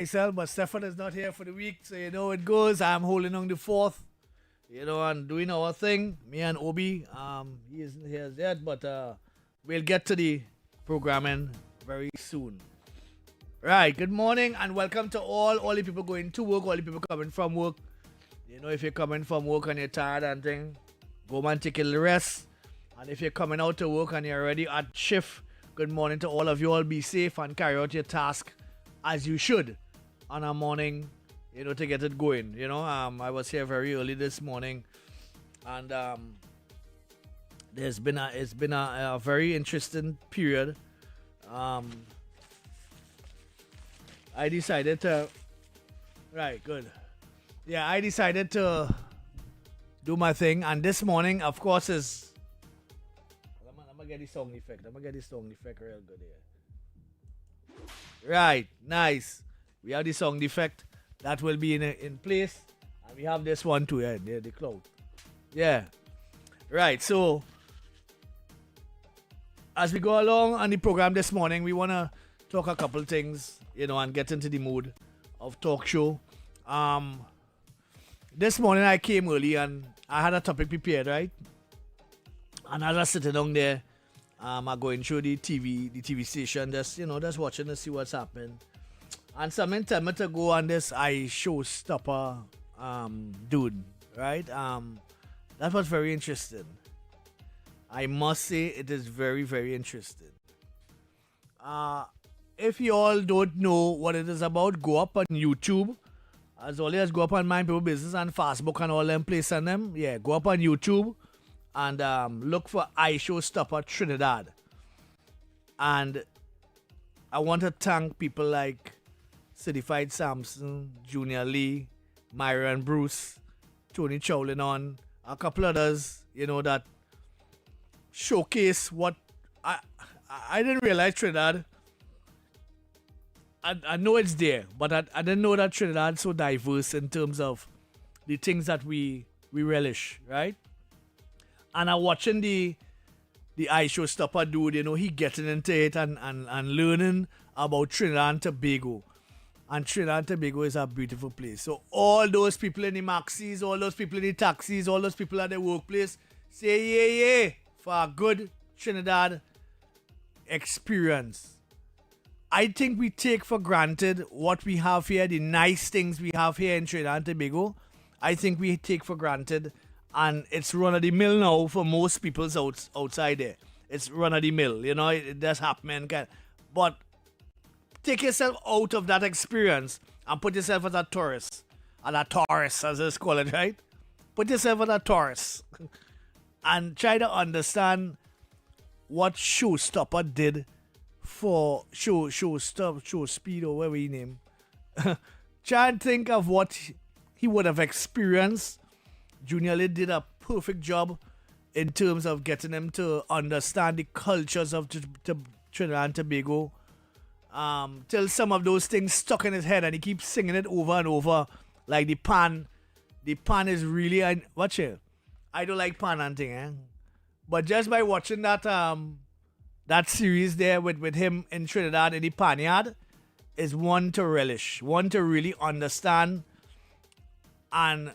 myself, but Stephan is not here for the week, so you know it goes. I'm holding on the fourth, and doing our thing. Me and Obi, he isn't here yet, but we'll get to the programming very soon. Right, good morning and welcome to all the people going to work, all the people coming from work. If you're coming from work and you're tired and thing, go and take a little rest. And if you're coming out to work and you're already at shift, good morning to all of you. All be safe and carry out your task as you should on a morning, to get it going. I was here very early this morning, and it's been a very interesting period. I decided to right good. Yeah, I decided to do my thing, and this morning, of course, is I'm gonna get the sound effect. I'm gonna get the sound effect real good here. Right, nice. We have the sound effect that will be in place, and we have this one too. Yeah, the cloud. Yeah, right. So as we go along on the program this morning, we wanna talk a couple things, and get into the mood of talk show. This morning I came early and I had a topic prepared, right? And as I was sitting down there, I'm going through the TV station, just watching to see what's happening. And someone tell me to go on this showstopper dude, right? That was very interesting. I must say it is very, very interesting. If you all don't know what it is about, go up on YouTube. As always, go up on Mind People Business and Facebook and all them places on them. Yeah, go up on YouTube and look for Showstopper Trinidad. And I want to thank people like Certified Samson, Junior Lee, Myron Bruce, Tony Chowlin, a couple others, that showcase what I didn't realize Trinidad. I know it's there, but I didn't know that Trinidad's so diverse in terms of the things that we relish, right? And I'm watching the Showstopper dude, he getting into it and learning about Trinidad and Tobago. And Trinidad and Tobago is a beautiful place. So all those people in the maxis, all those people in the taxis, all those people at the workplace, say yeah for a good Trinidad experience. I think we take for granted what we have here, the nice things we have here in Trinidad and Tobago. I think we take for granted, and it's run of the mill now for most people outside there. It's run of the mill, it does happen. But take yourself out of that experience and put yourself as a tourist, as it's called, right? Put yourself as a tourist and try to understand what Showstopper did for show speed or whatever he named. Try and think of what he would have experienced. Junior Lee did a perfect job in terms of getting him to understand the cultures of Trinidad and Tobago. Till some of those things stuck in his head and he keeps singing it over and over. Like the pan. The pan is really watch it. I don't like pan and thing, but just by watching that series there with him in Trinidad in the Panyard is one to relish, one to really understand and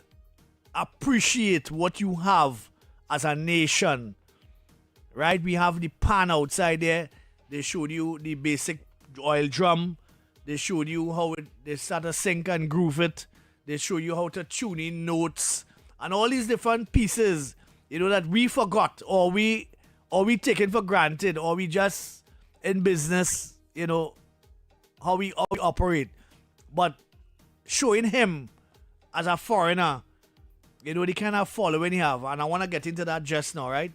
appreciate what you have as a nation, right? We have the pan outside there. They showed you the basic oil drum. They showed you how they start to sync and groove it. They show you how to tune in notes and all these different pieces, that we forgot or we taken for granted, or we just in business, how we operate. But showing him as a foreigner, the kind of following he have. And I want to get into that just now, right?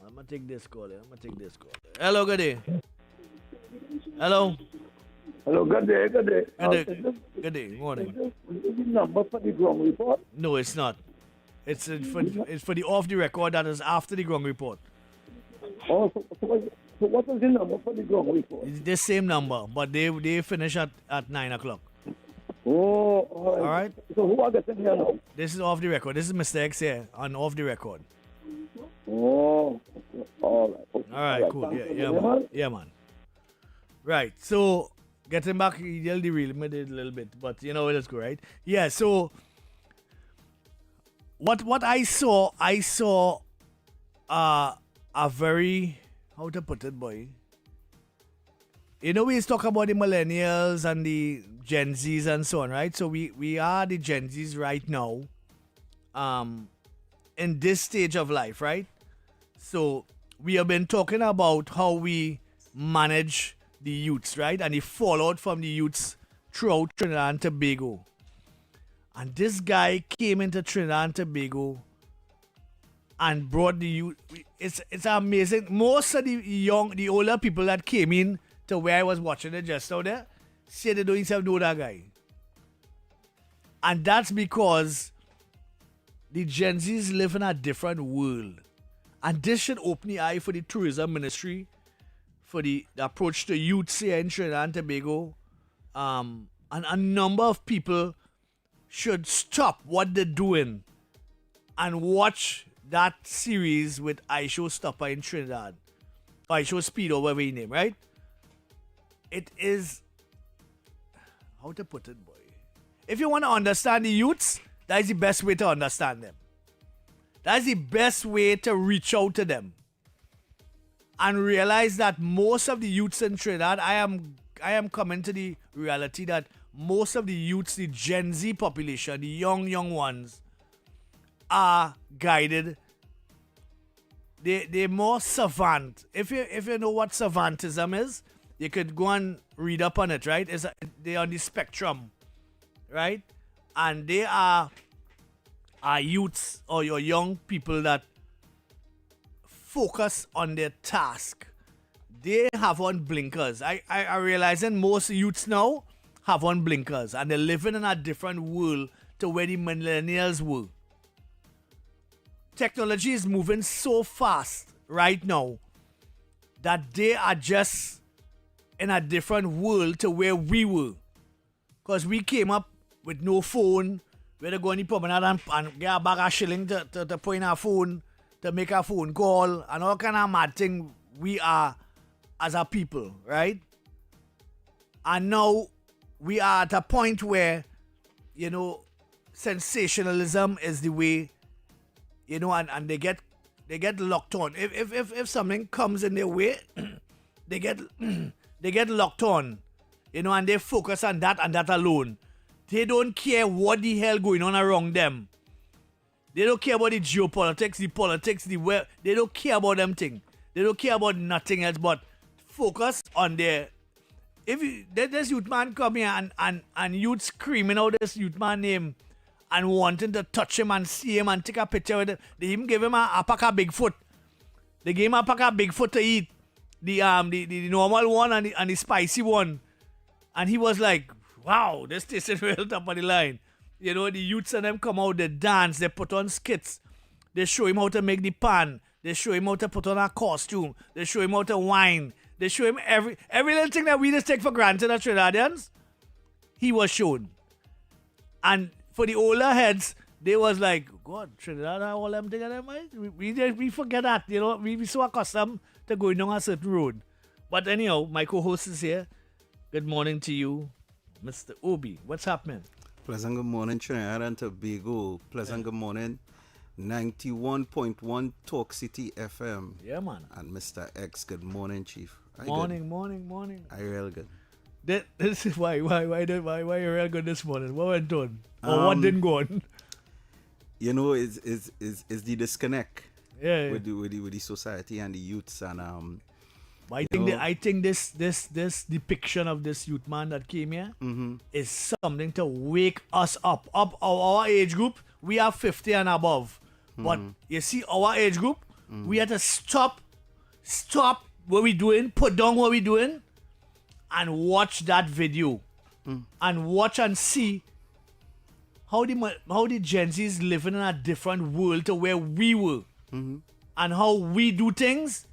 I'm going to take this call. Hello, good day. Hello. Hello, good day. Good day, morning. Is this the number for the ground report? No, it's not. It's for the off the record that is after the ground report. Oh, so what is the number for the ground report? It's the same number, but they finish at 9 o'clock. Oh, all right. So who are getting here now? This is off the record. This is Mr. X here on off the record. Oh, all right. Okay. All right, cool. Yeah, man. Right. So getting back, he'll derail me a little bit, but let's go, right? Yeah, so what I saw a very, how to put it, boy? We talk about the millennials and the Gen Zs and so on, right? So we are the Gen Zs right now, in this stage of life, right? So we have been talking about how we manage the youths, right? And the fallout from the youths throughout Trinidad and Tobago. And this guy came into Trinidad and Tobago and brought the youth. It's amazing. Most of the older people that came in to where I was watching it just out there, say they don't even know that guy. And that's because the Gen Zs live in a different world. And this should open the eye for the tourism ministry, for the approach to youths here in Trinidad and Tobago. And a number of people should stop what they're doing and watch that series with Aisho Stopper in Trinidad. Aisho Speed or whatever his name, right? It is, how to put it, boy? If you want to understand the youths, that is the best way to understand them. That's the best way to reach out to them and realize that most of the youths in Trinidad, I am coming to the reality that most of the youths, the Gen Z population, the young ones, are guided. They're more savant. If you know what savantism is, you could go and read up on it, right? They're on the spectrum, right? And they are youths or your young people that focus on their task. They have on blinkers. I realizing most youths now have on blinkers and they're living in a different world to where the millennials were. Technology is moving so fast right now that they are just in a different world to where we were. Because we came up with no phone. We had to go in the promenade and get a bag of shilling to put in our phone, to make a phone call, and all kind of mad thing we are as a people, right? And now we are at a point where, sensationalism is the way, and they get locked on. If something comes in their way, they get locked on, and they focus on that and that alone. They don't care what the hell going on around them. They don't care about the geopolitics, the politics, the web. They don't care about them thing. They don't care about nothing else but focus on their. This youth man come here and youth screaming out this youth man name and wanting to touch him and see him and take a picture with him. They even give him a pack of Bigfoot. They gave him a pack of Bigfoot to eat. The normal one and the spicy one. And he was like, wow, this tasted real top of the line. The youths and them come out, they dance, they put on skits. They show him how to make the pan. They show him how to put on a costume. They show him how to wine. They show him every little thing that we just take for granted as Trinidadians. He was shown. And for the older heads, they was like, God, Trinidad, all them things, right? We forget that, we so accustomed to going down a certain road. But anyhow, my co-host is here. Good morning to you, Mr. Obi. What's happening? Pleasant good morning, Trinidad and Tobago. Pleasant good morning, 91.1 Talk City FM. Yeah, man. And Mr. X, good morning, Chief. Morning. I real good. This is why you real good this morning? What went on? Or what didn't go on? Is the disconnect Yeah. with the society and the youths and I think this depiction of this youth man that came here is something to wake us up. Our age group, we are 50 and above. But you see, our age group, we had to stop what we doing, put down what we doing, and watch that video. And watch and see how the Gen Z's living in a different world to where we were. And how we do things.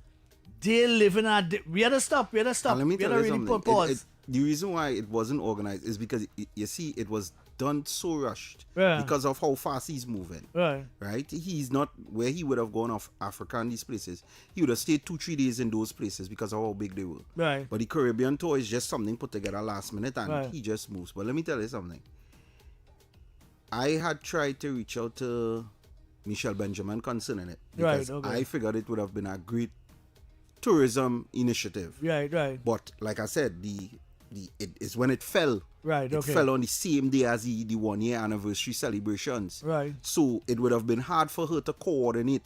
They live in we had to stop. We had to really put pause. the reason why it wasn't organized is because you see it was done so rushed because of how fast he's moving. Right? He's not where he would have gone off Africa and these places. He would have stayed 2-3 days in those places because of how big they were. Right. But the Caribbean tour is just something put together last minute, and he just moves. But let me tell you something. I had tried to reach out to Michelle Benjamin concerning it because I figured it would have been a great tourism initiative. Right. But like I said, it is when it fell. Right. It fell on the same day as the 1 year anniversary celebrations. Right. So it would have been hard for her to coordinate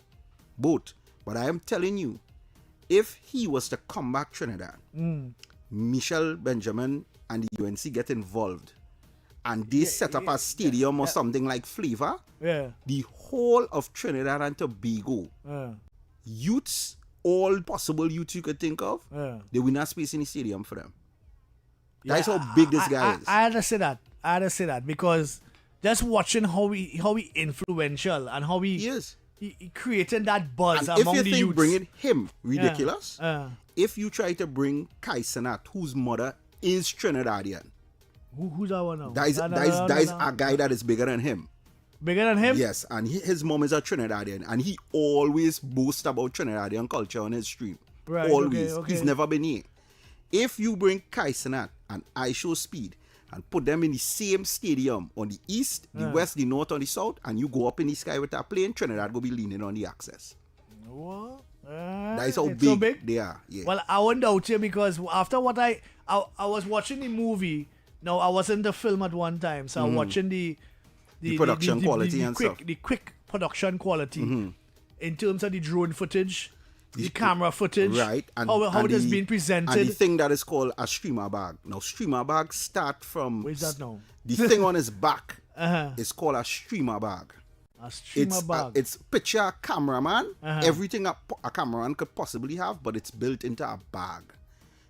both. But I am telling you, if he was to come back Trinidad, Michelle Benjamin and the UNC get involved, and they set up a stadium or something like Flavor, the whole of Trinidad and Tobago, youths, all possible youths you could think of, they will not space in the stadium for them. That's how big this guy is. I had to say that because just watching how he influential and how he created that buzz and among the if you think youths. bringing him ridiculous, if you try to bring Kai Sanat, whose mother is Trinidadian, who's that one now? That is a guy that is bigger than him. Bigger than him? Yes, and his mom is a Trinidadian, and he always boasts about Trinidadian culture on his stream. Right, always. okay. He's never been here. If you bring Kai Sanat and I Show Speed and put them in the same stadium on the east, the west, the north, and the south, and you go up in the sky with a plane, Trinidad will be leaning on the axis. What? That is how so big they are. Yeah. Well, I won't doubt you because after what I was watching the movie. No, I wasn't the film at one time, so I'm watching the production quality and stuff. The quick production quality in terms of the drone footage, the camera footage, right? And how it has been presented. And the thing that is called a streamer bag. Now, streamer bags start from. Where's that now? The thing on his back is called a streamer bag. A streamer bag. It's picture cameraman, everything a cameraman could possibly have, but it's built into a bag.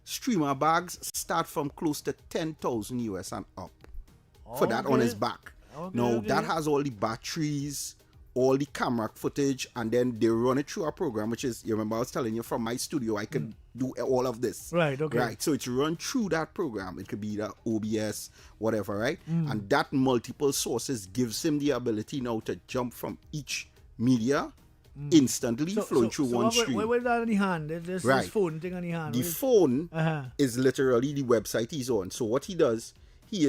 Streamer bags start from close to 10,000 US and up for that on his back. That has all the batteries, all the camera footage, and then they run it through a program, which is, you remember I was telling you from my studio, I could do all of this. Right, okay. Right, so it's run through that program. It could be the OBS, whatever, right? And that multiple sources gives him the ability now to jump from each media instantly flowing through one stream. Where's that in the hand? This phone thing on the hand. The phone is literally the website he's on. So what he does, he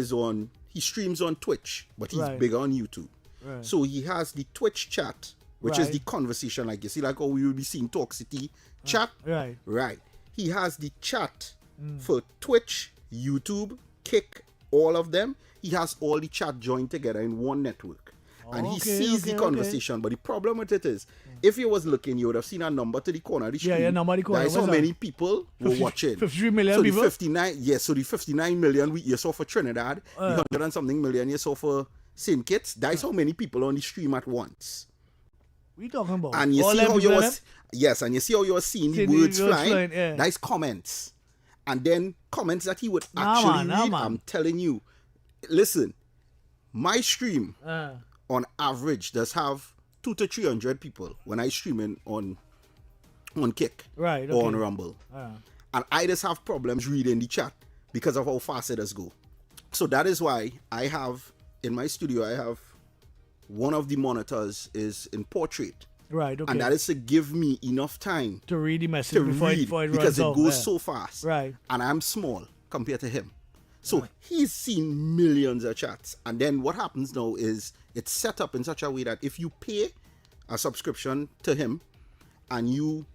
streams on Twitch, but he's bigger on YouTube. Right. So he has the Twitch chat, which is the conversation, like you see, like how we will be seeing Talk City chat. Right. He has the chat for Twitch, YouTube, Kick, all of them. He has all the chat joined together in one network. And he sees the conversation. But the problem with it is, if you was looking, you would have seen a number to the corner of the screen. Yeah, number to the corner. That's how many people were watching. 53 million so people? So the 59 million you saw for Trinidad, the 100 and something million you saw for St. Kitts, that's how many people on the stream at once. What are you talking about? And you see how you was, and you see how you were seeing the words flying. That's comments. And then comments that he would actually read. I'm telling you, listen, my stream on average does have 200 to 300 people when I stream in on Kick or on Rumble. And I just have problems reading the chat because of how fast it does go. So that is why I have, in my studio, I have one of the monitors is in portrait. Right, okay. And that is to give me enough time to read the message before it because runs it goes so fast. Right. And I'm small compared to him. So he's seen millions of chats. And then what happens now is it's set up in such a way that if you pay a subscription to him and you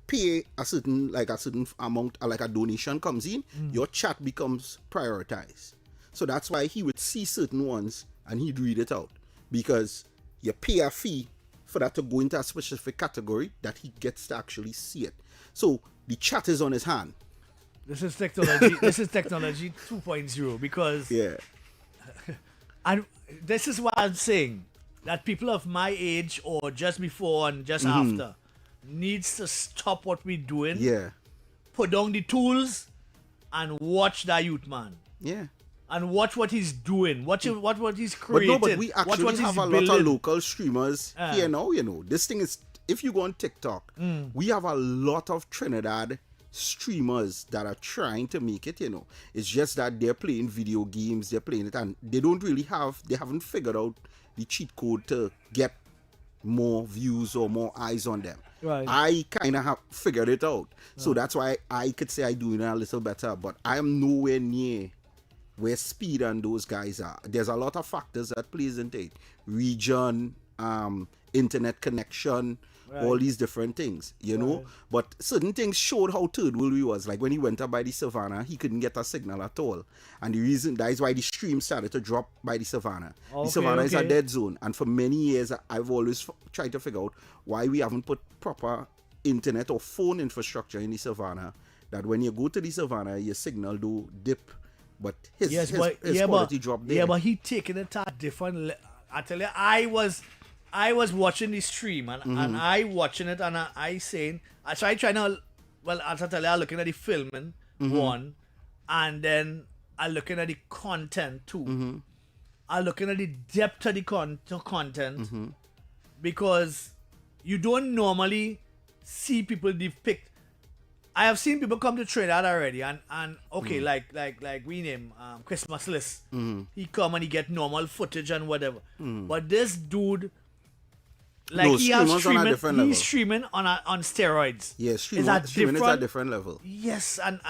pay a certain amount, like a donation comes in, your chat becomes prioritized. So that's why he would see certain ones and he'd read it out. Because you pay a fee for that to go into a specific category that he gets to actually see it. So the chat is on his hand. This is technology. This is technology 2.0 because and this is what I'm saying, that people of my age or just before and just after needs to stop what we're doing. Yeah. Put down the tools and watch that youth man. Yeah. And watch what he's doing. Watch what he's creating. But we actually have a lot of local streamers here now, you know. This thing is, if you go on TikTok, we have a lot of Trinidad streamers that are trying to make it, you know. It's just that they're playing video games, they're playing it, and they haven't figured out the cheat code to get more views or more eyes on them. Right. I kind of have figured it out. So that's why I could say I do it a little better, but I am nowhere near where Speed and those guys are. There's a lot of factors that plays into it. Region, internet connection, all these different things, you know. But certain things showed how third world we was. Like when he went up by the savannah, he couldn't get a signal at all. And the reason, that is why the stream started to drop by the savannah. The savannah is a dead zone. And for many years, I've always tried to figure out why we haven't put proper internet or phone infrastructure in the savannah, that when you go to the savannah, your signal do dip. But his quality dropped there. Yeah, but he taking it to a different I tell you, I was watching the stream and I watching it and I saying, so I trying to, well, as I tell you, I'm looking at the filming, one, and then I'm looking at the content, two. I'm looking at the depth of the content, because you don't normally see people depict. I have seen people come to Trinidad already and okay, like we name Christmas List. He come and he get normal footage and whatever. But this dude, like, he's streaming on steroids. Yeah, streaming is a different level. Yes, and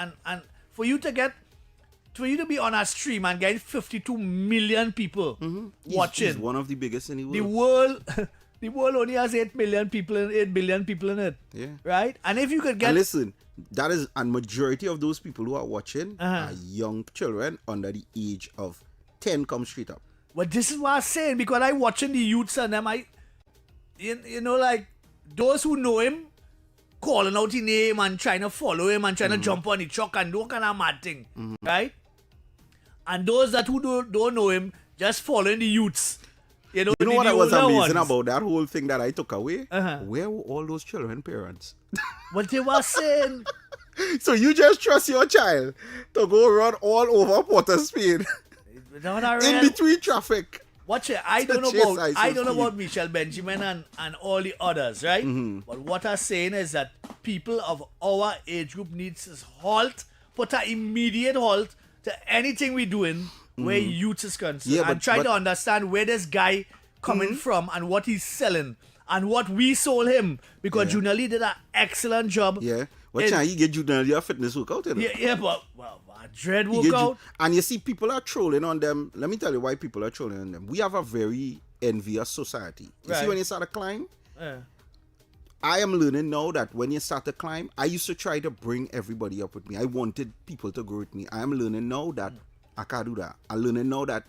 for you to be on a stream and get 52 million people watching. He's one of the biggest in the world. The world only has 8 billion people in it. Yeah. Right? And if you could get... And listen, that is... And majority of those people who are watching are young children under the age of 10 come straight up. But this is what I'm saying, because I watching the youths and them, you know, like, those who know him, calling out his name and trying to follow him and trying to jump on the truck and do all kind of mad thing. Right? And those that who don't know him, just following the youths. You know what I was amazing about that whole thing that I took away? Where were all those children parents? What they were saying. So you just trust your child to go run all over Port of Spain in between traffic. Watch it. I don't know about Michelle Benjamin and all the others, right? But what I'm saying is that people of our age group needs to put an immediate halt to anything we're doing where youth is concerned, and try to understand where this guy coming from and what he's selling and what we sold him, because Junior Lee did an excellent job. Yeah. What time you get Junior Lee a fitness workout? You know? Yeah, but a dread workout. And you see, people are trolling on them. Let me tell you why people are trolling on them. We have a very envious society. You see, when you start to climb, I am learning now that when you start to climb, I used to try to bring everybody up with me. I wanted people to go with me. I am learning now that I can't do that. I'm learning now that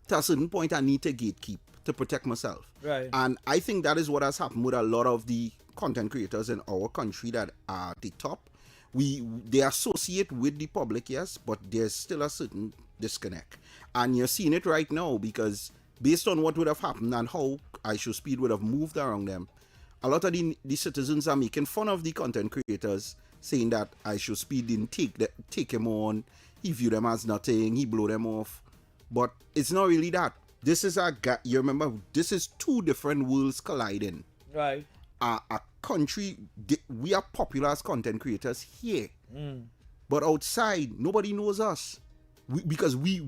to a certain point I need to gatekeep to protect myself. Right. And I think that is what has happened with a lot of the content creators in our country that are at the top. They associate with the public, yes, but there's still a certain disconnect. And you're seeing it right now, because based on what would have happened and how IShowSpeed would have moved around them, a lot of the citizens are making fun of the content creators, saying that IShowSpeed didn't take him on. He viewed them as nothing. He blew them off. But it's not really that. This is you remember, this is two different worlds colliding. Right. A country, we are popular as content creators here. But outside, nobody knows us. Because we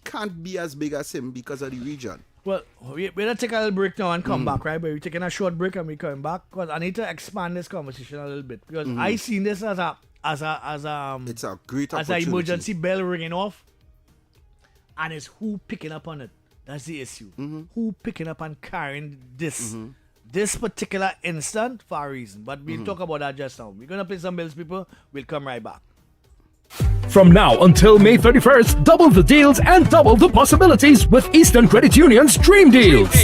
can't be as big as him because of the region. Well, we're going to take a little break now and come back, right? But we're taking a short break and we're coming back, because I need to expand this conversation a little bit. Because I seen this as a it's a great opportunity. As an emergency bell ringing off, and it's who picking up on it. That's the issue. Who picking up and carrying this particular instant for a reason. But we'll talk about that just now. We're gonna pay some bills, people. We'll come right back. From now until May 31st, double the deals and double the possibilities with Eastern Credit Union's Dream Deals.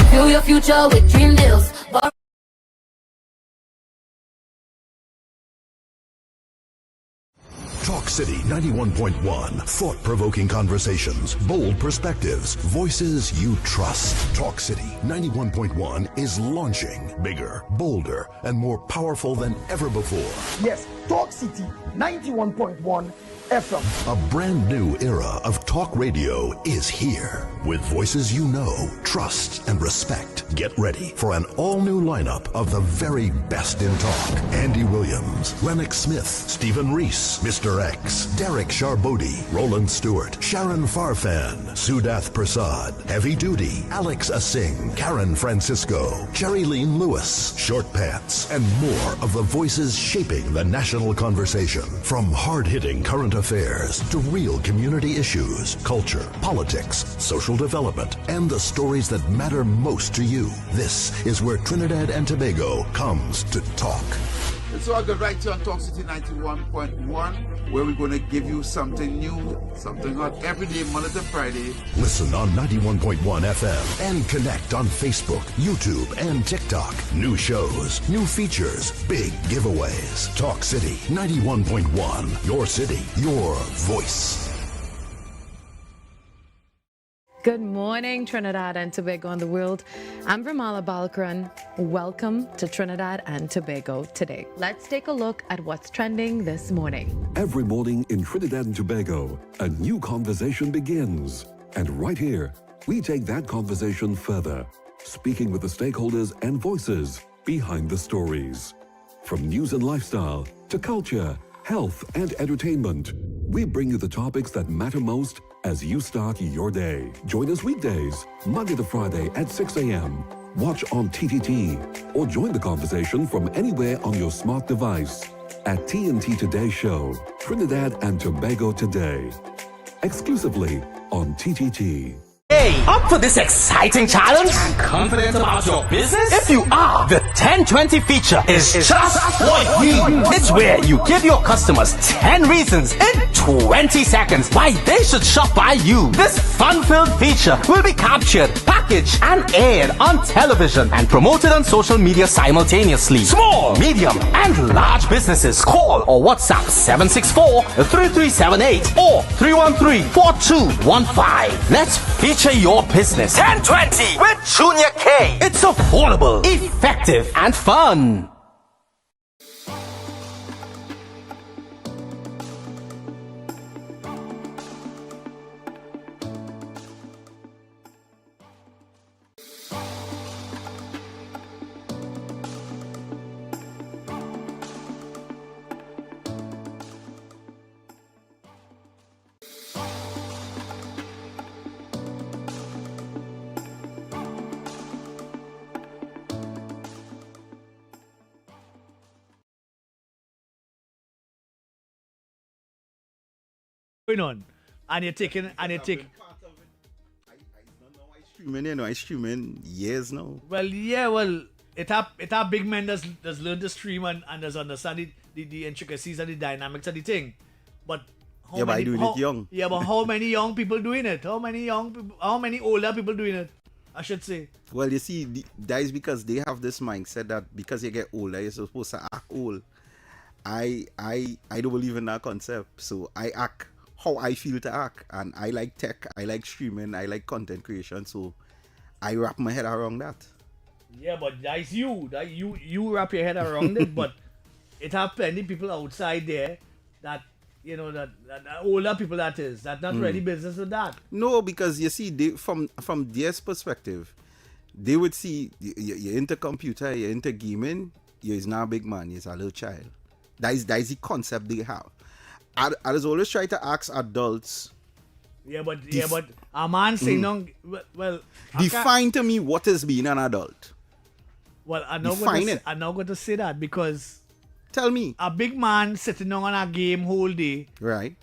Fuel your future with Dream Deals. Talk City 91.1. Thought-provoking conversations, bold perspectives, voices you trust. Talk City 91.1 is launching bigger, bolder, and more powerful than ever before. Yes, Talk City 91.1 FM. A brand new era of talk radio is here. With voices you know, trust, and respect. Get ready for an all-new lineup of the very best in talk. Andy Williams, Lennox Smith, Stephen Reis, Mr. X, Derek Charbodi, Roland Stewart, Sharon Farfan, Sudath Prasad, Heavy Duty, Alex Asing, Karen Francisco, Cherylene Lewis, Short Pants, and more of the voices shaping the national conversation. From hard-hitting current affairs to real community issues, culture, politics, social development, and the stories that matter most to you. This is where Trinidad and Tobago comes to talk. It's all good right here on Talk City 91.1, where we're going to give you something new, something hot every day, Monday to Friday. Listen on 91.1 FM and connect on Facebook, YouTube, and TikTok. New shows, new features, big giveaways. Talk City 91.1, your city, your voice. Good morning, Trinidad and Tobago and the world. I'm Vermala Balkaran. Welcome to Trinidad and Tobago today. Let's take a look at what's trending this morning. Every morning in Trinidad and Tobago, a new conversation begins. And right here, we take that conversation further, speaking with the stakeholders and voices behind the stories. From news and lifestyle to culture, health and entertainment, we bring you the topics that matter most as you start your day. Join us weekdays, Monday to Friday at 6 a.m. Watch on TTT or join the conversation from anywhere on your smart device at TNT Today Show, Trinidad and Tobago Today. Exclusively on TTT. Hey, up for this exciting challenge? And confident about your business? If you are, the 1020 feature is just what you need. It's where you give your customers 10 reasons in 20 seconds why they should shop by you. This fun-filled feature will be captured, packaged, and aired on television and promoted on social media simultaneously. Small, medium, and large businesses call or WhatsApp 764-3378 or 313-4215. Let's feature your business. 1020 with Junior K. It's affordable, effective, and fun. Going on, and you're taking, I don't know I streaming years now. Well, yeah, it have big men that's learn to stream and does understand the intricacies and the dynamics of the thing. But I doing it young. Yeah, but how many young people doing it? How many older people doing it? I should say. Well, you see, that is because they have this mindset that because you get older, you're supposed to act old. I don't believe in that concept, so I act how I feel to act, and I like tech, I like streaming, I like content creation, so I wrap my head around that. Yeah, but that's you. That you wrap your head around it, but it have plenty people outside there that that older people that not ready business with that. No, because you see, they from their perspective, they would see you're into computer, you're into gaming, you're not a big man, you're a little child. That is the concept they have. I always try to ask adults. Yeah, but a man saying no. Well, define to me what is being an adult. Well, I'm not going to say that because. Tell me. A big man sitting on a game whole day. Right.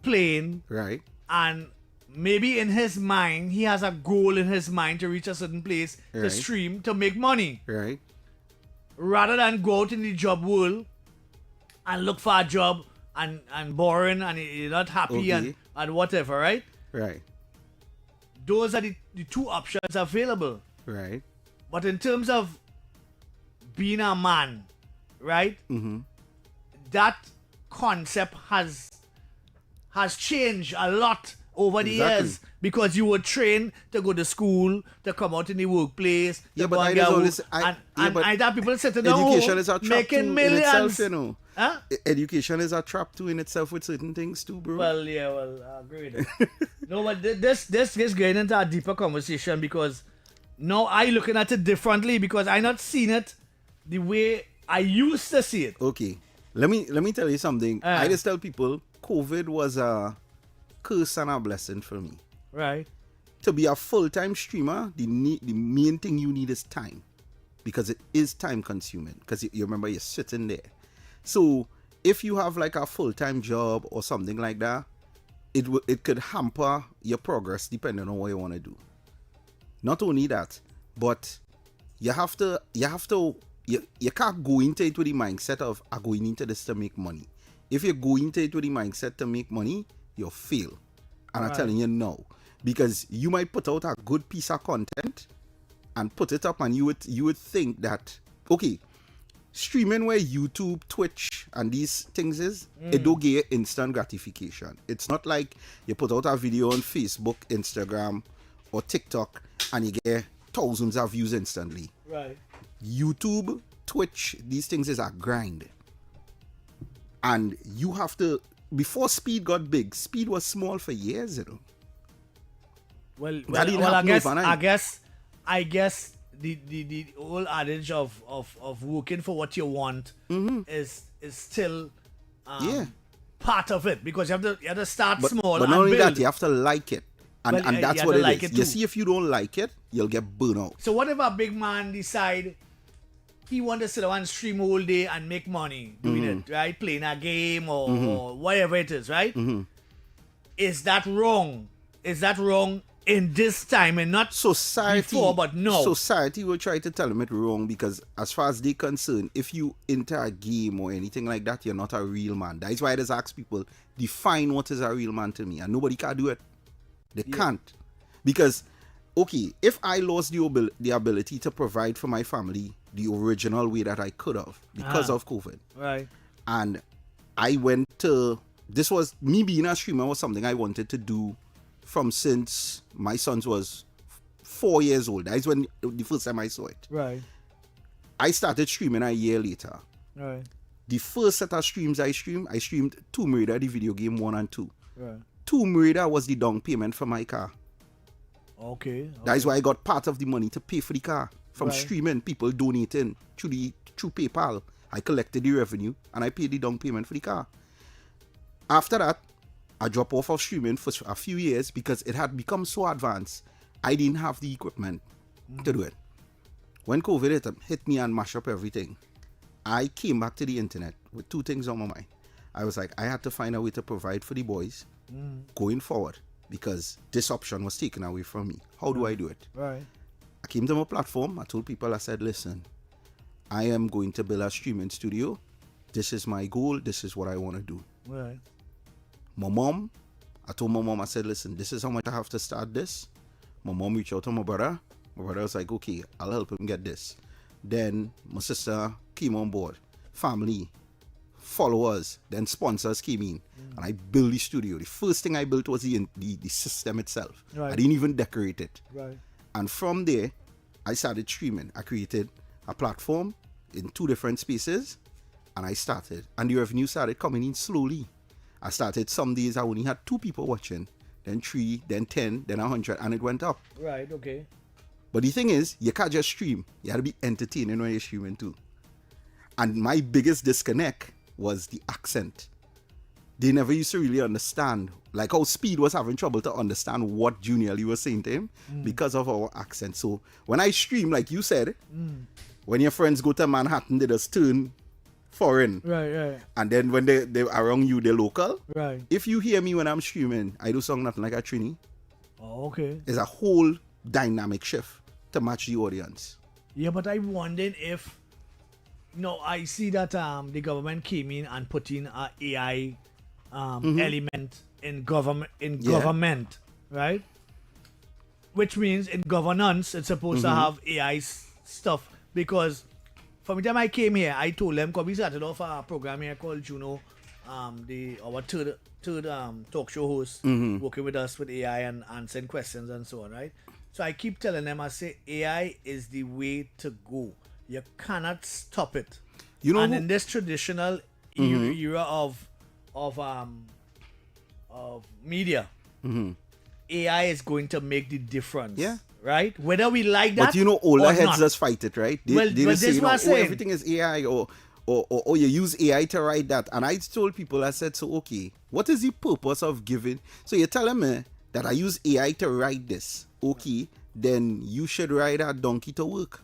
Playing. Right. And maybe in his mind he has a goal in his mind to reach a certain place to stream to make money. Right. Rather than go out in the job world and look for a job. And boring and you're not happy and whatever, right? Right. Those are the two options available. Right. But in terms of being a man, right? Mm-hmm. That concept has changed a lot over the years because you were trained to go to school, to come out in the workplace. Yeah, but I have people sitting down education home is a trap making too in itself, millions. you know. Huh? Education is a trap too in itself with certain things too, bro. Well, I agree with that. No, but this is getting into a deeper conversation because now I looking at it differently because I not seen it the way I used to see it. Okay, let me tell you something. I just tell people COVID was a curse and a blessing for me. Right. To be a full-time streamer, the main thing you need is time, because it is time consuming. Because you remember you're sitting there. So if you have like a full-time job or something like that, it could hamper your progress depending on what you want to do. Not only that, but you can't go into it with the mindset of I'm going into this to make money. If you go into it with the mindset to make money, you'll fail. And I'm telling you no. Because you might put out a good piece of content and put it up and you would think that, okay, streaming where YouTube, Twitch, and these things is, it don't give you instant gratification. It's not like you put out a video on Facebook, Instagram, or TikTok, and you get thousands of views instantly. Right. YouTube, Twitch, these things is a grind. And you have to, before Speed got big, Speed was small for years, you know. I guess the old adage of working for what you want is still part of it, because you have to start small. But and not only build. that, you have to like it. And that's what it is. You see, if you don't like it, you'll get burnt out. So what if a big man decide he want to sit down and stream all day and make money doing it, right? Playing a game or whatever it is, right? Is that wrong? Is that wrong in this time and not society before, but no? Society will try to tell him it wrong because as far as they're concerned, if you enter a game or anything like that, you're not a real man. That's why I just ask people, define what is a real man to me. And nobody can do it. They can't. Because, okay, if I lost the ability to provide for my family the original way that I could have because of COVID. Right. And I went to, this was, me being a streamer was something I wanted to do from since my son was 4 years old. That's when the first time I saw it. Right. I started streaming a year later. Right. The first set of streams I streamed Tomb Raider, the video game 1 and 2. Right. Tomb Raider was the down payment for my car. Okay. That's why I got part of the money to pay for the car from streaming, people donating through PayPal. I collected the revenue and I paid the down payment for the car. After that, I dropped off of streaming for a few years because it had become so advanced. I didn't have the equipment to do it. When COVID hit me and mashed up everything, I came back to the internet with two things on my mind. I was like, I had to find a way to provide for the boys going forward because this option was taken away from me. How do I do it? Right. I came to my platform. I told people, I said, listen, I am going to build a streaming studio. This is my goal. This is what I want to do. Right. I told my mom, I said, listen, this is how much I have to start this. My mom reached out to my brother. My brother was like, okay, I'll help him get this. Then my sister came on board. Family, followers, then sponsors came in. And I built the studio. The first thing I built was the system itself. Right. I didn't even decorate it. Right. And from there, I started streaming. I created a platform in 2 different spaces. And I started. And the revenue started coming in slowly. I started some days I only had 2 people watching, then 3, then 10, then 100, and it went up. Right, okay. But the thing is, you can't just stream. You have to be entertaining when you're streaming too. And my biggest disconnect was the accent. They never used to really understand, like how Speed was having trouble to understand what Junior Lee was saying to him because of our accent. So when I stream, like you said, when your friends go to Manhattan, they just turn foreign. Right. And then when they around you, they're local. Right. If you hear me when I'm streaming, I do song nothing like a Trini. Oh, okay. It's a whole dynamic shift to match the audience. Yeah, but I'm wondering if, I see that the government came in and put in a AI element in government, right? Which means in governance, it's supposed to have AI stuff because from the time I came here, I told them, because we started off a program here called Juno our third talk show host working with us with AI and answering questions and so on, right? So I keep telling them, I say AI is the way to go. You cannot stop it. You know, and in this traditional era of media, AI is going to make the difference. Yeah. Right? Whether we like that. But you know, older heads not. just fight it, right? They just say, everything is AI, or you use AI to write that. And I told people, I said, so okay, what is the purpose of giving? So you're telling me that I use AI to write this. Okay, then you should ride a donkey to work.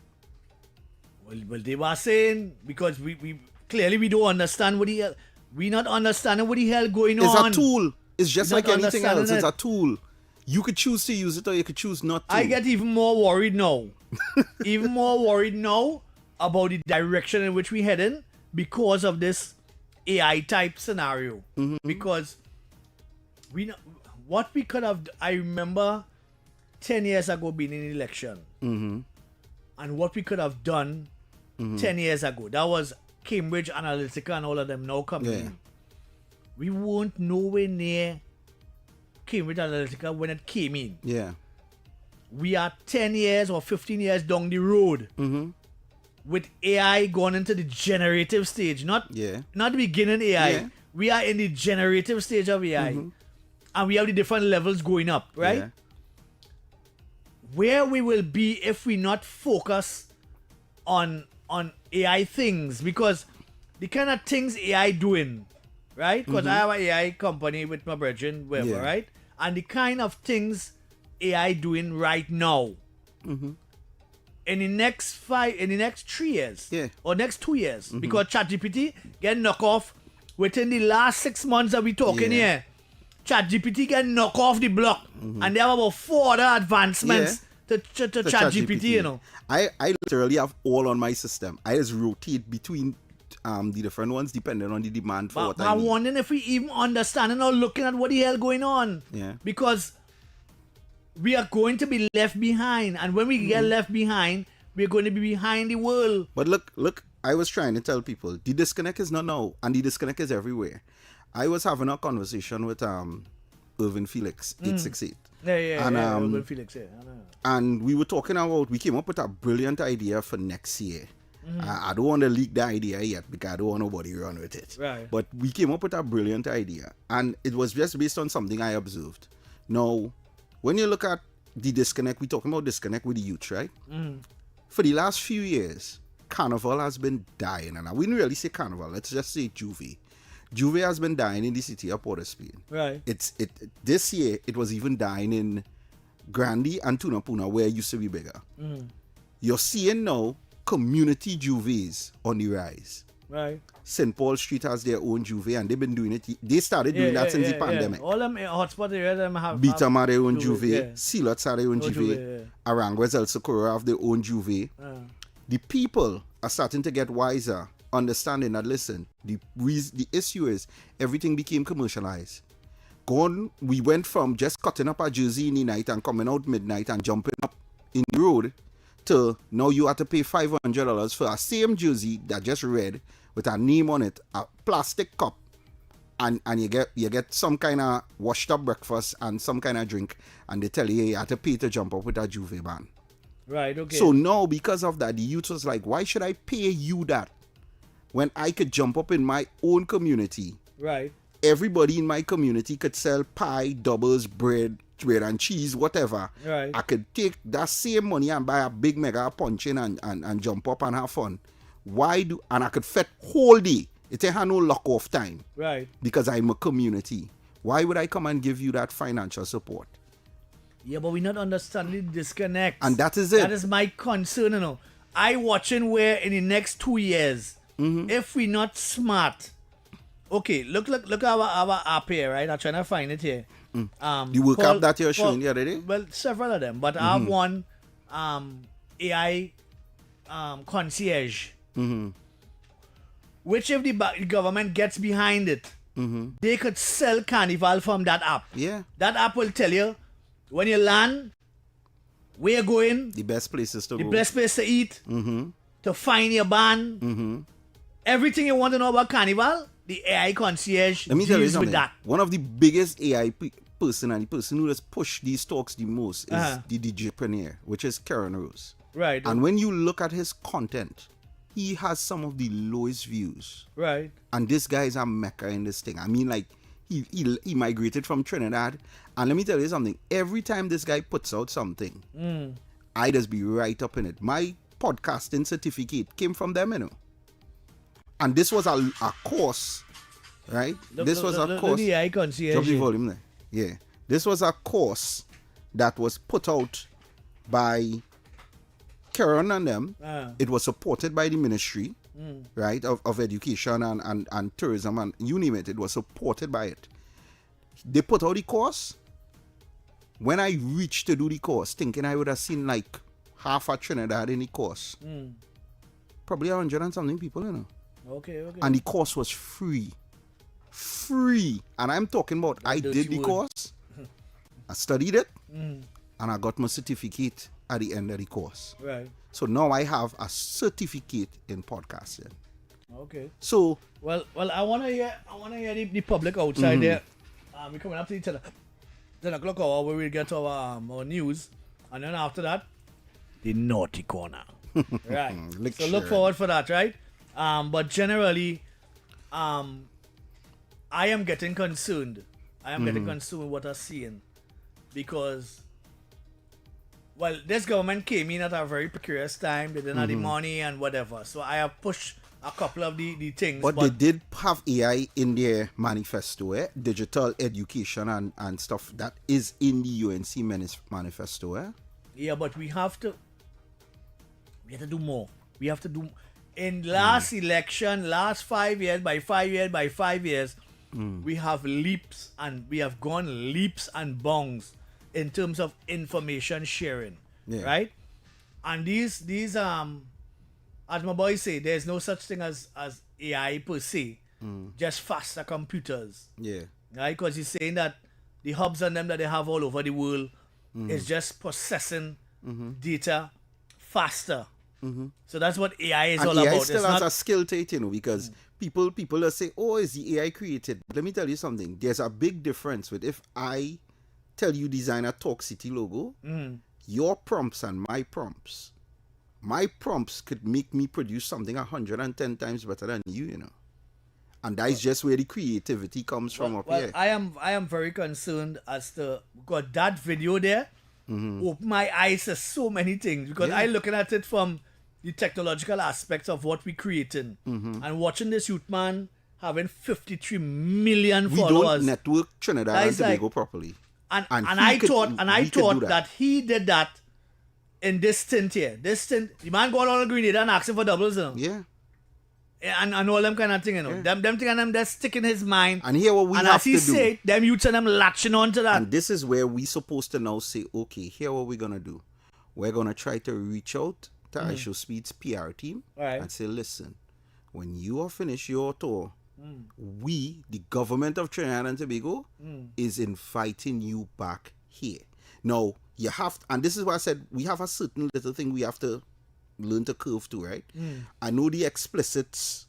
Well, they were saying, because we clearly we don't understand we not understanding what the hell going on. It's a tool. It's just like anything else. It's a tool. You could choose to use it or you could choose not to. I get even more worried now. About the direction in which we're heading because of this AI type scenario. Because what we could have, I remember 10 years ago being in election. And what we could have done 10 years ago. That was Cambridge Analytica and all of them now coming in. We weren't nowhere near Cambridge Analytica when it came in. Yeah. We are 10 years or 15 years down the road with AI going into the generative stage. Not the beginning AI. Yeah. We are in the generative stage of AI. And we have the different levels going up, right? Yeah. Where we will be if we not focus on AI things, because the kind of things AI doing, right? Because I have an AI company with my brethren, whatever, right? And the kind of things AI doing right now, in the next 3 years, or next 2 years, because ChatGPT get knocked off within the last 6 months that we talking here. ChatGPT get knocked off the block, and they have about 4 other advancements to ChatGPT, you know. I literally have all on my system. I just rotate between the different ones depending on the demand for what I need. I'm wondering if we even understanding or looking at what the hell going on. Yeah. Because we are going to be left behind, and when we get left behind, we're going to be behind the world. But look, I was trying to tell people, the disconnect is not now, and the disconnect is everywhere. I was having a conversation with Irvin Felix, 868. And Irvin Felix, I know. And we were talking about, we came up with a brilliant idea for next year. I don't want to leak the idea yet because I don't want nobody to run with it. Right. But we came up with a brilliant idea, and it was just based on something I observed. Now, when you look at the disconnect, we're talking about disconnect with the youth, right? For the last few years, Carnival has been dying, and I wouldn't really say Carnival, let's just say Juve. Juve has been dying in the city of Port of Spain. Right. This year, it was even dying in Grandy and Tunapuna, where it used to be bigger. You're seeing now community Juves on the rise. Right. St. Paul Street has their own Juve, and they've been doing it. They started doing that since the pandemic. All them hotspot areas them have. Beatam have their own Juve. Sealots have their own Juve. Aranguez El Socorro have their own Juve. The people are starting to get wiser, understanding that, listen, the issue is everything became commercialized. We went from just cutting up a jersey in the night and coming out midnight and jumping up in the road to now you have to pay $500 for a same jersey that just red with a name on it, a plastic cup, and you get some kind of washed up breakfast and some kind of drink, and they tell you have to pay to jump up with a Juve band. Right, okay. So now, because of that, the youth was like, why should I pay you that when I could jump up in my own community? Right. Everybody in my community could sell pie, doubles, bread and cheese, whatever. Right. I could take that same money and buy a big mega punch-in and jump up and have fun. And I could fit whole day. It ain't had no lock off time. Right. Because I'm a community. Why would I come and give you that financial support? Yeah, but we're not understanding the disconnect. And that is it. That is my concern, you know. I watching where in the next 2 years, if we not smart. Okay, look at our app here, right? I'm trying to find it here. The work app that you're showing the other day? Well, several of them, but I have one AI concierge, which if the government gets behind it, they could sell Carnival from that app. Yeah. That app will tell you when you land, where you're going, the best places to go, the best place to eat, to find your band, everything you want to know about Carnival, the AI concierge Let me tell you deals with something. that. One of the biggest AI person and the person who has pushed these talks the most is the DJpreneur, which is Karen Rose. Right. And when you look at his content, he has some of the lowest views. Right. And this guy is a mecca in this thing. I mean, like, he migrated from Trinidad. And let me tell you something. Every time this guy puts out something, I just be right up in it. My podcasting certificate came from them, you know. And this was a course, right? This was a course. The AI concierge. Drop the volume there. Yeah. This was a course that was put out by Karen and them. It was supported by the ministry, right, of education and tourism and you name it. It was supported by it. They put out the course. When I reached to do the course, thinking I would have seen like half a Trinidad in the course, probably 100 and something people, you know. Okay. And the course was free. And I'm talking about I did the course, I studied it, and I got my certificate at the end of the course. Right. So now I have a certificate in podcasting. Okay. So well, I wanna hear the public outside there. We're coming up to the 10 o'clock hour where we get our news, and then after that, the naughty corner. Right. So look forward for that, right? But generally, I am getting concerned. Getting concerned with what I'm seeing, because, well, this government came in at a very precarious time. They didn't have the money and whatever. So I have pushed a couple of the things. But they did have AI in their manifesto, digital education and stuff that is in the UNC manifesto. Yeah, but we have to do more. We have to do. In last election, last 5 years, by 5 years, we have leaps and we have gone leaps and bounds in terms of information sharing, right? And these as my boys say, there's no such thing as AI per se, just faster computers. Yeah. Right? Because he's saying that the hubs and them that they have all over the world is just processing data faster. So that's what AI is all AI about. still has a skill to it, you know, because people will say, oh, is the AI created? Let me tell you something. There's a big difference with if I tell you design a Talk City logo, your prompts and my prompts could make me produce something 110 times better than you know. And that's just where the creativity comes from here. I am very concerned as to, because that video there opened my eyes to so many things, because I looking at it from the technological aspects of what we're creating and watching this youth man having 53 million followers. We don't network Trinidad and Tobago properly. And I thought that he did that in this stint here. This stint, the man got all the Grenada and asking for doubles, you know? Yeah. And all them kind of thing, you know. Them thing and them just stick in his mind. And here what we and have as he to say, do. them youths and them latching on to that. And this is where we supposed to now say, okay, here what we're gonna do. We're gonna try to reach out to Aisho Speed's PR team and say, listen, when you are finished your tour, we, the government of Trinidad and Tobago, is inviting you back here. Now, you have, and this is why I said we have a certain little thing we have to learn to curve to, right? I know the explicits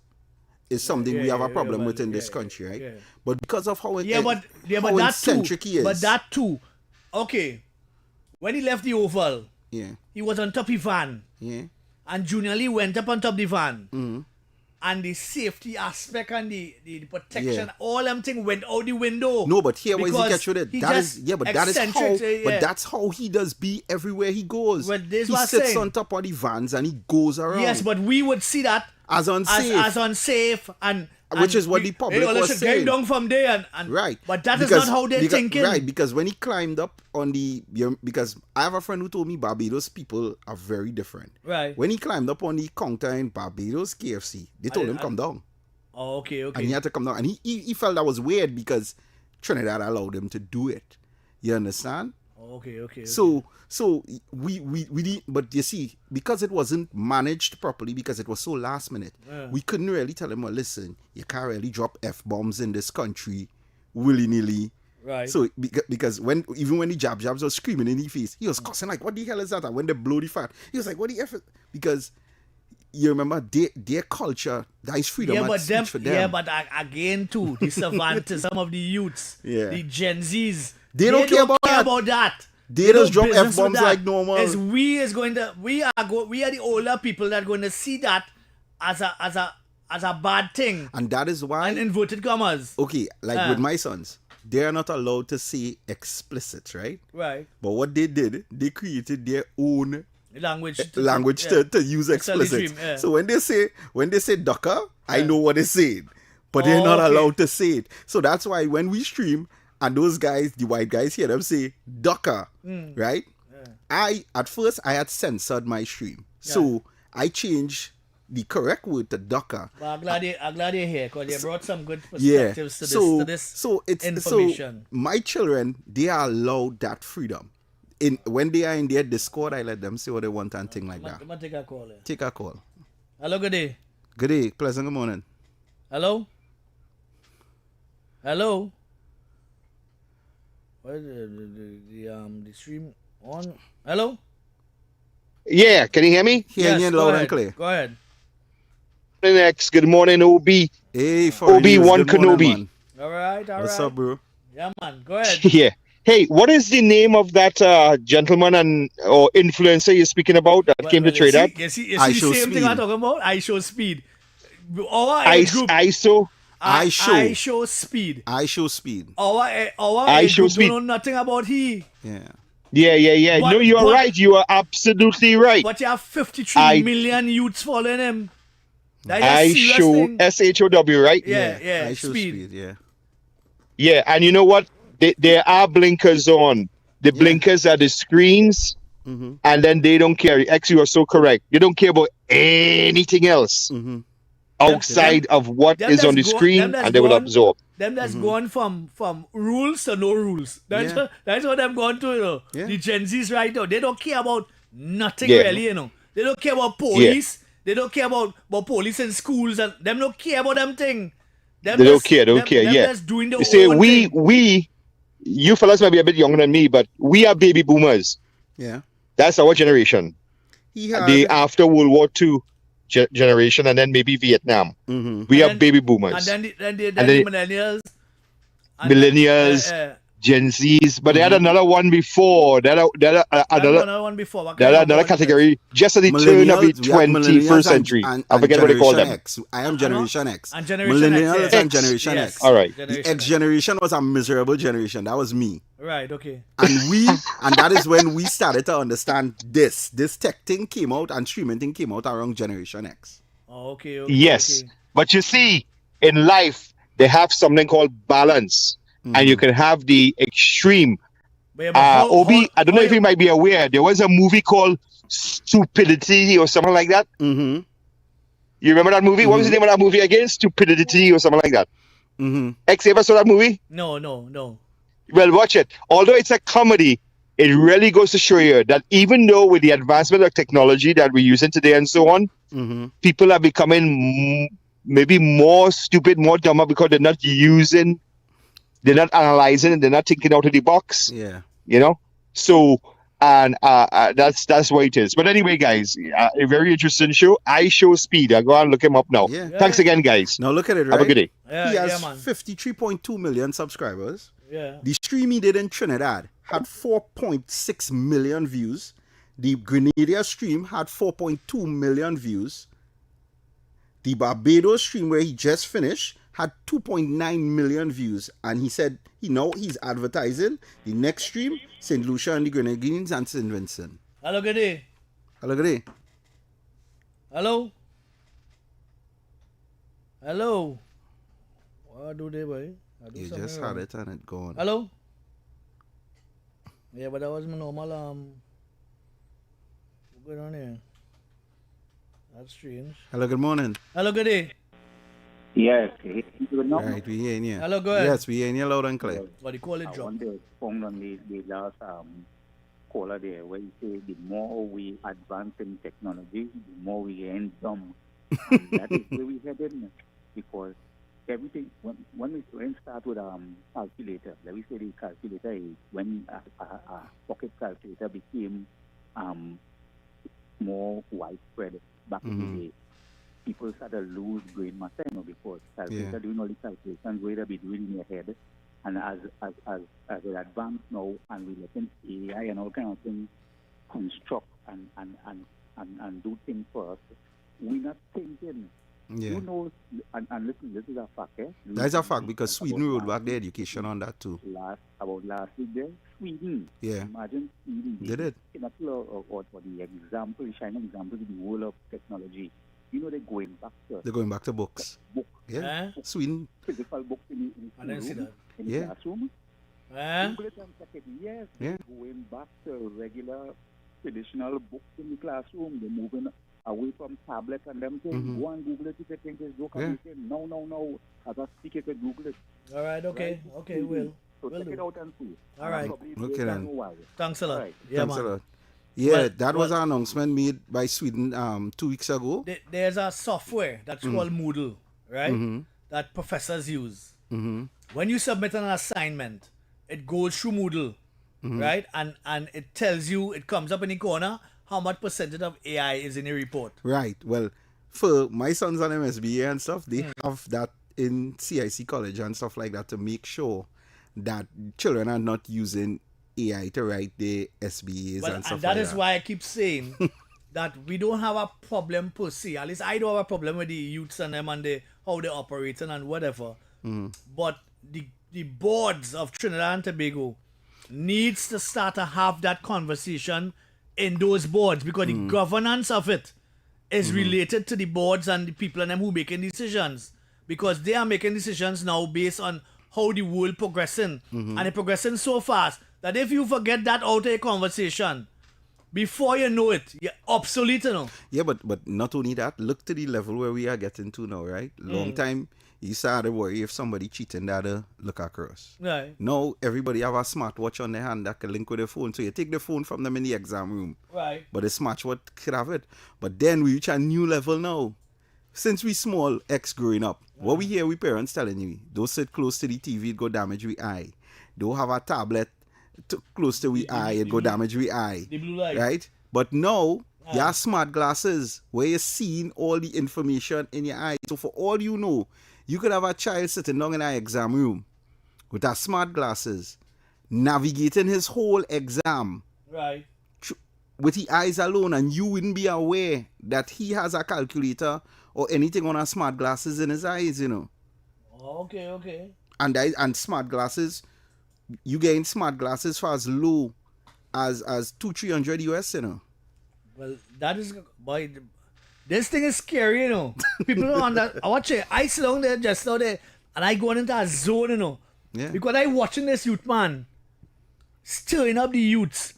is something we have a problem with in this country, right? Yeah. But because of how but that eccentric he is. But that too. Okay. When he left the Oval, he was on top of the van. Yeah. And Junior Lee went up on top of the van. And the safety aspect and the protection, all them things went out the window. No, but here where he catch with it. But that's how he does be everywhere he goes. But he sits on top of the vans and he goes around. Yes, but we would see that as unsafe. As unsafe and which is what the public was saying. Down from there and right. But that is not how they're thinking. Right, because when he climbed up on because I have a friend who told me Barbados people are very different. Right. When he climbed up on the counter in Barbados KFC, they told him come down. Oh, okay. And he had to come down. And he felt that was weird because Trinidad allowed him to do it. You understand? Okay. So we but you see, because it wasn't managed properly, because it was so last minute, we couldn't really tell him, well, listen, you can't really drop F-bombs in this country willy-nilly. Right. So because even when the jabs were screaming in his face, he was cussing like, what the hell is that? And when they blow the fat, he was like, what the F is? Because you remember their culture, that is freedom of speech for them. Yeah, but again too, the savantism of the youths, the Gen Zs, they don't care about that. They just drop F-bombs like normal. We are the older people that are going to see that as a bad thing. And that is why, and inverted commas. Okay, like with my sons, they are not allowed to say explicit, right? Right. But what they did, they created their own language to use explicit. So when they say ducker, I know what they're saying, but they're not allowed to say it. So that's why when we stream and those guys, the white guys, hear them say ducker, right? At first I had censored my stream, so I changed the correct word to ducker. Well, I'm glad you're here, because you brought some good perspectives to this information. So my children, they are allowed that freedom. When they are in their Discord, I let them say what they want and thing like that. I'm going to take a call. Take a call. Hello, good day. Good day. Pleasant good morning. Hello? Hello? What is the stream on? Hello? Yeah, can you hear me? Hearing you loud and clear. Go ahead. Next, good morning, OB. Hey, for Obi-Wan Kenobi. All right. What's up, bro? Yeah, man. Go ahead. Yeah. Hey, what is the name of that gentleman or influencer you're speaking about that came to trade up? You see the same thing I'm talking about? I show speed. I show speed. I show speed. I show speed. Don't know nothing about he. Yeah. But, no, you are right. You are absolutely right. But you have 53 million youths following him. I show SHOW, right? Yeah. I show speed. Yeah, and you know what? There are blinkers on. The blinkers are the screens, and then they don't care. Actually, you are so correct. You don't care about anything else outside of what is on the screen, and they will absorb. Them that's gone from rules to no rules. That's what them gone to, you know. The Gen Zs right now, they don't care about nothing really, you know. They don't care about police. They don't care about police in schools, and them don't care about them thing. They don't care. Them just doing the you see, own thing. You fellas might be a bit younger than me, but we are baby boomers. Yeah. That's our generation. The after World War II generation, and then maybe Vietnam. We are baby boomers. And then the millennials. Millennials, Gen Zs, but they had another one before. Another category, just at the turn of the 21st century. I forget what they call them. I am Generation X. And Generation Millennials and Generation X. All right. The X generation was a miserable generation. That was me. Right, okay. And that is when we started to understand this. This tech thing came out and streaming thing came out around Generation X. Oh, okay. Yes. But you see, in life, they have something called balance. And you can have the extreme. Obi, I don't know if you might be aware, there was a movie called Stupidity or something like that. You remember that movie? What was the name of that movie again? Stupidity or something like that. X, you ever saw that movie? No. Well, watch it. Although it's a comedy, it really goes to show you that even though with the advancement of technology that we're using today and so on, people are becoming maybe more stupid, more dumber because they're not analyzing and they're not thinking out of the box. Yeah. You know? So, and that's what it is. But anyway, guys, a very interesting show. I show speed. I'll go and look him up now. Yeah. Thanks again, guys. Now look at it, right? Have a good day. He has 53.2 million subscribers. Yeah. The stream he did in Trinidad had 4.6 million views. The Grenada stream had 4.2 million views. The Barbados stream where he just finished had 2.9 million views, and he said he's advertising the next stream, St. Lucia and the Grenadines and St. Vincent. Hello, good day. Hello, good day. Hello. What do they, boy? You just had it and it gone. Hello? Yeah, but that was my normal, what's going on here? That's strange. Hello, good morning. Hello, good day. Yes. Right, we hearing you. Hello, go ahead. Yes, we hearing you loud and clear. What do you call it, I drop? want to expound on the last caller there, where you say the more we advance in technology, the more we end dumb. And that is where we headed, because everything, when we start with calculator, let me say the calculator is when a pocket calculator became more widespread back in the day. start to lose brain matter, because calculator doing all the calculations where they be doing in your head. And as it advance now, and we let AI and all kind of things construct and do things for us, we're not thinking. Yeah. And listen, this is a fact. That's a fact, because Sweden rolled back the education on that too. Last week there, Sweden. Yeah. Imagine Sweden. Did it? Or the example, the shining example of the world of technology. They're going back to. They're going back to books. Yeah. Sweden. Physical books in the classroom. Google it and check it. Yes. Yeah. They're going back to regular traditional books in the classroom. They're moving away from tablet and them things. Go and Google it if you think it's joke. No. As I speak, you can Google it. All right, okay. Right? Okay, we'll. So check it out and see. All right. Okay then. Thanks a lot. Right. Yeah, Thanks man. a lot. Yeah, that was an announcement made by Sweden 2 weeks ago. There's a software that's called Moodle, right? That professors use. When you submit an assignment, it goes through Moodle, right? And it tells you, it comes up in the corner, how much percentage of AI is in your report. Right. Well, for my sons on MSBA and stuff, they have that in CIC college and stuff like that to make sure that children are not using AI to write their SBAs and stuff like that. And that is why I keep saying that we don't have a problem per se. At least I don't have a problem with the youths and them and how they operate and whatever. But the boards of Trinidad and Tobago needs to start to have that conversation in those boards, because the governance of it is related to the boards and the people and them who making decisions, because they are making decisions now based on how the world progressing, and it's progressing so fast that if you forget that out of a conversation, before you know it, you're obsolete, Yeah, but not only that, look to the level where we are getting to now, right? Long time, you started to worry if somebody cheating that look across. Right. Now, everybody have a smartwatch on their hand that can link with their phone. So you take the phone from them in the exam room. Right. But the smartwatch could have it. But then we reach a new level now. Since we small, growing up, what we hear we parents telling you, don't sit close to the TV, it go damage we eye. Don't have a tablet close to we eye, it go damage we eye. The blue light. Right? But now, you have smart glasses where you're seeing all the information in your eye. So for all you know, you could have a child sitting down in an exam room with a smart glasses, navigating his whole exam. Right. With the eyes alone, and you wouldn't be aware that he has a calculator or anything on a smart glasses in his eyes, Okay. And smart glasses, you getting smart glasses for as low as $200-300 US, Well, that is, boy, this thing is scary, People don't understand. I watch it. I sit down there just now there, and I go into a zone, Yeah. Because I watching this youth man stirring up the youths.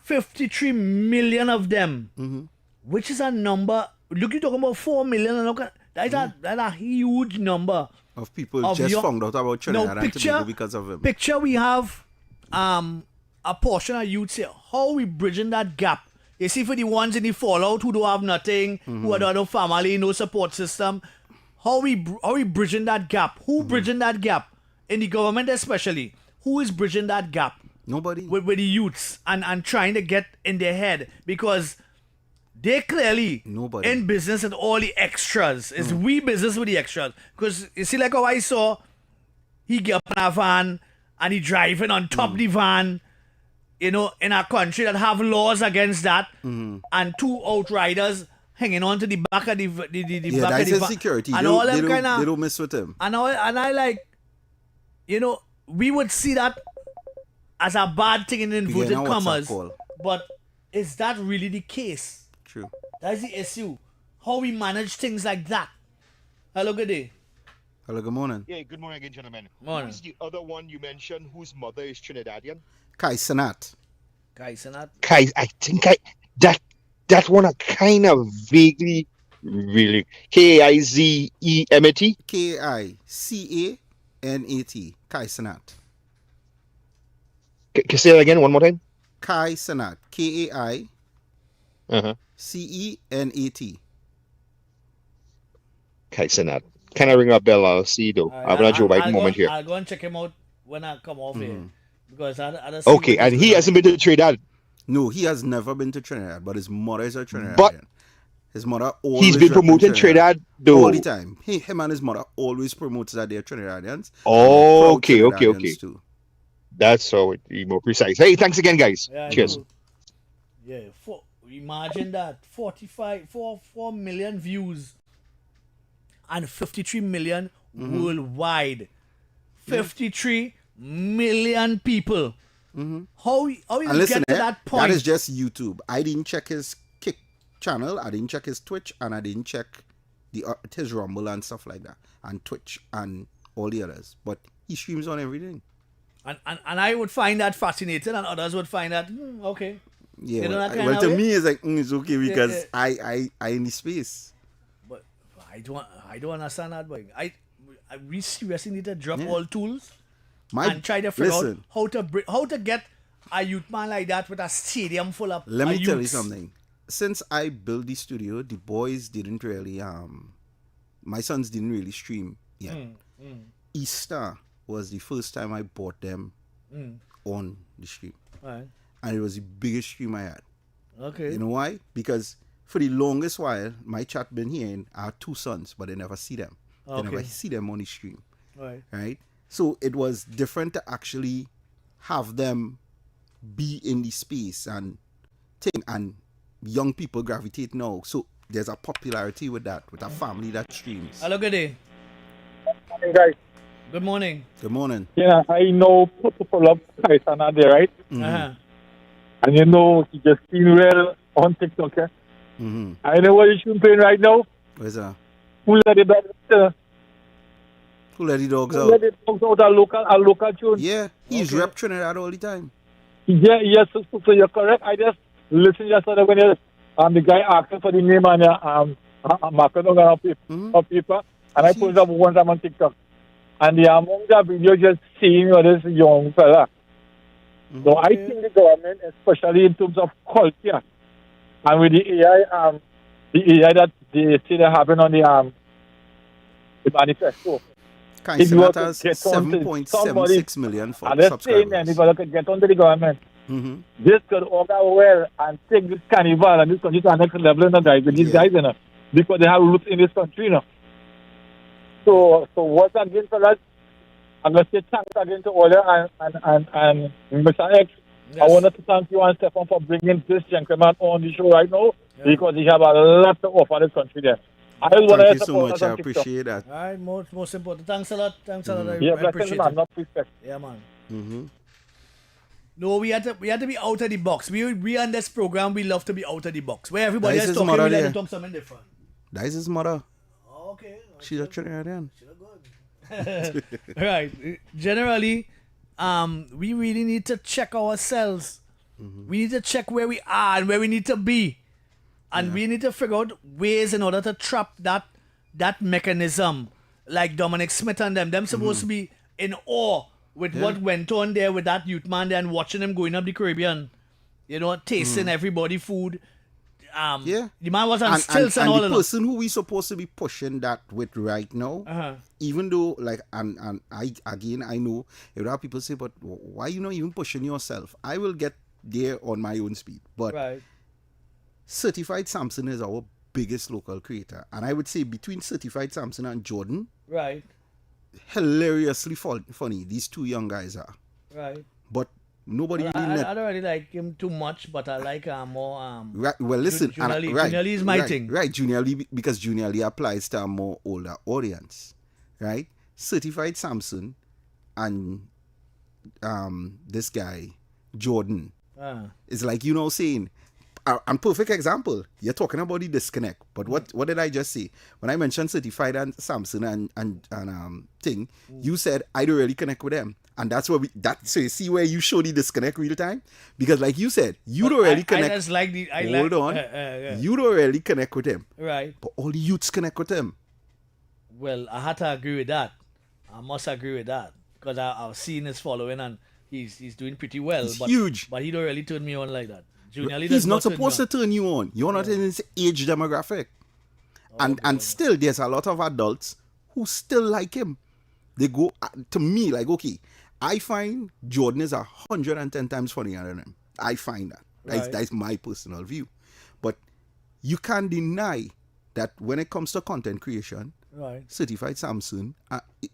53 million of them, which is a number. Look, you're talking about 4 million. And that's a huge number of people just found out about Trinidad and Tobago because of him. Picture we have a portion of youths here. How we bridging that gap? You see, for the ones in the fallout who don't have nothing, who don't have no family, no support system, how we bridging that gap? Who bridging that gap? In the government especially, who is bridging that gap? Nobody. With the youths and trying to get in their head, because they clearly in business and all the extras. It's we business with the extras. Because you see, like how I saw, he get up in a van and he driving on top of the van, in a country that have laws against that, and 2 outriders hanging on to the back of the back of the van. Security. And all them kind of, they don't mess with him. And I like, we would see that as a bad thing in inverted commas. But is that really the case? True. That's the issue. How we manage things like that. Hello, good day. Hello, good morning. Yeah, good morning again, gentlemen. Morning. Who's the other one you mentioned whose mother is Trinidadian? Kai Sanat. I think that one I kind of vaguely really K-I-Z-E-M-A-T? K-I-C-A-N-A-T. Kai Sanat. Can you say it again one more time? Kai Sanat. K-A-I-C-E-N-A-T. Kai Sanat. Can I ring a bell? I'll see though. I'm not sure by the moment here. I'll go and check him out when I come off here. Because I okay, and he hasn't been to Trinidad. No, he has never been to Trinidad, but his mother is a Trinidadian. His mother always he's been promoting Trinidad though. All the time. Him and his mother always promotes that they're Trinidadians. Oh, okay. Too. That's so more precise. Hey, thanks again, guys. Yeah, cheers. Yeah, imagine that 4 million views and 53 million worldwide. 53 million people. How you listen, get to that point? That is just YouTube. I didn't check his Kick channel. I didn't check his Twitch, and I didn't check his Rumble and stuff like that, and Twitch and all the others. But he streams on everything. And I would find that fascinating, and others would find that okay. Yeah, well, to me it's like it's okay because I in the space. But I don't understand that, boy. We seriously need to drop all tools and try to figure out how to get a youth man like that with a stadium full of. Let me tell you something. Since I built the studio, the boys didn't really my sons didn't really stream yet. Easter was the first time I bought them on the stream. Right. And it was the biggest stream I had. Okay. You know why? Because for the longest while, my chat been hearing I have 2 sons, but they never see them. They never see them on the stream. Right? So it was different to actually have them be in the space and thing, and young people gravitate now. So there's a popularity with that, with a family that streams. Hello, good day. Hey guys. Good morning. Good morning. Yeah, I know people of Tyson are there, right? And you know, he just seen well on TikTok. I know what he's playing right now. Where's that? Who let the dogs out? Who let the dogs out? Who let the dogs out? A local tune. Yeah, he's rep Trinidad all the time. Yeah, yes, so you're correct. I just listened yesterday when the guy asking for the name and marking on a paper, and I put it up one time on TikTok. And the among the video just seeing this young fella. So I think the government, especially in terms of culture, and with the AI that they say they happen on the manifesto. Kaisenat has 7.76 million subscribers. And if you could get onto the government, this could order well and take this carnival and this country to the next level, guys, with these guys, because they have roots in this country, So what's again for us? I'm going to say thanks again to Ola and Mr. X. Yes. I wanted to thank you and Stephan for bringing this gentleman on the show right now because he have a lot to offer this country there. Thank you so much. I appreciate that. All right, most important. Thanks a lot. I appreciate it. Not respect. Yeah, man. No, we had to be out of the box. We on this program, we love to be out of the box. Where everybody is talking, we like to talk something different. That is his mother. Okay. She's a Trinidadian. Right. Generally, we really need to check ourselves. We need to check where we are and where we need to be. And we need to figure out ways in order to trap that mechanism. Like Dominic Smith and them supposed to be in awe with what went on there with that youth man there and watching him going up the Caribbean. Tasting everybody food. The man was on stilts and all of that. And the person who we supposed to be pushing that with right now, even though, and I know, a lot of people say, but why you not even pushing yourself? I will get there on my own speed. But Certified Samson is our biggest local creator. And I would say between Certified Samson and Jordan, hilariously funny, these 2 young guys are. Right. But nobody really I don't really like him too much, but I like more. Right. Well, listen, Junior Lee is my thing. Right, Junior Lee, because Junior Lee applies to a more older audience, right? Certified Samson and this guy Jordan is like saying. And perfect example. You're talking about the disconnect, but what did I just say when I mentioned Certified and Samson and thing? You said I don't really connect with them. And that's where so you see where you show the disconnect real time? Because like you said, you don't really connect. I just like Hold on. You don't really connect with him. Right. But all the youths connect with him. Well, I had to agree with that. I must agree with that. Because I've seen his following and he's doing pretty well. He's huge. But he don't really turn me on like that. He's not supposed to turn you on. You're not in his age demographic. And still, there's a lot of adults who still like him. They go, to me, like, okay, I find Jordan is 110 times funnier than him. I find that. That's my personal view. But you can't deny that when it comes to content creation, right, Certified Samson,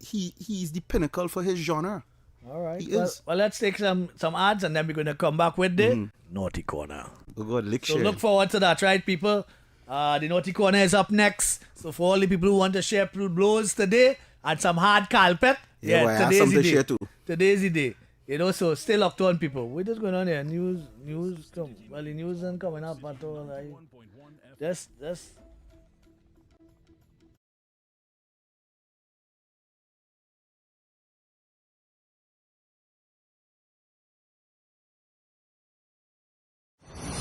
he's the pinnacle for his genre. All right. He is. Well, let's take some ads and then we're going to come back with the Naughty Corner. Oh God, so look forward to that, right, people? The Naughty Corner is up next. So for all the people who want to share blows today and some hard carpet, today's the day. Today's the day. You know, so stay locked on, people. What is going on here? News, the news isn't coming up at all. Right? Just.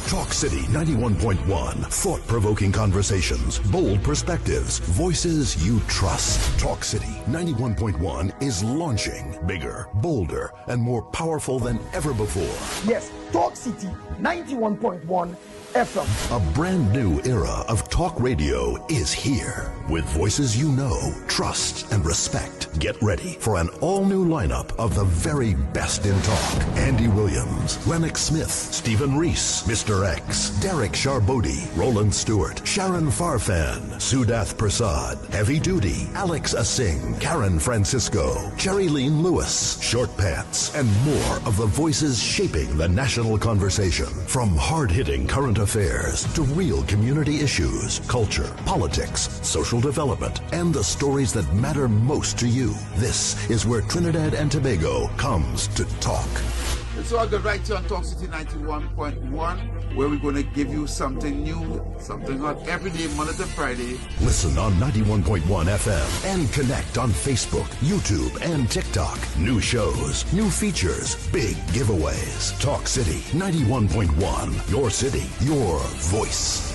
Talk City 91.1. Thought-provoking conversations, bold perspectives, voices you trust. Talk City 91.1 is launching bigger, bolder, and more powerful than ever before. Yes, Talk City 91.1 FM. A brand new era of talk radio is here. With voices you know, trust, and respect. Get ready for an all-new lineup of the very best in talk. Andy Williams, Lennox Smith, Stephan Reis, Mr. X, Derek Charbodi, Roland Stewart, Sharon Farfan, Sudath Prasad, Heavy Duty, Alex Asing, Karen Francisco, Cherry Lean Lewis, Short Pants, and more of the voices shaping the national conversation. From hard-hitting current affairs to real community issues, culture, politics, social development, and the stories that matter most to you. This is where Trinidad and Tobago comes to talk. It's all good right here on Talk City 91.1, where we're going to give you something new, something hot every day, Monday to Friday. Listen on 91.1 FM and connect on Facebook, YouTube, and TikTok. New shows, new features, big giveaways. Talk City 91.1. Your city, your voice.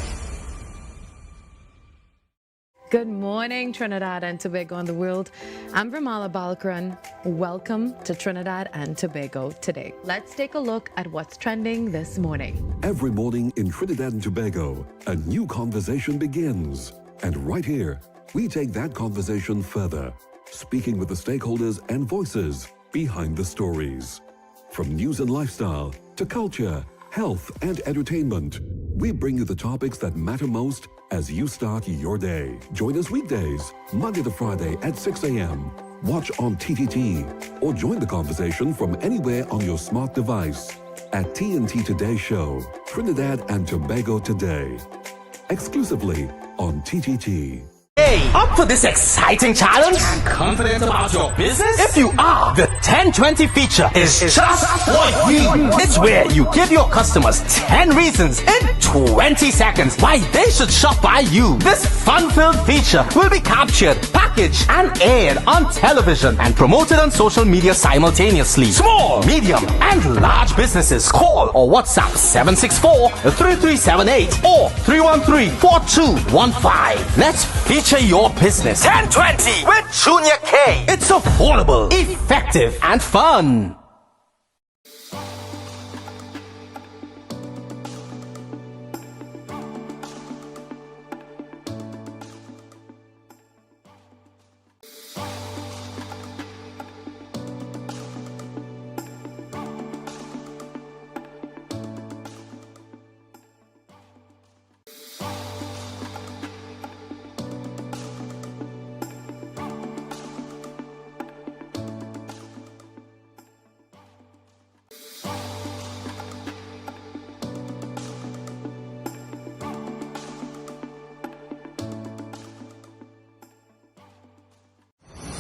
Good morning, Trinidad and Tobago and the world. I'm Ramala Balkaran. Welcome to Trinidad and Tobago today. Let's take a look at what's trending this morning. Every morning in Trinidad and Tobago, a new conversation begins. And right here, we take that conversation further, speaking with the stakeholders and voices behind the stories. From news and lifestyle to culture, health, and entertainment, we bring you the topics that matter most as you start your day. Join us weekdays, Monday to Friday at 6 a.m. Watch on TTT or join the conversation from anywhere on your smart device at TNT Today Show, Trinidad and Tobago Today. Exclusively on TTT. Hey, up for this exciting challenge? And confident about your business? If you are, the 1020 feature is just what you need. It's where you give your customers 10 reasons in 20 seconds why they should shop by you. This fun-filled feature will be captured, packaged, and aired on television and promoted on social media simultaneously. Small, medium, and large businesses call or WhatsApp 764-3378 or 313-4215. Let's feature your business. 1020 with Junior K. It's affordable, effective, and fun.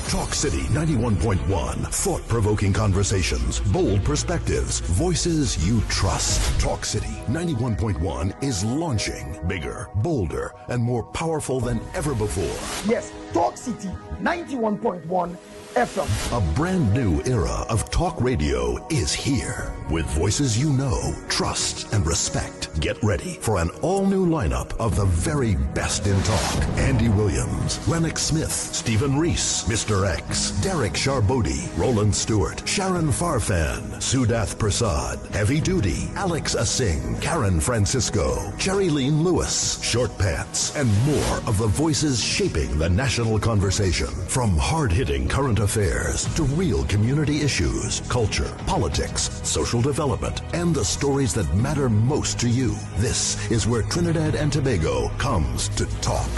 Talk City 91.1. Thought-provoking conversations, bold perspectives, voices you trust. Talk City 91.1 is launching bigger, bolder, and more powerful than ever before. Yes, Talk City 91.1 FM. A brand new era of talk radio is here. With voices you know, trust, and respect. Get ready for an all-new lineup of the very best in talk. Andy Williams, Lennox Smith, Stephan Reis, Mr. X, Derek Charbodi, Roland Stewart, Sharon Farfan, Sudath Prasad, Heavy Duty, Alex Asing, Karen Francisco, Cherry Lean Lewis, Short Pants, and more of the voices shaping the national conversation. From hard-hitting current affairs to real community issues, culture, politics, social development, and the stories that matter most to you. This is where Trinidad and Tobago comes to talk.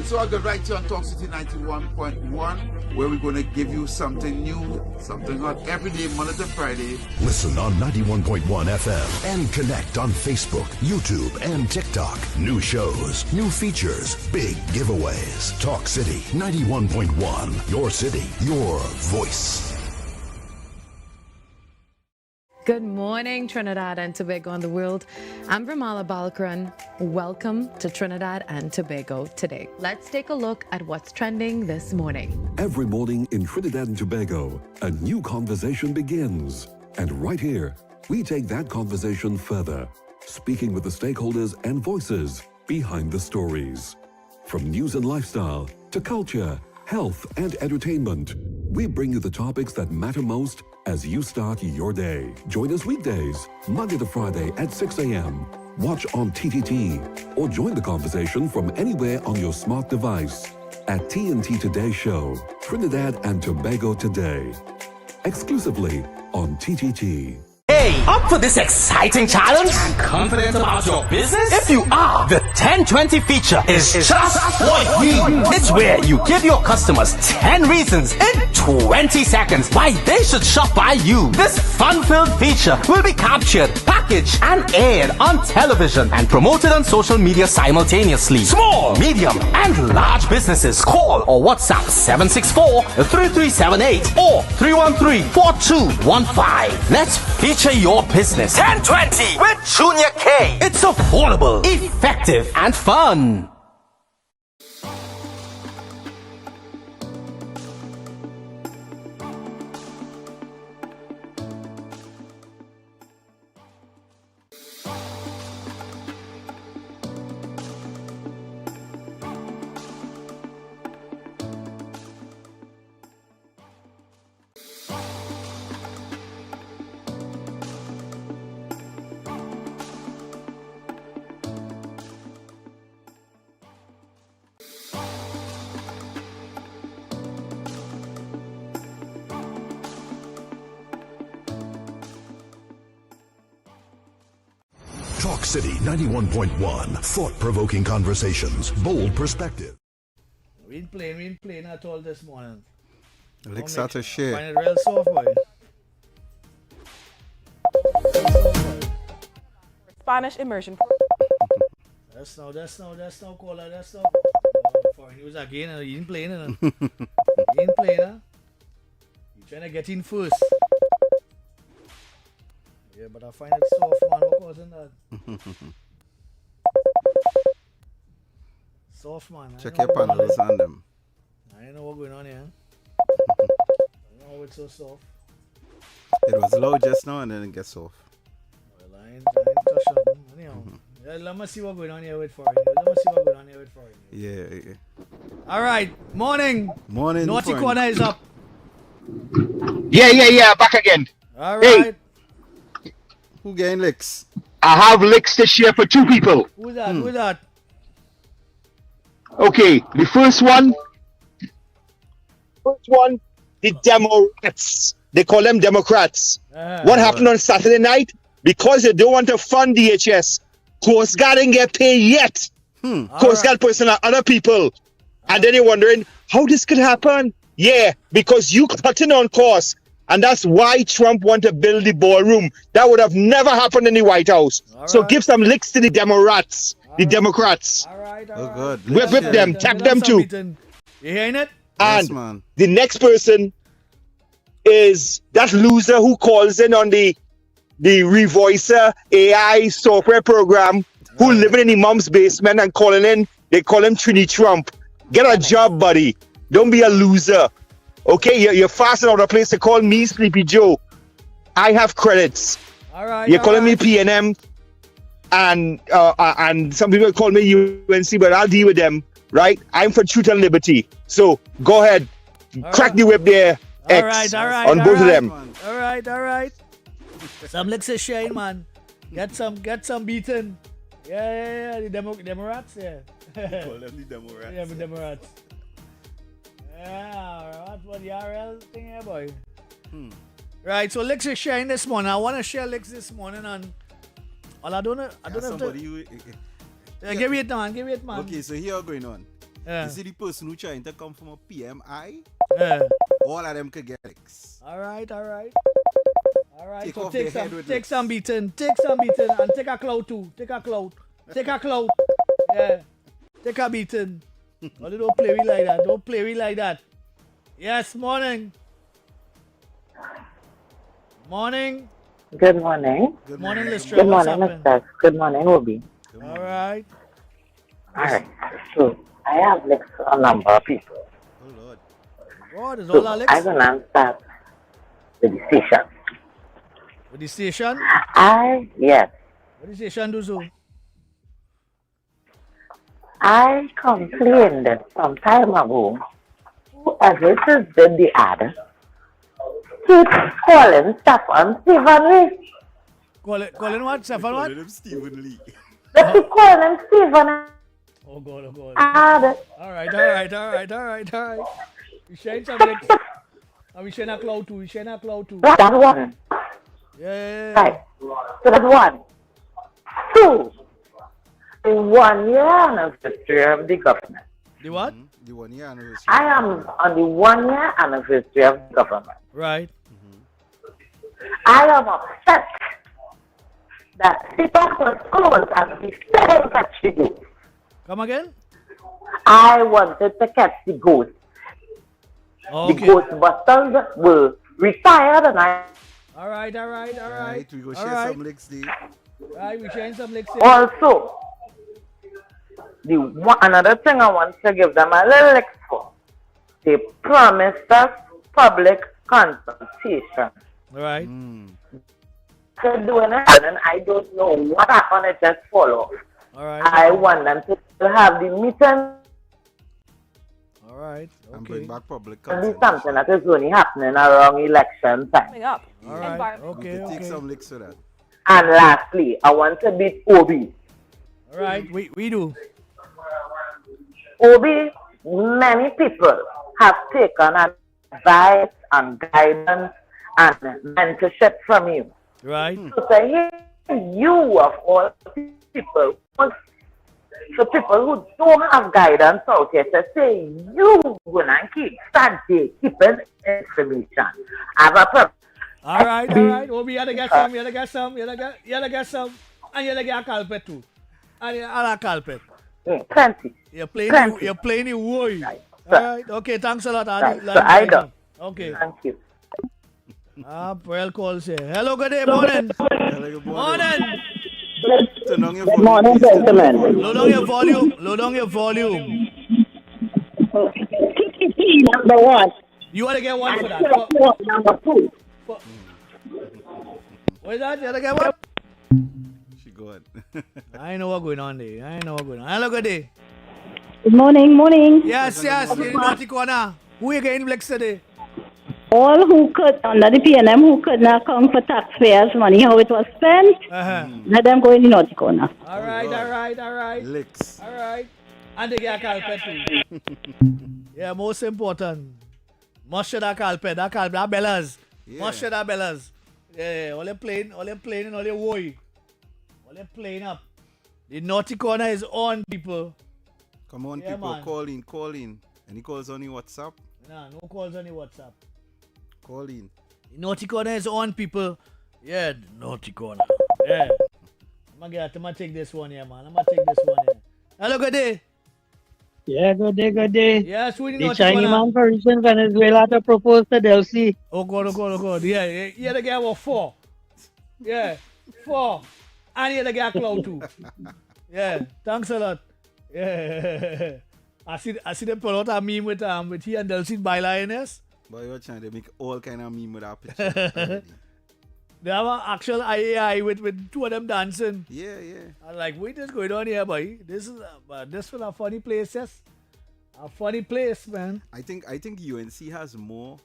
So I got right here on Talk City 91.1, where we're going to give you something new, something hot every day, Monday to Friday. Listen on 91.1 FM and connect on Facebook, YouTube, and TikTok. New shows, new features, big giveaways. Talk City 91.1. Your city, your voice. Good morning, Trinidad and Tobago and the world. I'm Ramala Balkaran. Welcome to Trinidad and Tobago today. Let's take a look at what's trending this morning. Every morning in Trinidad and Tobago, a new conversation begins. And right here, we take that conversation further, speaking with the stakeholders and voices behind the stories. From news and lifestyle to culture, health, and entertainment, we bring you the topics that matter most as you start your day. Join us weekdays, Monday to Friday at 6 a.m. Watch on TTT or join the conversation from anywhere on your smart device at TNT Today Show, Trinidad and Tobago Today. Exclusively on TTT. Hey, up for this exciting challenge? And confident about your business? If you are, the 1020 feature is just what we need. It's where you give your customers 10 reasons in 20 seconds why they should shop by you. This fun-filled feature will be captured, packaged, and aired on television and promoted on social media simultaneously. Small, medium, and large businesses call or WhatsApp 764-3378 or 313-4215. Let's feature your business. 1020 with Junior K. It's affordable, effective, and fun. Talk City 91.1. Thought-provoking conversations, bold perspective. We ain't playing at all this morning. Licks out a shit. Find it real soft, boy. Spanish immersion. That's no, caller, that's no. Foreign news again, you ain't playing it. You ain't playing, you trying to get in first. Yeah, but I find it soft, man. What causing that? Soft, man. Check your panels on them. I don't know what's going on here. I don't know why it's so soft. It was low just now and then it gets soft. Well, I ain't touched on anyhow. Yeah, let me see what's going on here with foreign news. Yeah. All right. Morning. Naughty foreign. corner is up. Yeah. Back again. All right. Hey. Who getting licks? I have licks to share for two people. Who's that? Okay, the first one, the Democrats. They call them Democrats. What happened on Saturday night? Because they don't want to fund DHS, Coast Guard didn't get paid yet. Coast Guard personnel, other people. And then you're wondering how this could happen. Yeah, because you cutting on costs. And that's why Trump want to build the ballroom. That would have never happened in the White House. So give some licks to the Democrats. All right. Oh, good. Whip them, tap them too. You hearing it? And yes, man. the next person is that loser who calls in on the Revoicer AI software program, who living in the mom's basement and calling in. They call him Trini Trump. Get a job, buddy. Don't be a loser. Okay, you're fast out of place to call me Sleepy Joe. I have credits. All right. You're calling me PNM, and some people call me UNC, but I'll deal with them, right? I'm for truth and liberty. So go ahead, crack the whip there, X, on both of them. All right. Some licks is shame, man. Get some beaten. Yeah. The Democrats, yeah. Call them the Democrats. Yeah, the Democrats. Yeah, all right. what the RL thing here, boy. Right, so Licks is sharing this morning. I want to share Licks this morning on. Well, I don't know. I don't know. Give me it, man. Give me it, man. Okay, so here going on. Yeah. You see the person who trying to come from a PMI? Yeah. All of them could get Licks. All right. Take So off their head with take Licks. some beating, and take a cloud too. Take a cloud. Yeah. Take a beating. Oh, don't play me like that. Don't play me like that. Yes, morning. Morning. Good morning. Good morning, Lister. Good What's morning, happening? Mr. Good morning, Obi. All right. All right. So I have like a number of people. Oh, there's So all Alex. I'm gonna start with the station. With the station? Yes. What the station do so? I complained some time ago. Whoever did the ad keep calling Stephan Reis. Calling what? Stephan what? Stephen Lee. They keep calling him Stephan. Oh God. Ad. All right. We sharing some Alex. And we sharing a cloud too. That's one. Yeah. Right. So that's one. Two. The 1 year anniversary of the government. The what? The 1 year anniversary. I am on the 1 year anniversary of the government. Right. I am upset that people schools have been selling catch the ghost. Come again? I wanted to catch the ghost. Okay. The Ghostbusters were retired and I... All right. We go share some Licks there. Right, we sharing some Licks. Also, another thing I want to give them a little licks for. They promised us public consultation. All right. They're doing it and I don't know what happened, it just fall off. All right. I want them to still have the meeting. All right. And bring back public It'll be consultation. something that is only happening around election time. Coming up. All right. Environment. Okay. Take some Licks for that. And lastly, I want to beat Obi. All right. We do. Obi, many people have taken advice and guidance and mentorship from you. Right. So to hear you of all people, for people who don't have guidance out here, to say you gonna keeping information. I have a problem. All right. Obi, you had to get some. And you had to get a carpet too. And a carpet. Plenty. You're playing the woy. Right. All right. Okay, thanks a lot. Right. So I done. Okay. Thank you. Well calls here. Hello, good day, morning. Morning. Good morning, gentlemen. Load on your volume. Number one. You want to get one for that? Number two. What is that? You want to get one? She good. I know what's going on there. Hello, good day. Good morning. Yes. In Naughty Corner. Who you getting flex today? All who could, under the PNM, who could not come for taxpayers' money, how it was spent, let them go in the Naughty Corner. All right. Licks. All right. And they get a carpet too. Yeah, most important. Must share that carpet, that bellas. Yeah. Must share that bellas. Yeah, all them playing and all them woy. All them playing up. The Naughty Corner is on, people. Come on, Yeah, people, man. call in. Any calls on your WhatsApp? Nah, no calls on the WhatsApp. Call in. The Naughty Corner is on, people. Yeah, the Naughty Corner. Yeah. I'm gonna take this one here, man. Hello, good day. Yeah, good day. Yes, we The Naughty Chinese Corner. man for instance, Venezuela to propose to Delcy. Oh God. Yeah, the guy was 4. Yeah, 4. And the guy cloud too. Yeah, thanks a lot. Yeah. I see them pull out a meme with he and Delcine by Lioness. But you're trying to make all kind of meme with that picture. They have an actual IAI with two of them dancing. Yeah. I'm like, what is going on here, boy? This is a funny place, yes. A funny place, man. I think UNC has more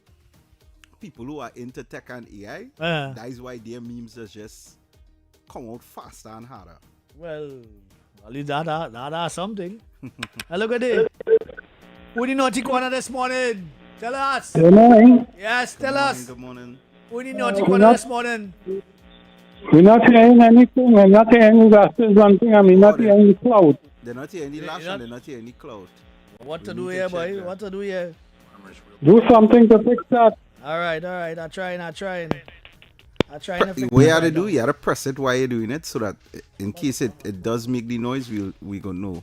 people who are into tech and AI. That is why their memes just come out faster and harder. Well, at least that something. Hello, good day. Who the Naughty Corner this morning? Tell us. Good morning. Yes, tell us. Good morning. Who in the naughty corner this morning? We're not hearing anything. We're not hearing that's one thing. I'm not hearing the cloud. They're not hearing any lash and they're not hearing any cloud. What to do here, boy? What to do here? Do something to fix that. All right. I'm trying. What you have to do, you have to press it while you're doing it so that in case it does make the noise, we gonna know.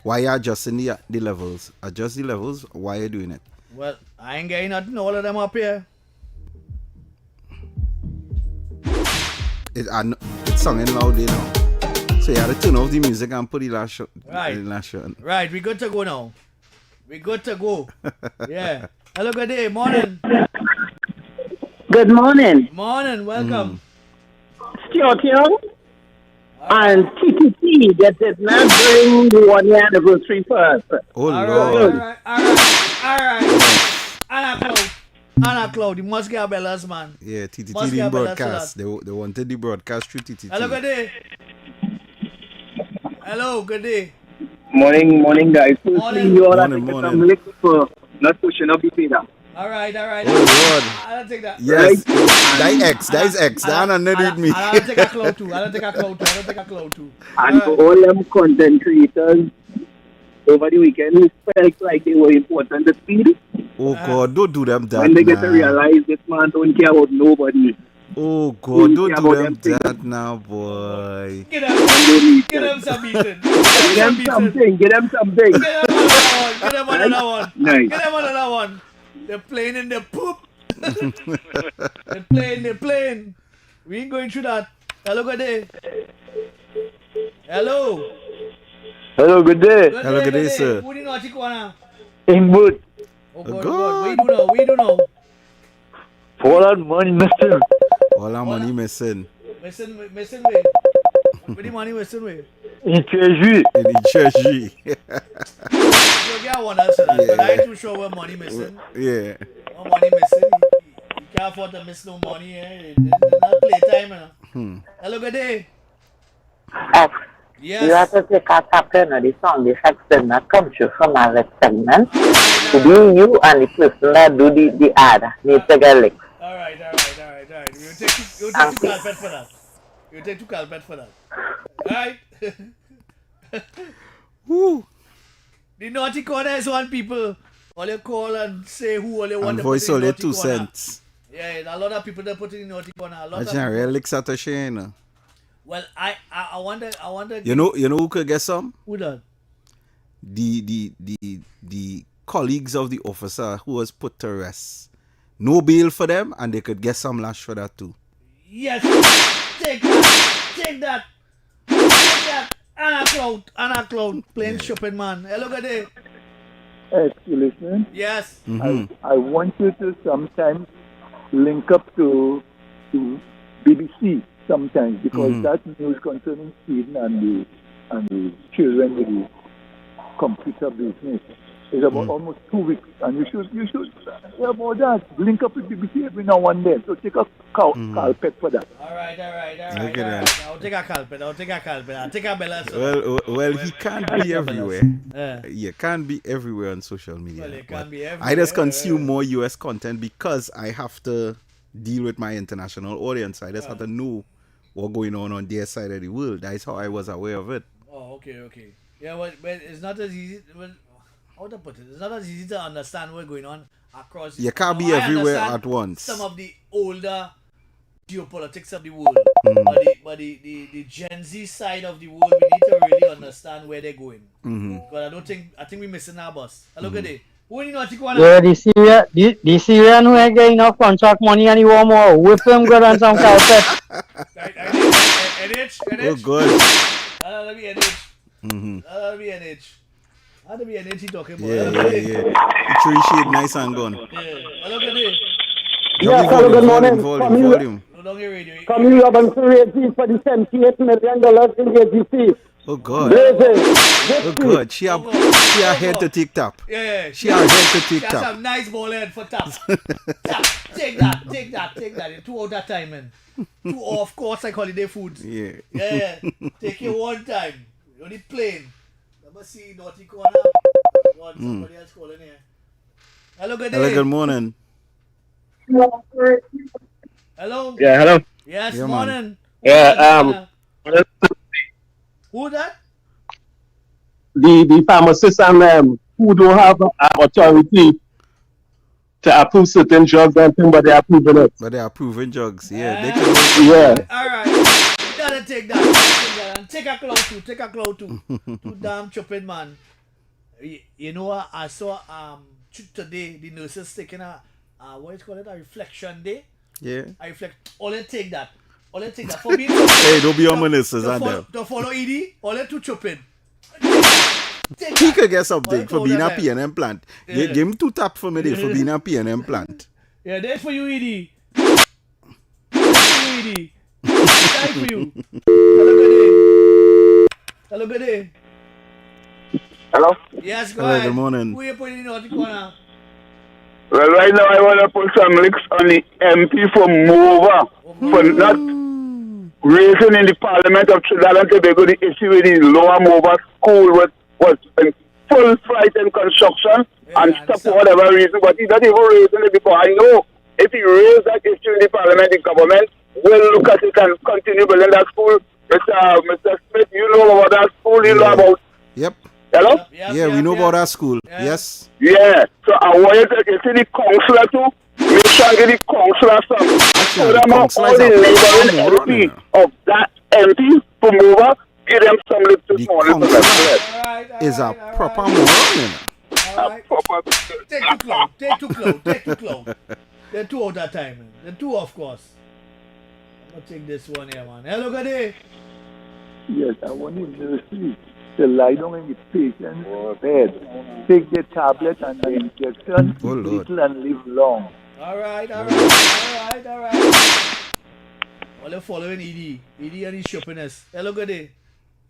Why you adjusting the levels? Adjust the levels while you're doing it. Well, I ain't getting nothing. All of them up here. It's sounding loud there now. So you have to turn off the music and put the lash on. Right, we good to go now. We good to go. Yeah. Hello, good day. Morning. Good morning. Morning, welcome. Stuart Young and TTT that did not bring the 1 year anniversary first. Oh, Lord. All right. Anna Cloud, you must get bellas, man. Yeah, TTT didn't broadcast. They wanted the broadcast through TTT. Hello, good day. Hello, good day. Morning, guys. Morning. You all have to get some licks for not pushing up the pedal. All right. Oh, Lord. I don't take that. Yes. That is X. That under with me. I don't take a cloud too. And for all them content creators over the weekend who felt like they were important to speed. Oh, God, don't do them that. When they get to realize this man don't care about nobody. Oh, God, don't do them that now, boy. Get them some beating. Get them something. Get them another one. Nice. Get them another one. They're playing in the poop. They're playing. We ain't going through that. Hello, good day. Hello, good day. Good day, sir. Who did not corner? Ingwood. Oh, God. What do you know? All that money missing. All our money missing. Missing way. Where the money missing way? In treasury. In the treasury. You get one answer that, but I ain't too sure where money missing. Yeah. What money missing? You can't afford to miss no money. It's not playtime. Hello, good day. Yes. You have to take a captain of the song, the section that comes through from our segment. To be you and the person that do the ad need to get licked. All right. You take two carpet for that. All right. Woo. The naughty corner is one people. All you call and say who all you want and to voice put in the only naughty 2 corner. cents. Yeah, a lot of people that put in the naughty corner. A lot of That's real licks at a shame. Well, I wonder. You know who could get some? Who done? The colleagues of the officer who was put to rest. No bail for them, and they could get some lash for that too. Yes, take that. Anna Cloud, playing shopping man. Hello, good day. Yes, you listening? Yes. Mm-hmm. I want you to sometimes link up to BBC sometimes because that news concerning Sweden and the children with the computer business is about almost 2 weeks, and you should hear about that. Link up with BBC every now and then. So take a carpet for that. All right. Look at that. I'll take a carpet. I'll take a bella. Well, he can't be everywhere. You can't be everywhere on social media. Well, you can't be everywhere. I just consume more US content because I have to deal with my international audience. I just have to know what's going on their side of the world. That's how I was aware of it. Oh, okay. Yeah, but it's not as easy. How to put it? It's not as easy to understand what's going on across. You can't be everywhere at once. Some of the older geopolitics of the world, but the Gen Z side of the world, we need to really understand where they're going. Because I think we're missing our bus. Hello, good day. Who in the naughty corner? Yeah, the Syrian who ain't getting enough contract money and he want more. Whip him good on some carpet. NH? Oh, good. Let me NH. Let me NH. How do we NH talking about? Yeah. Tree shade, nice and gone. Yeah. Hello, good day. Yes, hello, good morning. Volume. Camille Robinson raising for the $78 million in the AGC. Oh, God. Oh, God. She a head to take tap. Yeah. She a head to take tap. She has some nice ball head for tap. Take that. In 2 hours that time, man. 2 of course, like holiday foods. Yeah. Take it one time. Only plain. Let's see, naughty corner. Somebody else calling here. Hello, good day. Hello, good morning. Hello. Yeah, hello. Yes, Yeah, morning. Yeah, Who that? the pharmacists and who don't have authority to approve certain drugs and things, but they are approving it. But they are proven drugs. Yeah, they Yeah. All right. You gotta take that. And take a cloud too. Take a cloud too. Too damn chopping, man. You know what? I saw today the nurses taking what is called it? A reflection day. Yeah. I reflect. Only take that. Only take that. For being Hey, don't be on ministers, and them. to follow ED. Only to chopping. He could get something for being a PNM plant. Yeah. Give him 2 taps for me there for being a PNM plant. Yeah, that's for you, ED. That's for you, ED. That's for you. Hello, good day. Hello? Yes, go Hello, ahead. good morning. Who you putting in the corner? Well, right now I want to put some licks on the MP for Mova for not raising in the Parliament of Trinidad and Tobago the issue with the Lower Mova school was in full flight in construction and stuff for whatever reason, but he's not even raising it before. I know if he raised that issue in the Parliament, the government will look at it and continue building that school. Mr. Smith, you know about that school, you know about... Yep. Hello? Yeah, we know about that school. Yes. Yeah. So I wanted to see the councillor too. Make sure I get the councillor some. So them all the neighboring MP of that MP for Mova, give them some lip to morning. Is a proper moron. Take too close. They're 2 out of time, man. They're 2, of course. I'm gonna take this one here, man. Hello, good day. Yes, I want the nursery to lie down in the patient's bed, take the tablet and the injection, eat little and live long. All right. Well, they're following ED and his shoppiness. Hello, good day.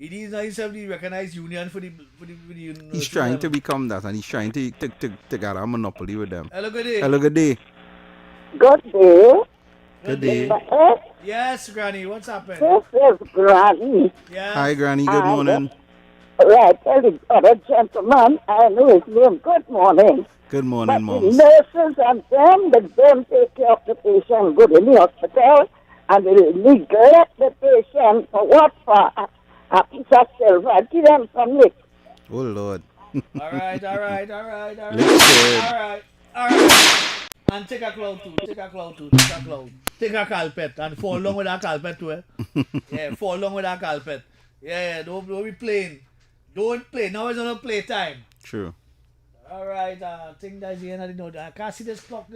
ED is not himself the recognized union for the He's trying to become that, and he's trying to get a monopoly with them. Hello, good day. Hello, good day. Good day. Good day. Yes, Granny, what's happening? This is Granny. Yes. Hi, Granny. Good morning. Right, tell the other gentleman, I know his name. Good morning. Good morning, But Moms. the nurses and them take care of the patient good in the hospital, and they neglect the patient for what? For a piece of silver. Give them some lick. Oh, Lord. All right. And take a cloud too. Take a carpet and fall along with that carpet too. Yeah, fall along with that carpet. Yeah, don't be playing. Don't play. Now it's not play time. True. All right. I think that's the end of the note. I can't see this clock.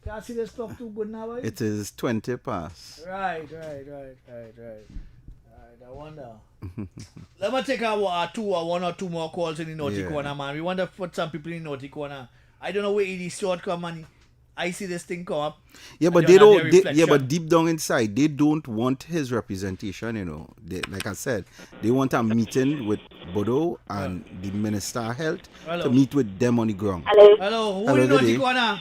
Can't see this clock too good now. It is 20 past. Right. I wonder. Let me take one or two more calls in the naughty corner, man. We want to put some people in the naughty corner. I don't know where it is short come, man. I see this thing come up. Yeah, but they don't. But deep down inside, they don't want his representation. You know, like I said, they want a meeting with Bodo and the Minister of Health to meet with them on the ground. Hello. Who in the naughty corner?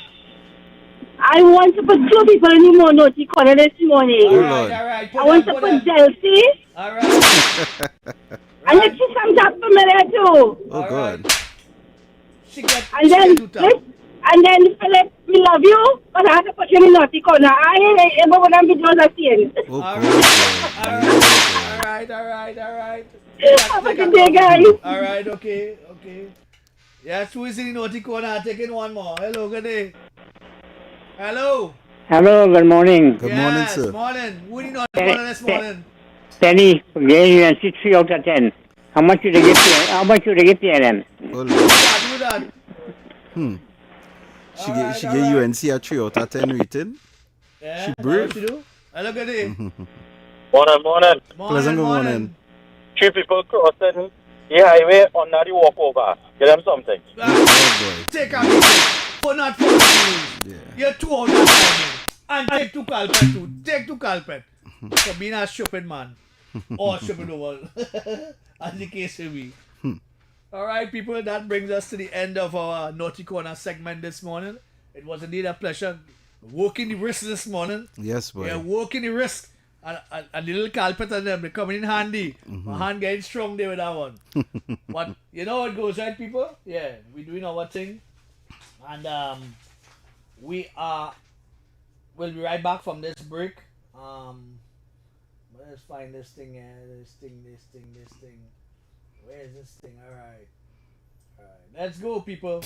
I want to put 2 people in the naughty corner this morning. All right. I want to put Chelsea. All right. And let's see some job familiar too. Oh, God. And then Philip, we love you, but I have to put you in the naughty corner. I ain't able to be doing that thing. All right. Have a good day, guys. All right, okay. Yes, who is in the naughty corner? Taking one more. Hello, good day. Hello, good morning. Good morning, sir. Morning. Who in the naughty corner this morning? Penny, again, 3 out of 10. How much should they give PNM? Oh, Who that? She gave UNC a 3 out of 10 rating. Yeah, she brave. What she do? Hello, good day. Morning. Pleasant good morning. 3 people crossing the highway under the walkover. Give them something. Take a meeting for not following rules. You're 2 out of 10. And take 2 carpet too. Take 2 carpet. For being a shopping man. Or shopping over. As the case may be. Alright, people, that brings us to the end of our Naughty Corner segment this morning. It was indeed a pleasure working the wrist this morning. Yes, boy. Yeah, working the wrist. And the little carpet and them, they're coming in handy. My hand getting strong there with that one. But you know how it goes, right, people? Yeah, we're doing our thing. And we'll be right back from this break. Let's find this thing here. This thing. Where is this thing? Alright. Let's go, people.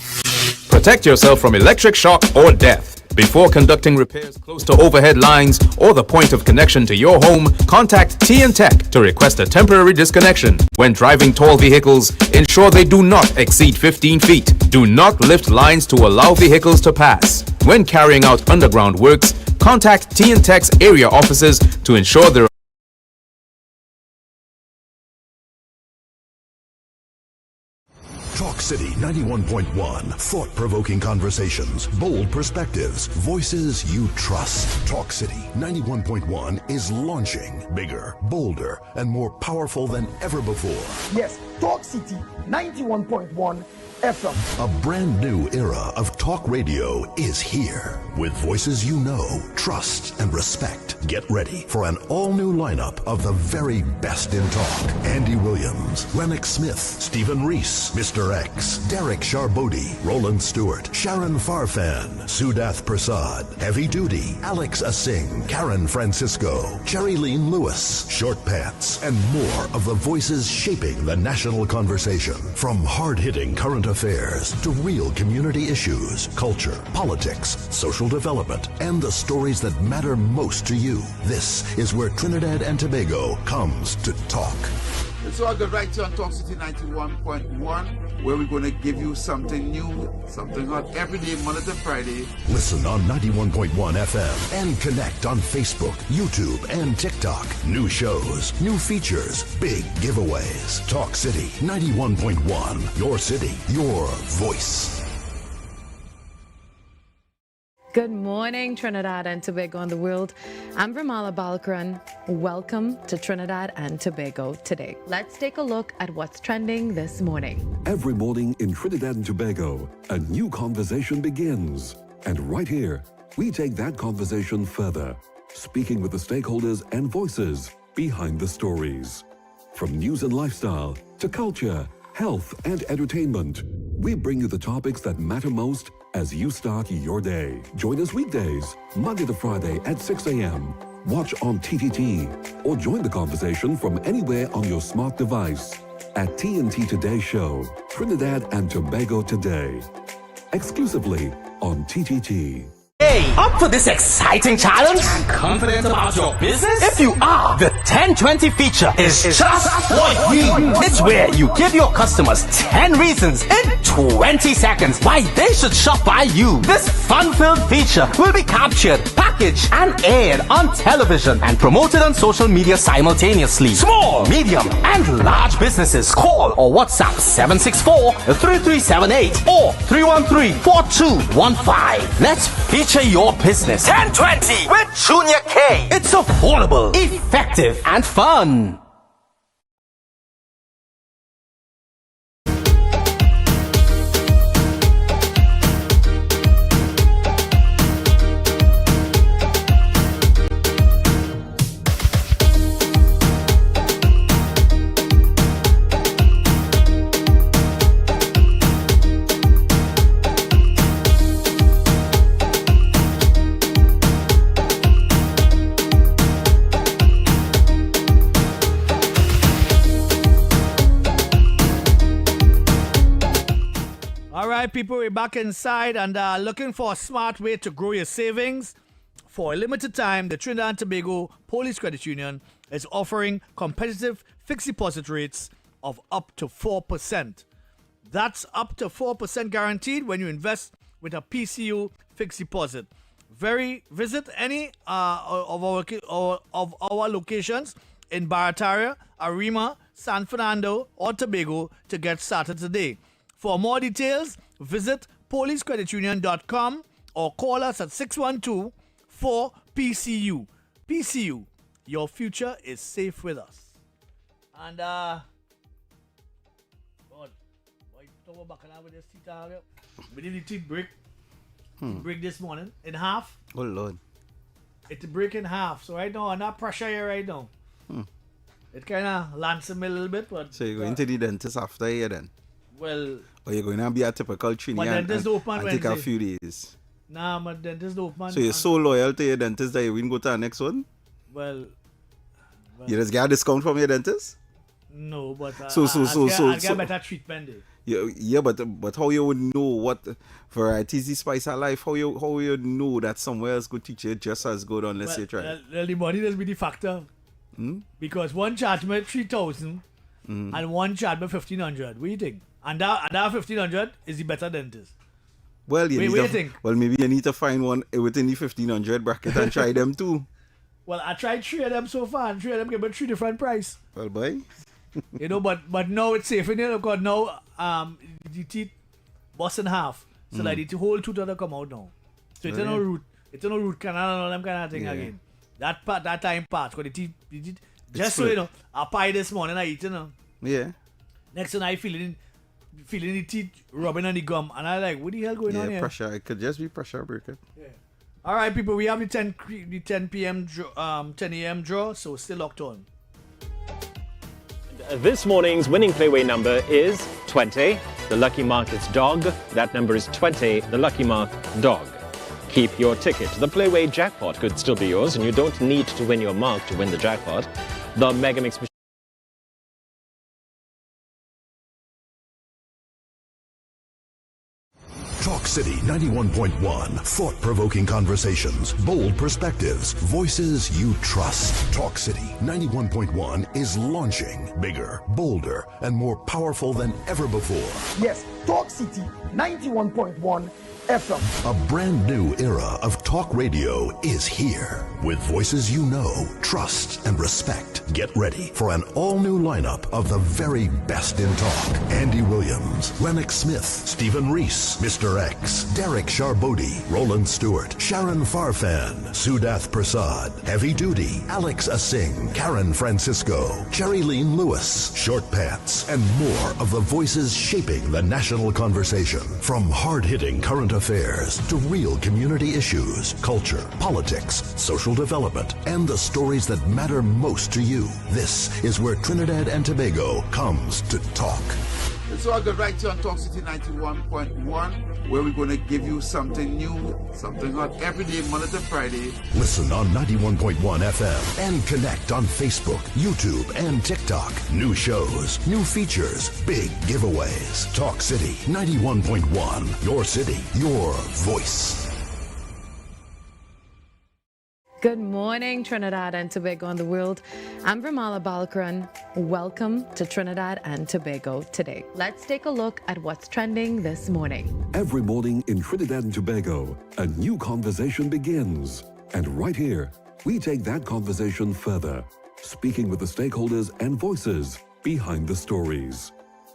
Protect yourself from electric shock or death. Before conducting repairs close to overhead lines or the point of connection to your home, contact TN Tech to request a temporary disconnection. When driving tall vehicles, ensure they do not exceed 15 feet. Do not lift lines to allow vehicles to pass. When carrying out underground works, contact TN Tech's area offices to ensure there Talk City 91.1. Thought-provoking conversations, bold perspectives, voices you trust. Talk City 91.1 is launching bigger, bolder, and more powerful than ever before. Yes, Talk City 91.1 FM. A brand new era of talk radio is here. With voices you know, trust, and respect. Get ready for an all-new lineup of the very best in talk. Andy Williams, Lennox Smith, Stephan Reis, Mr. X, Derek Charbodi, Roland Stewart, Sharon Farfan, Sudath Prasad, Heavy Duty, Alex Asing, Karen Francisco, Cherry-Leen Lewis, Short Pants, and more of the voices shaping the national conversation. From hard-hitting current affairs to real community issues, culture, politics, social development, and the stories that matter most to you. This is where Trinidad and Tobago comes to talk. It's all good right here on Talk City 91.1, where we're going to give you something new, something hot every day, Monday to Friday. Listen on 91.1 FM and connect on Facebook, YouTube, and TikTok. New shows, new features, big giveaways. Talk City 91.1. Your city, your voice. Good morning, Trinidad and Tobago and the world. I'm Ramala Balkaran. Welcome to Trinidad and Tobago today. Let's take a look at what's trending this morning. Every morning in Trinidad and Tobago, a new conversation begins. And right here, we take that conversation further, speaking with the stakeholders and voices behind the stories. From news and lifestyle to culture, health, and entertainment, we bring you the topics that matter most as you start your day. Join us weekdays, Monday to Friday at 6 a.m. Watch on TTT or join the conversation from anywhere on your smart device at TNT Today Show, Trinidad and Tobago Today. Exclusively on TTT. Hey, up for this exciting challenge? Confident about your business? If you are, the 1020 feature is just what you need. It's where you give your customers 10 reasons in 20 seconds why they should shop by you. This fun-filled feature will be captured, packaged, and aired on television and promoted on social media simultaneously. Small, medium, and large businesses call or WhatsApp 764-3378 or 313-4215. Let's feature your business. 1020 with Junior K. It's affordable, effective, and fun. People, we're back inside and looking for a smart way to grow your savings. For a limited time, the Trinidad and Tobago Police Credit Union is offering competitive fixed deposit rates of up to 4%. That's up to 4% guaranteed when you invest with a PCU fixed deposit. Visit any of our locations in Barataria, Arima, San Fernando, or Tobago to get started today. For more details, visit policecreditunion.com or call us at 612-4PCU. PCU, your future is safe with us. And, God, why you back now with this teeth? We did the teeth break. Break this morning in half. Oh, Lord. It break in half. So right now, I'm not pressure here right now. It kind of lands me a little bit. But so you're going to the dentist after here then? Well... Or you're going to be a typical Trini and take a few days? Nah, my dentist open. So you're so loyal to your dentist that you wouldn't go to the next one? Well... You just get a discount from your dentist? No, but I get better treatment there. Yeah, but how you would know what varieties the spice of life? How you know that somewhere else could teach you just as good unless you try? The money does be the factor. Because one charge me 3,000 and one charge me 1,500. What do you think? And that 1,500 is the better dentist. Well, what do you think? Well, maybe you need to find one within the 1,500 bracket and try them too. Well, I tried 3 of them so far, and 3 of them give me 3 different price. Well, boy. But now it's safe in here because now the teeth bust in half. So like the whole tooth will come out now. So it's no root canal and all them kind of thing again. That time part, because the teeth just so you know, I pie this morning I eat Yeah. Next thing I feeling the teeth rubbing on the gum, and I like, what the hell going on here? Pressure. It could just be pressure breaker. Yeah. All right, people, we have the 10 p.m. 10 a.m. draw, so still locked on. This morning's winning playway number is 20. The lucky mark is dog. That number is 20. The lucky mark, dog. Keep your ticket. The playway jackpot could still be yours, and you don't need to win your mark to win the jackpot. The Mega Mix machine. Talk City 91.1. Thought-provoking conversations, bold perspectives, voices you trust. Talk City 91.1 is launching bigger, bolder, and more powerful than ever before. Yes, Talk City 91.1 FM. A brand new era of talk radio is here. With voices you know, trust, and respect. Get ready for an all-new lineup of the very best in talk. Andy Williams, Lennox Smith, Stephan Reis, Mr. X, Derek Charbodi, Roland Stewart, Sharon Farfan, Sudath Prasad, Heavy Duty, Alex Asing, Karen Francisco, Cherry-Leen Lewis, Short Pants, and more of the voices shaping the national conversation. From hard-hitting current affairs to real community issues, culture, politics, social development, and the stories that matter most to you. This is where Trinidad and Tobago comes to talk. So I got right here on Talk City 91.1, where we're going to give you something new, something hot every day, Monday to Friday. Listen on 91.1 FM and connect on Facebook, YouTube, and TikTok. New shows, new features, big giveaways. Talk City 91.1. Your city, your voice. Good morning, Trinidad and Tobago and the world. I'm Vermala Balkaran. Welcome to Trinidad and Tobago today. Let's take a look at what's trending this morning. Every morning in Trinidad and Tobago, a new conversation begins. And right here, we take that conversation further, speaking with the stakeholders and voices behind the stories.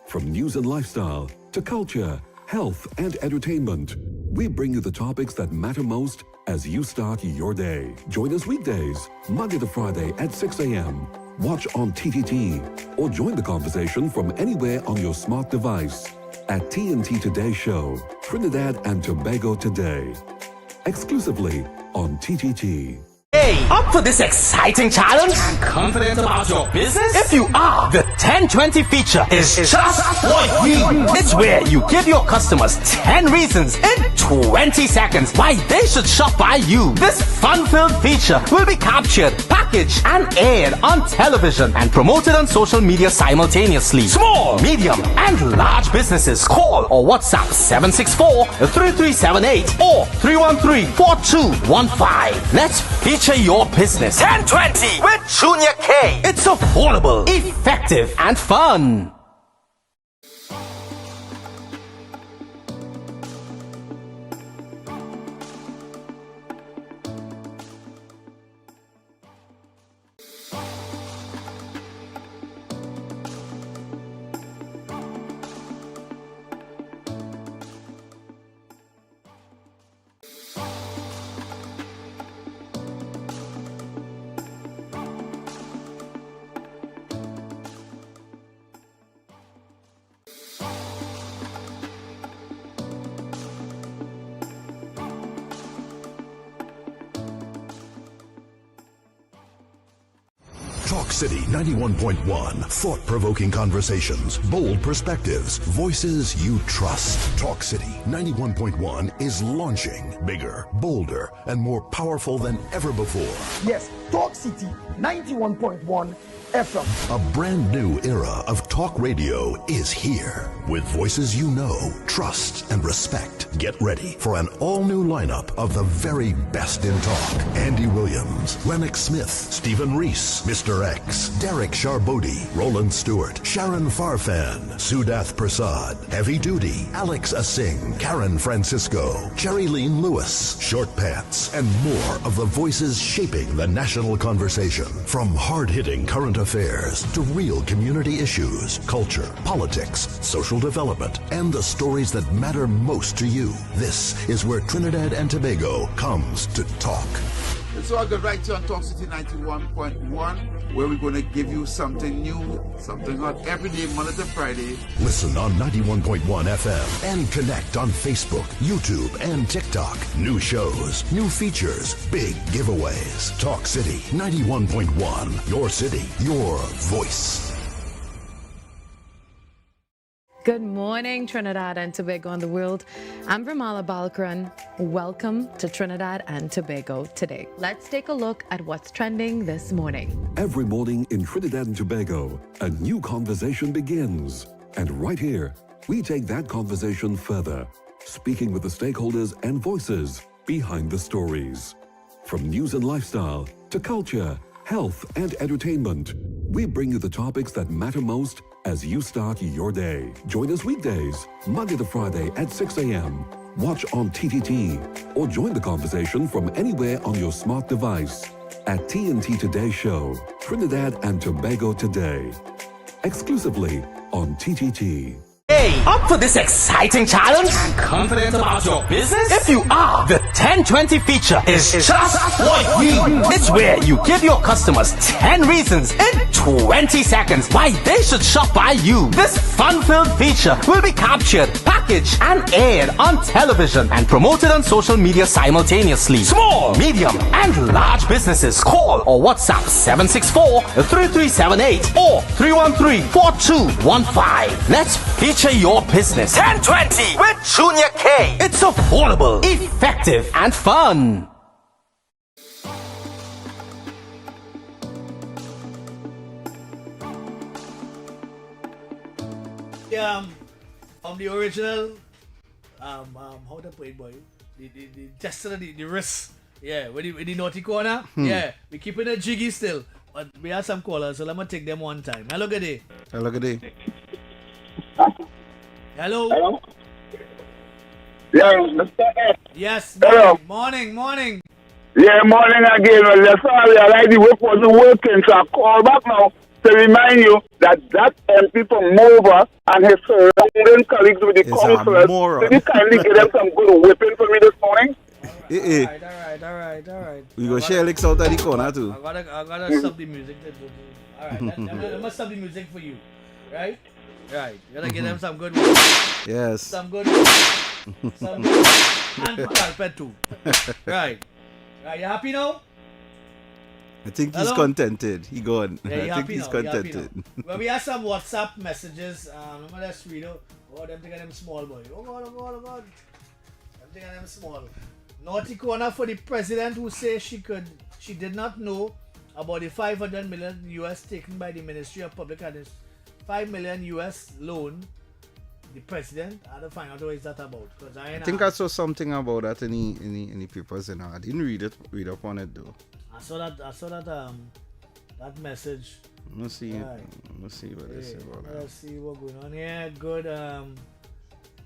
From news and lifestyle to culture, health, and entertainment, we bring you the topics that matter most as you start your day. Join us weekdays, Monday to Friday at 6 a.m. Watch on TTT or join the conversation from anywhere on your smart device at TNT Today Show, Trinidad and Tobago Today. Exclusively on TTT. Hey, up for this exciting challenge? And confident about your business? If you are, the 1020 feature is just what you need. It's where you give your customers 10 reasons in 20 seconds why they should shop by you. This fun-filled feature will be captured, packaged, and aired on television and promoted on social media simultaneously. Small, medium, and large businesses call or WhatsApp 764-3378 or 313-4215. Let's feature your business 1020 with Junior K. It's affordable, effective, and fun. Talk City 91.1. Thought-provoking conversations, bold perspectives, voices you trust. Talk City 91.1 is launching bigger, bolder, and more powerful than ever before. Yes, Talk City 91.1 FM. A brand new era of talk radio is here. With voices you know, trust, and respect. Get ready for an all-new lineup of the very best in talk. Andy Williams, Lennox Smith, Stephan Reis, Mr. X, Derek Charbodi, Roland Stewart, Sharon Farfan, Sudath Prasad, Heavy Duty, Alex Asing, Karen Francisco, Cherry Lean Lewis, Short Pants, and more of the voices shaping the national conversation. From hard-hitting current affairs to real community issues, culture, politics, social development, and the stories that matter most to you. This is where Trinidad and Tobago comes to talk. So I got right here on Talk City 91.1, where we're going to give you something new, something hot every day, Monday to Friday. Listen on 91.1 FM and connect on Facebook, YouTube, and TikTok. New shows, new features, big giveaways. Talk City 91.1. Your city, your voice. Good morning, Trinidad and Tobago and the world. I'm Ramala Balkaran. Welcome to Trinidad and Tobago today. Let's take a look at what's trending this morning. Every morning in Trinidad and Tobago, a new conversation begins. And right here, we take that conversation further, speaking with the stakeholders and voices behind the stories. From news and lifestyle to culture, health, and entertainment, we bring you the topics that matter most as you start your day. Join us weekdays, Monday to Friday at 6 a.m. Watch on TTT or join the conversation from anywhere on your smart device at TNT Today Show, Trinidad and Tobago Today. Exclusively on TTT. Hey, up for this exciting challenge? And confident about your business? If you are, the 1020 feature is just what we need. It's where you give your customers 10 reasons in 20 seconds why they should shop by you. This fun-filled feature will be captured, packaged, and aired on television and promoted on social media simultaneously. Small, medium, and large businesses call or WhatsApp 764-3378 or 313-4215. Let's feature your business. 1020 with Junior K. It's affordable, effective, and fun. From the original, how to play it, boy? The Destiny, the Reis. Yeah, with the naughty corner. Yeah, we keeping it jiggy still. But we have some callers, so let me take them one time. Hello, good day. Hello, good day. Hello. Hello. Yeah, Mr. X. Yes. Hello. Morning. Yeah, morning again. Well, sorry, I like the work wasn't working, so I call back now to remind you that MP from Mova and his surrounding colleagues with the councillors, did you kindly give them some good whipping for me this morning? All right. We go share licks out of the corner too. I gotta stop the music. All right, I must stop the music for you, right? Right, you gotta give them some good ones. Yes. Some good ones. Some good ones. And for carpet too. Right, you happy now? I think he's contented. He gone. Yeah, I think he's contented. Well, we have some WhatsApp messages. Let's read out. Oh, them thing of them small boy. Oh God. Them thing of them small. Naughty corner for the president who says she did not know about the $500 million US taken by the Ministry of Public Administration. $5 million US loan. The president, I don't find out what is that about. Because I think I saw something about that in the papers, and I didn't read up on it though. I saw that message. Let's see what they say about that. Let's see what's going on here. Good.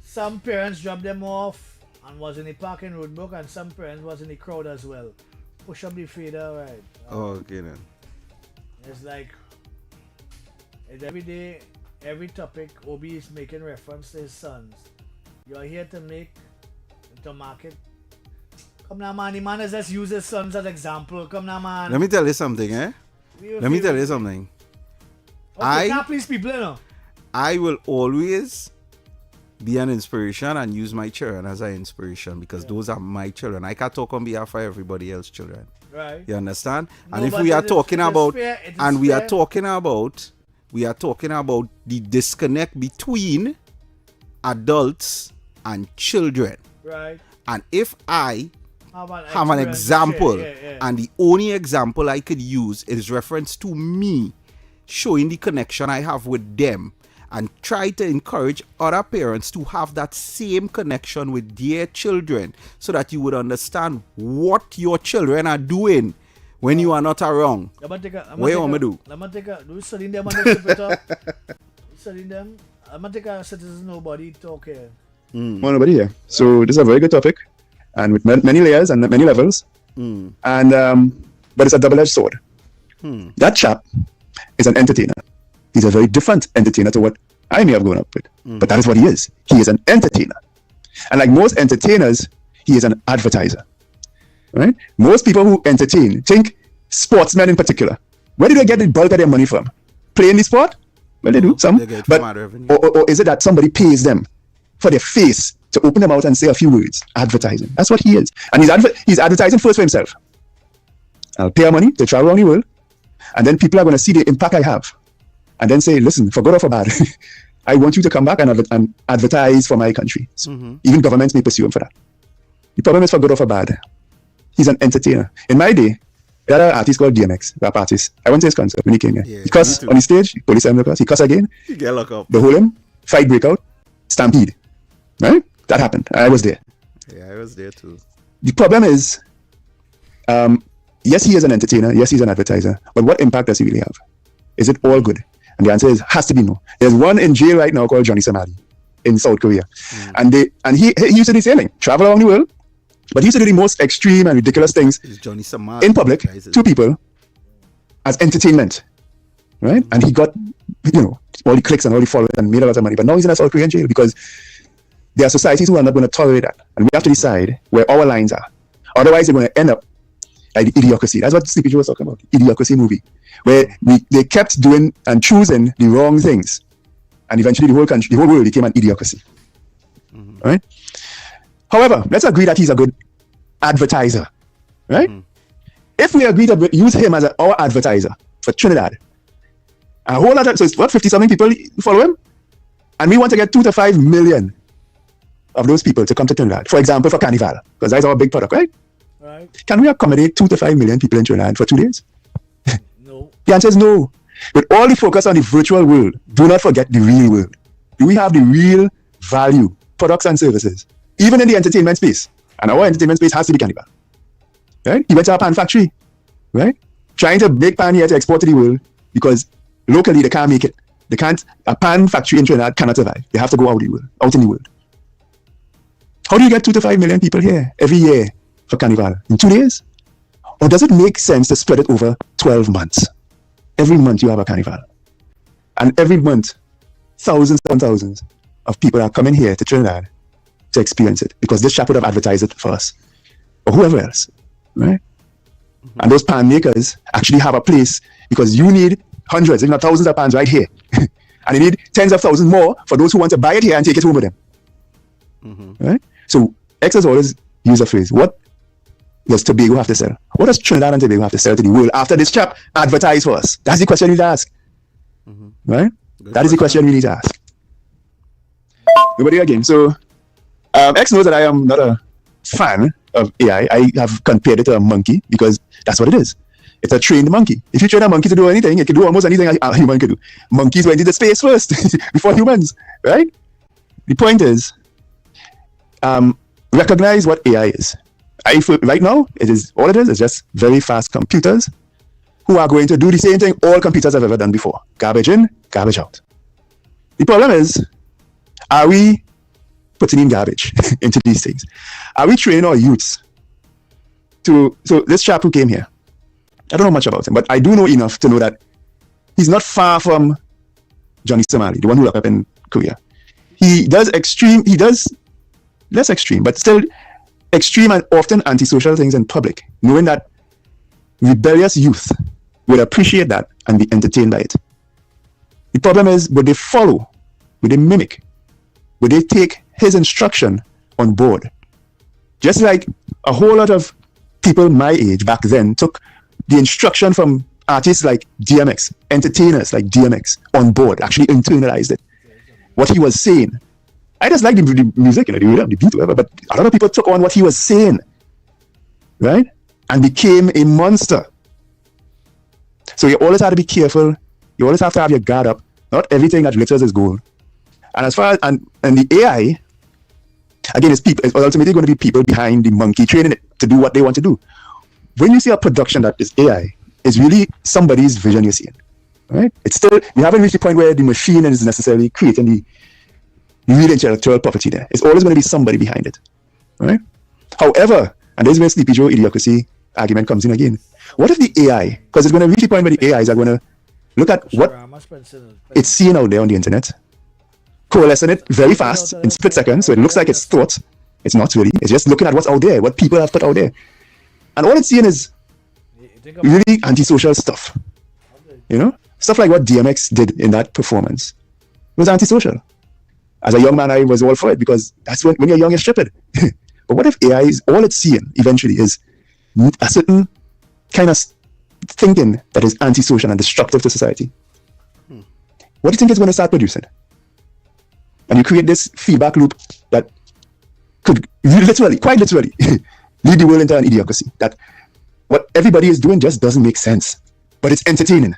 Some parents dropped them off and was in the parking roadblock, and some parents was in the crowd as well. Push up the fader, right? Okay then. It's like every day, every topic, Obi is making reference to his sons. You are here to market. Come now, man. The man has just used his sons as example. Come now, man. Let me tell you something, Let me tell you something. Okay, now please people, you know. I will always be an inspiration and use my children as an inspiration because those are my children. I can't talk on behalf of everybody else's children. Right. You understand? No, And if but we are it is- talking it is about, fair, it is and we are fair. talking about the disconnect between adults and children. Right. And if I Have an have an experience to example, share, yeah. and the only example I could use is reference to me showing the connection I have with them, and try to encourage other parents to have that same connection with their children, so that you would understand what your children are doing when you are not around. What you want me to do? I'm going to take a, do you studying them on the computer? Studying them? I'm going to take a citizen nobody talk here. Well, nobody here. So this is a very good topic, and with many layers and many levels. And but it's a double-edged sword. That chap is an entertainer. He's a very different entertainer to what I may have grown up with. But that is what he is. He is an entertainer. And like most entertainers, he is an advertiser. Right? Most people who entertain, think sportsmen in particular. Where do they get the bulk of their money from? Playing the sport? Well, they do some. But or is it that somebody pays them for their face to open them out and say a few words? Advertising. That's what he is. And he's advertising first for himself. I'll pay money to travel around the world, and then people are going to see the impact I have, and then say, listen, for good or for bad, I want you to come back and advertise for my country. Even governments may pursue him for that. The problem is, for good or for bad, he's an entertainer. In my day, there had an artist called DMX, rap artist. I went to his concert when he came here. Yeah, he cussed on the stage, police him, he cussed again. You get locked up. They hold him, fight break out, stampede. Right? That happened. I was there. Yeah, I was there too. The problem is, yes, he is an entertainer. Yes, he's an advertiser. But what impact does he really have? Is it all good? And the answer has to be no. There's one in jail right now called Johnny Somali in South Korea. And he used to do the same thing, travel around the world, but he used to do the most extreme and ridiculous things Johnny Somali in public to people as entertainment. Right? And he got, all the clicks and all the followers and made a lot of money. But now he's in a South Korean jail because there are societies who are not going to tolerate that. And we have to decide where our lines are. Otherwise, they're going to end up like the Idiocracy. That's what Sleepy Joe was talking about. The Idiocracy movie. Where they kept doing and choosing the wrong things. And eventually the whole world became an idiocracy. Right? However, let's agree that he's a good advertiser. Right? If we agree to use him as our advertiser for Trinidad, a whole lot of, so it's what, 50-something people follow him? And we want to get 2 to 5 million of those people to come to Trinidad. For example, for Carnival, because that's our big product, right? Can we accommodate 2 to 5 million people in Trinidad for 2 days? No. The answer is no. With all the focus on the virtual world, do not forget the real world. Do we have the real value, products and services, even in the entertainment space? And our entertainment space has to be Carnival. Right? He went to a pan factory, right? Trying to make pan here to export to the world because locally they can't make it. They can't. A pan factory in Trinidad cannot survive. They have to go out in the world. How do you get 2 to 5 million people here every year for Carnival in 2 days? Or does it make sense to spread it over 12 months? Every month you have a Carnival. And every month, thousands and thousands of people are coming here to Trinidad to experience it because this chap would have advertised it for us or whoever else, right? And those pan makers actually have a place because you need hundreds, if not thousands of pans right here. And you need tens of thousands more for those who want to buy it here and take it home with them. Right? So X has always used a phrase, what does Tobago have to sell? What does Trinidad and Tobago have to sell to the world after this chap advertised for us? That's the question we need to ask. Right? That is the question we need to ask. Nobody again. So X knows that I am not a fan of AI. I have compared it to a monkey because that's what it is. It's a trained monkey. If you train a monkey to do anything, it can do almost anything a human can do. Monkeys went into space first before humans, right? The point is, recognize what AI is. Right now, all it is just very fast computers who are going to do the same thing all computers have ever done before. Garbage in, garbage out. The problem is, are we putting in garbage into these things? Are we training our youths so this chap who came here, I don't know much about him, but I do know enough to know that he's not far from Johnny Somali, the one who locked up in Korea. He does less extreme, but still extreme and often antisocial things in public, knowing that rebellious youth would appreciate that and be entertained by it. The problem is, would they follow? Would they mimic? Would they take his instruction on board? Just like a whole lot of people my age back then took the instruction from artists like DMX, entertainers like DMX on board, actually internalized it. What he was saying. I just like the music, the rhythm, the beat, whatever, but a lot of people took on what he was saying, right? And became a monster. So you always have to be careful. You always have to have your guard up. Not everything that glitters is gold. And as far as, and the AI, again, it's ultimately going to be people behind the monkey training it to do what they want to do. When you see a production that is AI, it's really somebody's vision you're seeing, right? It's still, you haven't reached the point where the machine is necessarily creating the real intellectual property there. It's always going to be somebody behind it, right? However, and this is where Sleepy Joe idiocracy argument comes in again. What if the AI, because it's going to reach the point where the AIs are going to look at what it's seeing out there on the internet, coalescing it very fast in split seconds, so it looks like it's thought. It's not really. It's just looking at what's out there, what people have put out there. And all it's seeing is really antisocial stuff. Stuff like what DMX did in that performance. It was antisocial. As a young man, I was all for it because that's when you're young, you're stupid. But what if AI is all it's seeing eventually is a certain kind of thinking that is antisocial and destructive to society? What do you think it's going to start producing? And you create this feedback loop that could literally, quite literally, lead the world into an idiocracy. That what everybody is doing just doesn't make sense, but it's entertaining.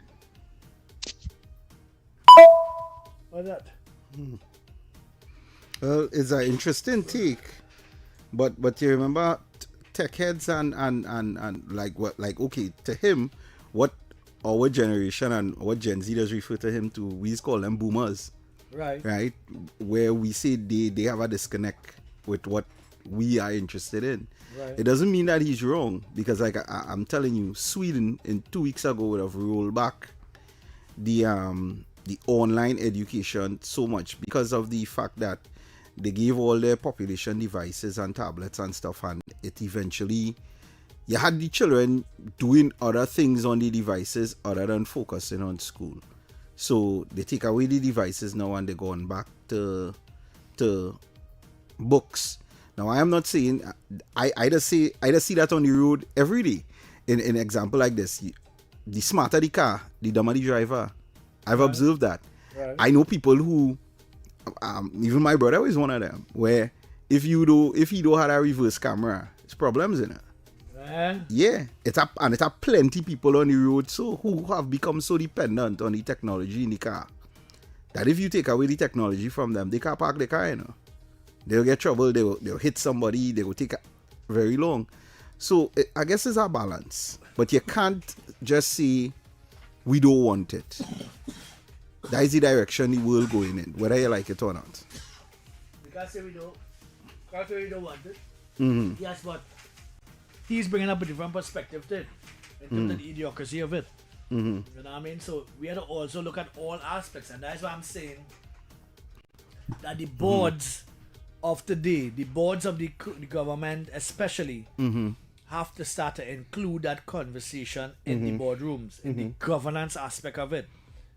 What's that? Well, it's an interesting take, but you remember tech heads and like okay, to him, what our generation and what Gen Z does refer to him to, we just call them boomers, right? Where we say they have a disconnect with what we are interested in. It doesn't mean that he's wrong, because like I'm telling you, Sweden in 2 weeks ago would have rolled back the online education so much because of the fact that they gave all their population devices and tablets and stuff, and it eventually, you had the children doing other things on the devices other than focusing on school. So they take away the devices now and they're going back to books. Now I am not saying, I just see that on the road every day. In an example like this, the smarter the car, the dumber the driver. I've observed that. I know people who, even my brother is one of them, where if he don't have a reverse camera, there's problems in it. Yeah, it's a plenty people on the road who have become so dependent on the technology in the car that if you take away the technology from them, they can't park the car. They'll get trouble. They'll hit somebody. They will take very long. So I guess it's a balance, but you can't just say we don't want it. That is the direction the world going in, whether you like it or not. We can't say we don't want it. Yes, but he's bringing up a different perspective to it, in terms of the idiocracy of it. You know what I mean? So we have to also look at all aspects, and that's why I'm saying that the boards of today, the boards of the government especially, have to start to include that conversation in the boardrooms, in the governance aspect of it.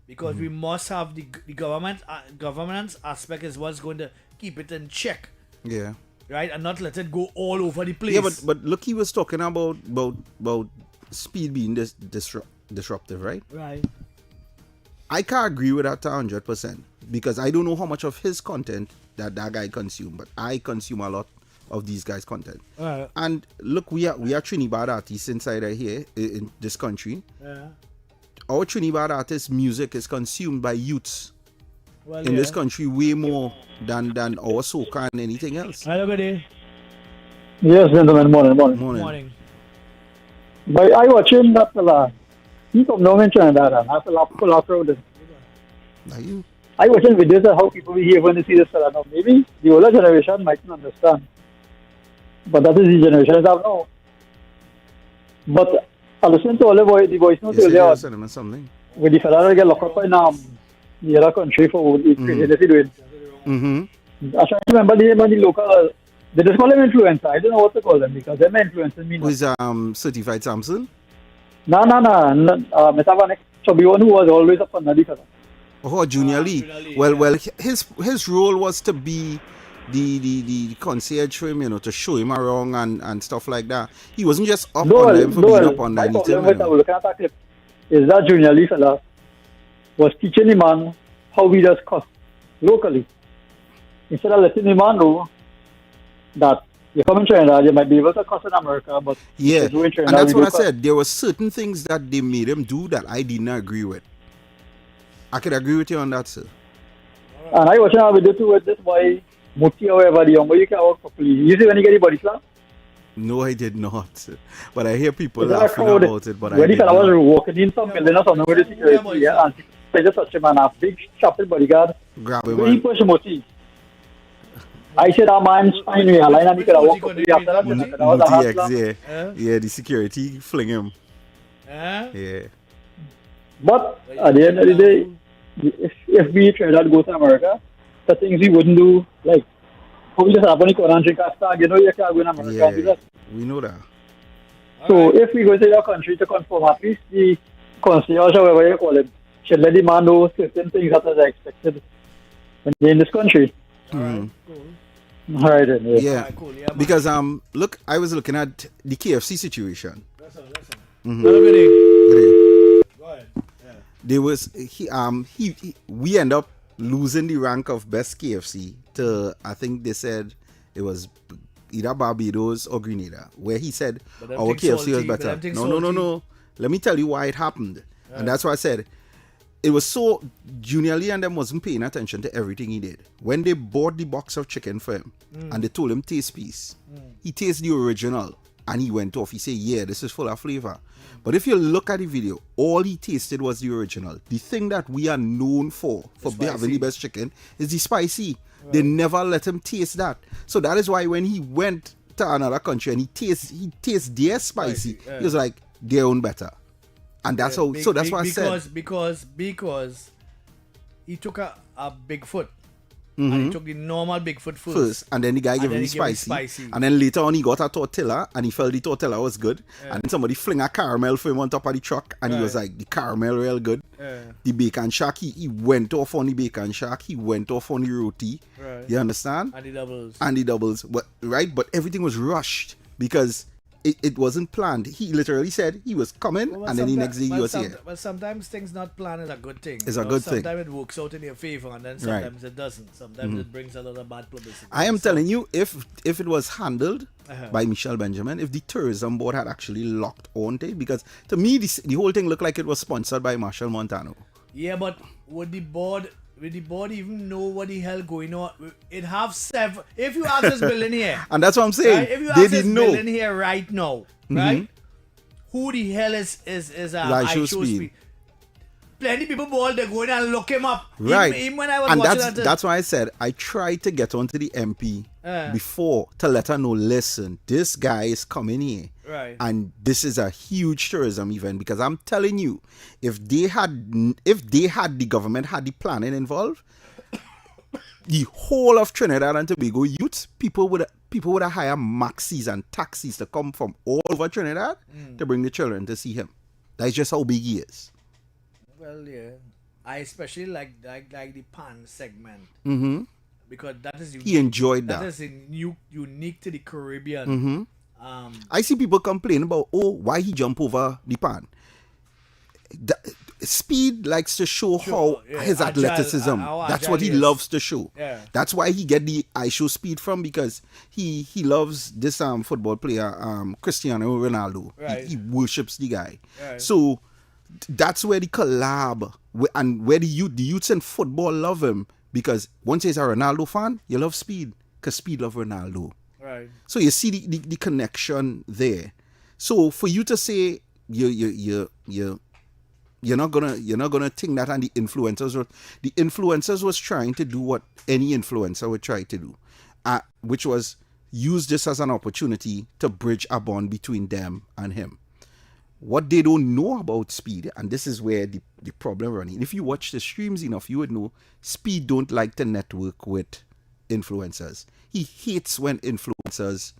Because we must have the governance aspect is what's going to keep it in check. Yeah. Right? And not let it go all over the place. Yeah, but look, he was talking about speed being disruptive, right? Right. I can't agree with that 100% because I don't know how much of his content that guy consume, but I consume a lot of these guys' content. Right. And look, we are Trinidad artists inside here in this country. Yeah. Our Trinidad artists' music is consumed by youths in this country way more than our soca and anything else. Hello, good day. Yes, gentlemen. Morning. But I watching that fella. He come down in Trinidad and that fella pull off road. I watching videos of how people behave when they see this fella. Now, maybe the older generation might not understand, but that is the generation I have now. But I listen to all the voice notes earlier something. With the fella that get locked up in the other country for the craziness he doing. I try to remember the name of the local. They just call him influencer. I don't know what to call them because they're influencing me. Who is Certified Samson? No. Mr. Vanek Chubby one who was always up on the fella. Oh, Junior Lee. Well, his role was to be the concierge for him, to show him around and stuff like that. He wasn't just up on them for being up underneath him. My problem with looking at that clip is that Junior Lee fella was teaching the man how he does cuss locally. Instead of letting the man know that you come in Trinidad, you might be able to cuss in America, but yeah, Trinidad, and that's what I said. There were certain things that they made him do that I didn't agree with. I could agree with you on that, sir. And I watching a video too with this boy, Muti or whatever, the young boy, you can work for police. You see when you get the body slam? No, I did not. But I hear people laughing about it, but when I did not. When he was walking in some building or something with the security, and they just touch him and a big sharpened bodyguard. Grab him. When he pushed Muti. I said that man's fine with a line and he could have walked up after that. Muti X, yeah, the security fling him. Yeah. But at the end of the day, if we try to go to America, the things we wouldn't do, like, how we just have only and drink a stag, you can't go in America and do that. We know that. So if we go to your country to conform, at least the concierge or whatever you call it, should let the man know certain things that are expected when you're in this country. Mm-hmm. All right, then. Yeah. Cool. Because look, I was looking at the KFC situation. Listen. Mm-hmm. Go ahead. Yeah. There was we end up losing the rank of best KFC to, I think they said it was either Barbados or Grenada, where he said our KFC was better. No. Let me tell you why it happened. Yeah. And that's why I said it was so Junior Lee and them wasn't paying attention to everything he did. When they bought the box of chicken for him and they told him taste piece, he tasted the original and he went off. He said, yeah, this is full of flavor. But if you look at the video, all he tasted was the original. The thing that we are known for having the best chicken is the spicy. Right. They never let him taste that. So that is why when he went to another country and he tastes their spicy, he was like, their own better. And that's how. So that's why I said because he took a Bigfoot. And he took the normal Bigfoot first. And then the guy gave him spicy. And then later on he got a tortilla and he felt the tortilla was good. Yeah. And then somebody fling a caramel for him on top of the truck and he was like, the caramel real good. Yeah. The bacon shack, he went off on the bacon shack. He went off on the roti. Right. You understand? And the doubles. But everything was rushed because it wasn't planned. He literally said he was coming and then the next day he was here. But sometimes things not planned is a good thing. It's a good thing. Sometimes it works out in your favor and then sometimes it doesn't. Sometimes it brings a lot of bad publicity. I am telling you, if it was handled by Michelle Benjamin, if the tourism board had actually locked on to it, because to me the whole thing looked like it was sponsored by Marshall Montano. Yeah, but would the board even know what the hell going on? It have seven. If you ask this building here, and that's what I'm saying, right? If you ask this building here right now, right? Who the hell is Show Speed? Plenty people board, they go in and look him up. Right. Even when I was and watching that's why I said I tried to get onto the MP before to let her know, listen, this guy is coming here. Right. And this is a huge tourism event because I'm telling you, if the government had the planning involved, the whole of Trinidad and Tobago youth, people would have hired maxis and taxis to come from all over Trinidad to bring the children to see him. That's just how big he is. Well, yeah. I especially like the pan segment. Mm-hmm. Because that is unique. He enjoyed that. That is unique to the Caribbean. Mm-hmm. I see people complain about, why he jump over the pan. Speed likes to show how his athleticism. That's what he loves to show. Yeah. That's why he get the I Show Speed from, because he loves this football player, Cristiano Ronaldo. Right. He worships the guy. Right. So that's where the collab and where the youths in football love him, because once he's a Ronaldo fan, you love Speed because Speed love Ronaldo. Right. So you see the connection there. So for you to say you're not gonna think that, and the influencers was trying to do what any influencer would try to do, which was use this as an opportunity to bridge a bond between them and him. What they don't know about Speed, and this is where the problem running. If you watch the streams enough, you would know Speed don't like to network with influencers. He hates when influencers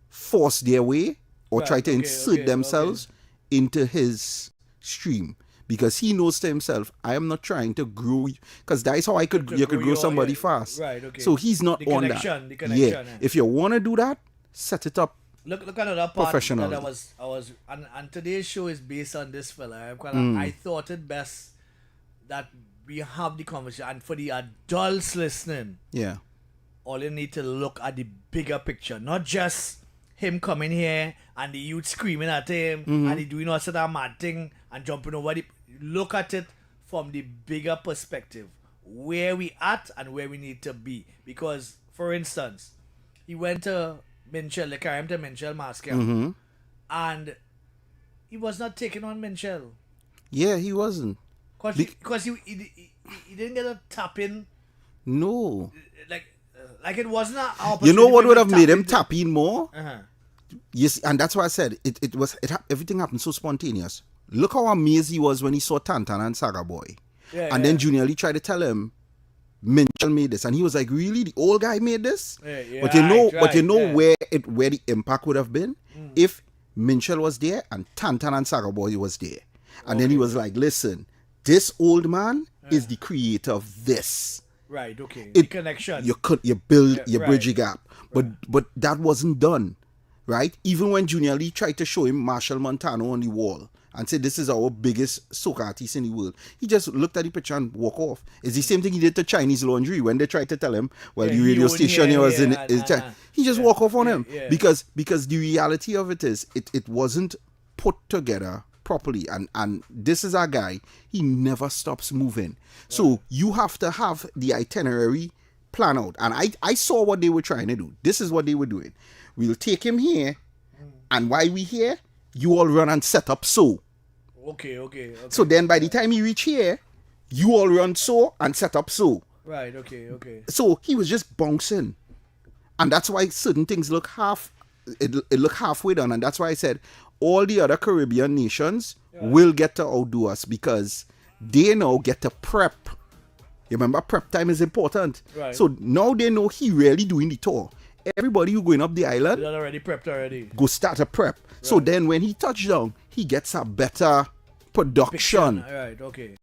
force their way or try to insert themselves into his stream, because he knows to himself, I am not trying to grow, because that's how you could grow somebody fast. Right, okay. So he's not on that. The connection. Yeah. If you want to do that, set it up. Look at another part that I was and today's show is based on this fella. I thought it best that we have the conversation, and for the adults listening, all you need to look at the bigger picture, not just him coming here and the youth screaming at him and he doing all sort of mad thing and jumping over the. Look at it from the bigger perspective, where we at and where we need to be. Because, for instance, he went to Minchell, they carried him to Minchell Moscow, and he was not taking on Minchell. Yeah, he wasn't. Because he didn't get a tap in. No. Like it wasn't an opportunity. You know what would have made him tap in more? Uh-huh. Yes, and that's why I said everything happened so spontaneous. Look how amazed he was when he saw Tantan and Saga Boy. Then Junior Lee tried to tell him, Minchell made this, and he was like, "Really, the old guy made this?" But you know where the impact would have been if Minchell was there and Tantan and Saga Boy was there, and then he was like, "Listen, this old man is the creator of this." Right. Okay. The connection. You bridge a gap, but that wasn't done, right? Even when Junior Lee tried to show him Marshall Montano on the wall and said, "This is our biggest soca artist in the world," he just looked at the picture and walked off. It's the same thing he did to Chinese Laundry when they tried to tell him, "Well, the radio station he was in," he just walked off on him because the reality of it is it wasn't put together properly, and this is our guy. He never stops moving. So you have to have the itinerary plan out. And I saw what they were trying to do. This is what they were doing. We'll take him here, and while we here, you all run and set up so. Okay. So then by the time you reach here, you all run so and set up so. Right, okay. So he was just bouncing. And that's why certain things look halfway done. And that's why I said all the other Caribbean nations will get to outdo us because they now get to prep. You remember, prep time is important. Right. So now they know he really doing the tour. Everybody who going up the island, they're already prepped already. Go start a prep. Right. So then when he touch down, he gets a better production. Right, okay.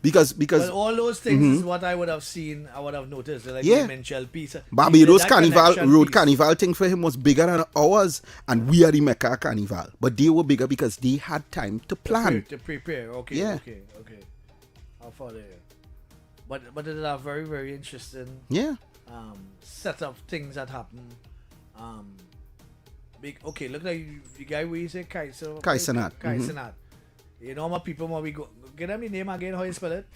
Because all those things is what I would have seen, I would have noticed. Like the Minchell piece. Barbados Carnival thing for him was bigger than ours, and we are the Mecca Carnival. But they were bigger because they had time to plan. To prepare. Okay. How far there? But it is a very, very interesting set of things that happen. Look like the guy where you say Kaisenat. You know my people when we go get them the name again, how you spell it?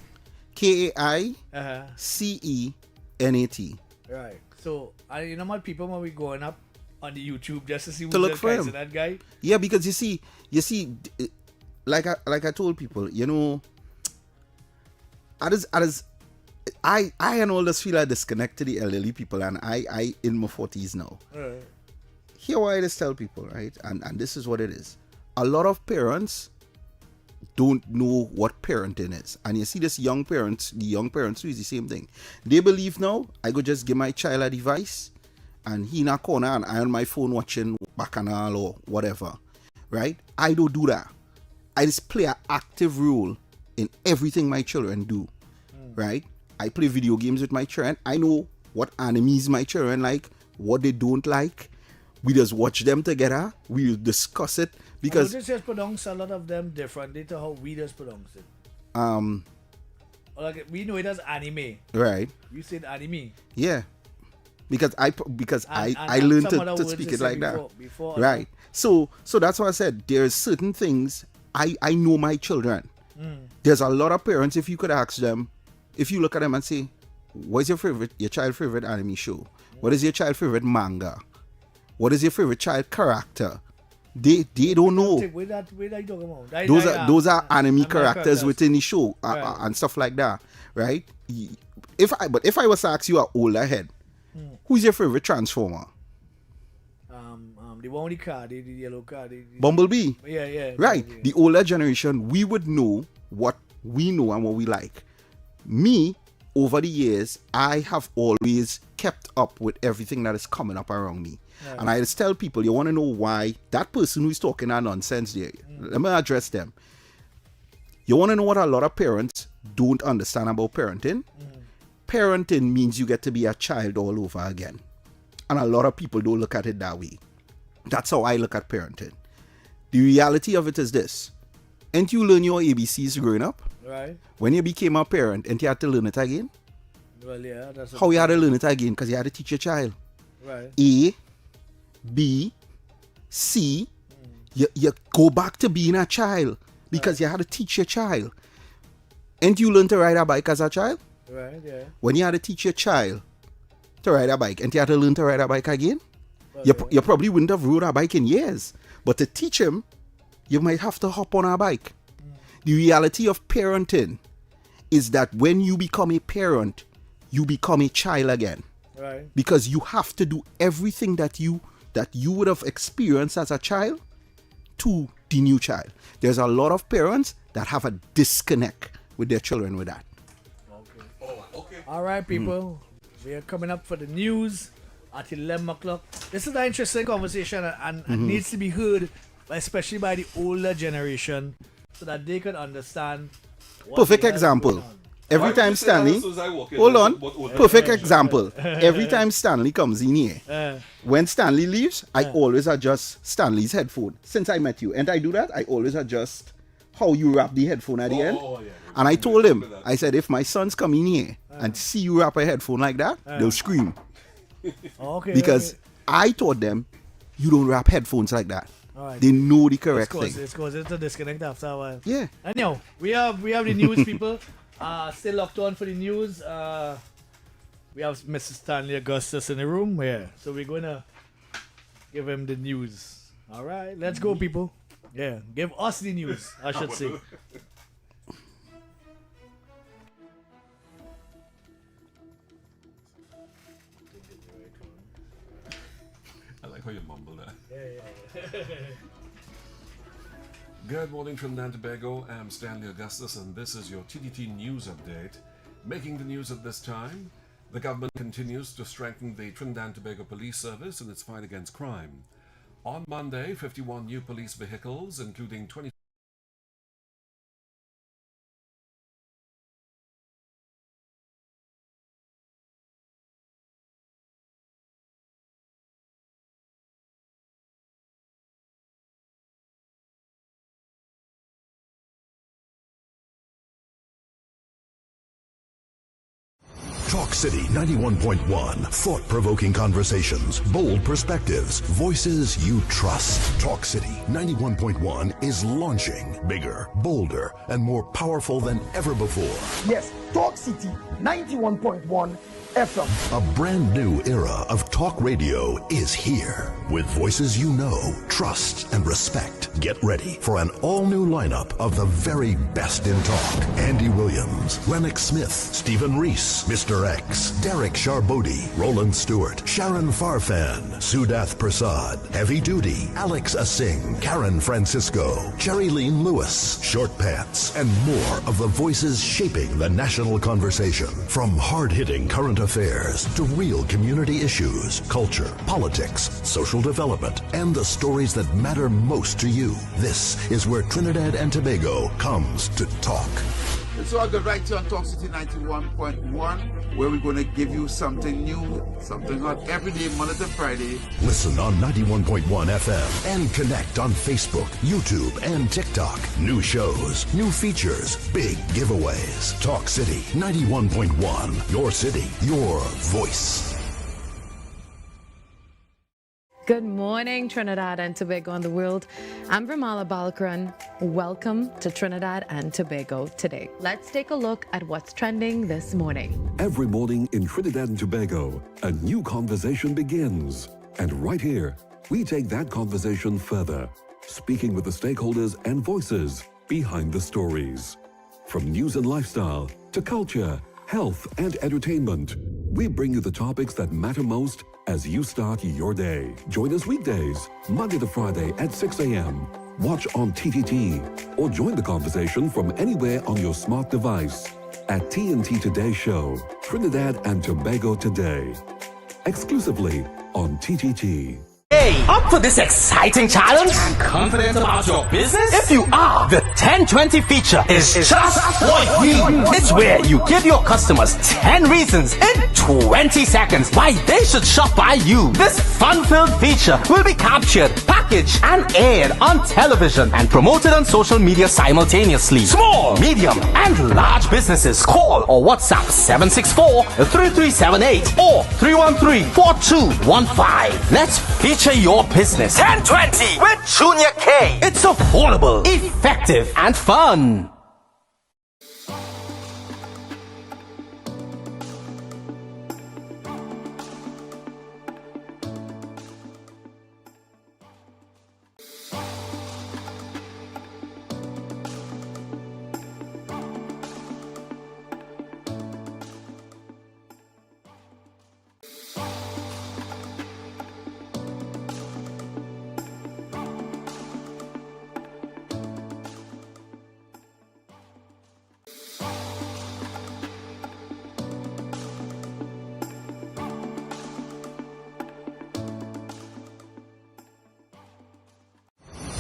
Kaicenat. Right. So you know my people when we going up on the YouTube just to see to look for him. That guy? Yeah, because you see, like I told people, you know, I and all this feel I disconnect to the elderly people, and I in my 40s now. Here what I just tell people, right? And this is what it is. A lot of parents don't know what parenting is. And you see the young parents do is the same thing. They believe now, I go just give my child a device and he in a corner and I on my phone watching Bacchanal or whatever. Right? I don't do that. I just play an active role in everything my children do. Right? I play video games with my children. I know what animes my children like, what they don't like. We just watch them together. We discuss it because we just pronounce a lot of them differently to how we just pronounce it. Like we know it as anime. Right. You said anime. Yeah. Because I learned to speak it like that. Before right. So that's why I said there's certain things I know my children. There's a lot of parents, if you could ask them, if you look at them and say, what's your child favorite anime show? What is your child favorite manga? What is your favorite child character? They don't know. Those are anime characters within the show and stuff like that, right? If I was to ask you an older head, who's your favorite Transformer? The one with the car, the yellow car. Bumblebee. Yeah. Right. Yeah. The older generation, we would know what we know and what we like. Me, over the years, I have always kept up with everything that is coming up around me. Right. And I just tell people, you want to know why that person who's talking that nonsense there, let me address them. You want to know what a lot of parents don't understand about parenting? Parenting means you get to be a child all over again. And a lot of people don't look at it that way. That's how I look at parenting. The reality of it is this. Ain't you learn your ABCs growing up? Right. When you became a parent, ain't you had to learn it again? Well, yeah. That's how you had to learn it again? Because you had to teach your child. Right. A, B, C. You go back to being a child because you had to teach your child. Ain't you learn to ride a bike as a child? Right, yeah. When you had to teach your child to ride a bike, and you had to learn to ride a bike again, you probably wouldn't have rode a bike in years. But to teach him, you might have to hop on a bike. The reality of parenting is that when you become a parent, you become a child again. Right. Because you have to do everything that you would have experienced as a child to the new child. There's a lot of parents that have a disconnect with their children with that. All right, people. We are coming up for the news at 11 o'clock. This is an interesting conversation and needs to be heard, especially by the older generation, so that they can understand. Perfect example. Every time Stanley, hold on, perfect example. Every time Stanley comes in here, when Stanley leaves, I always adjust Stanley's headphone. Since I met you, and I do that, I always adjust how you wrap the headphone at the end. And I told him, I said, if my sons come in here and see you wrap a headphone like that, they'll scream. Because I taught them, you don't wrap headphones like that. Right. They know the correct thing. It's caused it's a disconnect after a while. Yeah. Anyhow, we have the news, people. Still locked on for the news. We have Mr. Stanley Augustus in the room. Yeah. So we're gonna give him the news. All right, let's go, people. Yeah, give us the news, I should say. I like how you mumble that. Yeah. Good morning, Trinidad and Tobago. I'm Stanley Augustus, and this is your TTT News Update. Making the news at this time, the government continues to strengthen the Trinidad and Tobago Police Service in its fight against crime. On Monday, 51 new police vehicles, including 20 Talk City 91.1. Thought-provoking conversations, bold perspectives, voices you trust. Talk City 91.1 is launching bigger, bolder, and more powerful than ever before. Yes, Talk City 91.1 FM. A brand new era of talk radio is here. With voices you know, trust, and respect. Get ready for an all-new lineup of the very best in talk. Andy Williams, Lennox Smith, Stephan Reis, Mr. X, Derek Charbodi, Roland Stewart, Sharon Farfan, Sudath Prasad, Heavy Duty, Alex Asing, Karen Francisco, Cherry-Leen Lewis, Short Pants, and more of the voices shaping the national conversation. From hard-hitting current affairs to real community issues, culture, politics, social development, and the stories that matter most to you. This is where Trinidad and Tobago comes to talk. It's all good right here on Talk City 91.1, where we're going to give you something new, something hot every day, Monday to Friday. Listen on 91.1 FM and connect on Facebook, YouTube, and TikTok. New shows, new features, big giveaways. Talk City 91.1. Your city, your voice. Good morning, Trinidad and Tobago and the world. I'm Vermala Balkaran. Welcome to Trinidad and Tobago today. Let's take a look at what's trending this morning. Every morning in Trinidad and Tobago, a new conversation begins. And right here, we take that conversation further, speaking with the stakeholders and voices behind the stories. From news and lifestyle to culture, health, and entertainment, we bring you the topics that matter most as you start your day. Join us weekdays, Monday to Friday at 6 a.m. Watch on TTT or join the conversation from anywhere on your smart device at TNT Today Show, Trinidad and Tobago Today, exclusively on TTT. Hey, up for this exciting challenge? And confident about your business? If you are, the 1020 feature is just what we need. It's where you give your customers 10 reasons in 20 seconds why they should shop by you. This fun-filled feature will be captured, packaged, and aired on television and promoted on social media simultaneously. Small, medium, and large businesses call or WhatsApp 764-3378 or 313-4215. Let's feature your business. 1020 with Junior K. It's affordable, effective, and fun.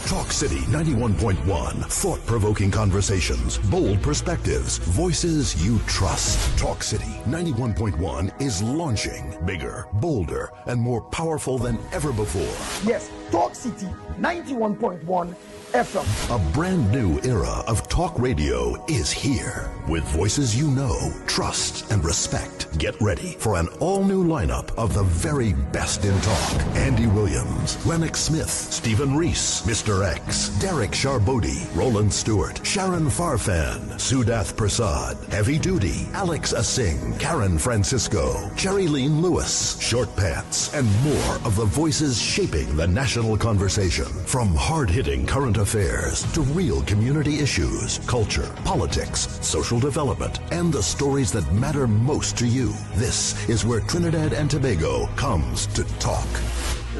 Talk City 91.1. Thought-provoking conversations, bold perspectives, voices you trust. Talk City 91.1 is launching bigger, bolder, and more powerful than ever before. Yes, Talk City 91.1 FM. A brand new era of talk radio is here. With voices you know, trust, and respect. Get ready for an all-new lineup of the very best in talk. Andy Williams, Lennox Smith, Stephan Reis, Mr. X, Derek Charbodi, Roland Stewart, Sharon Farfan, Sudath Prasad, Heavy Duty, Alex Asing, Karen Francisco, Cherry-Leen Lewis, Short Pants, and more of the voices shaping the national conversation. From hard-hitting current affairs to real community issues, culture, politics, social development, and the stories that matter most to you. This is where Trinidad and Tobago comes to talk.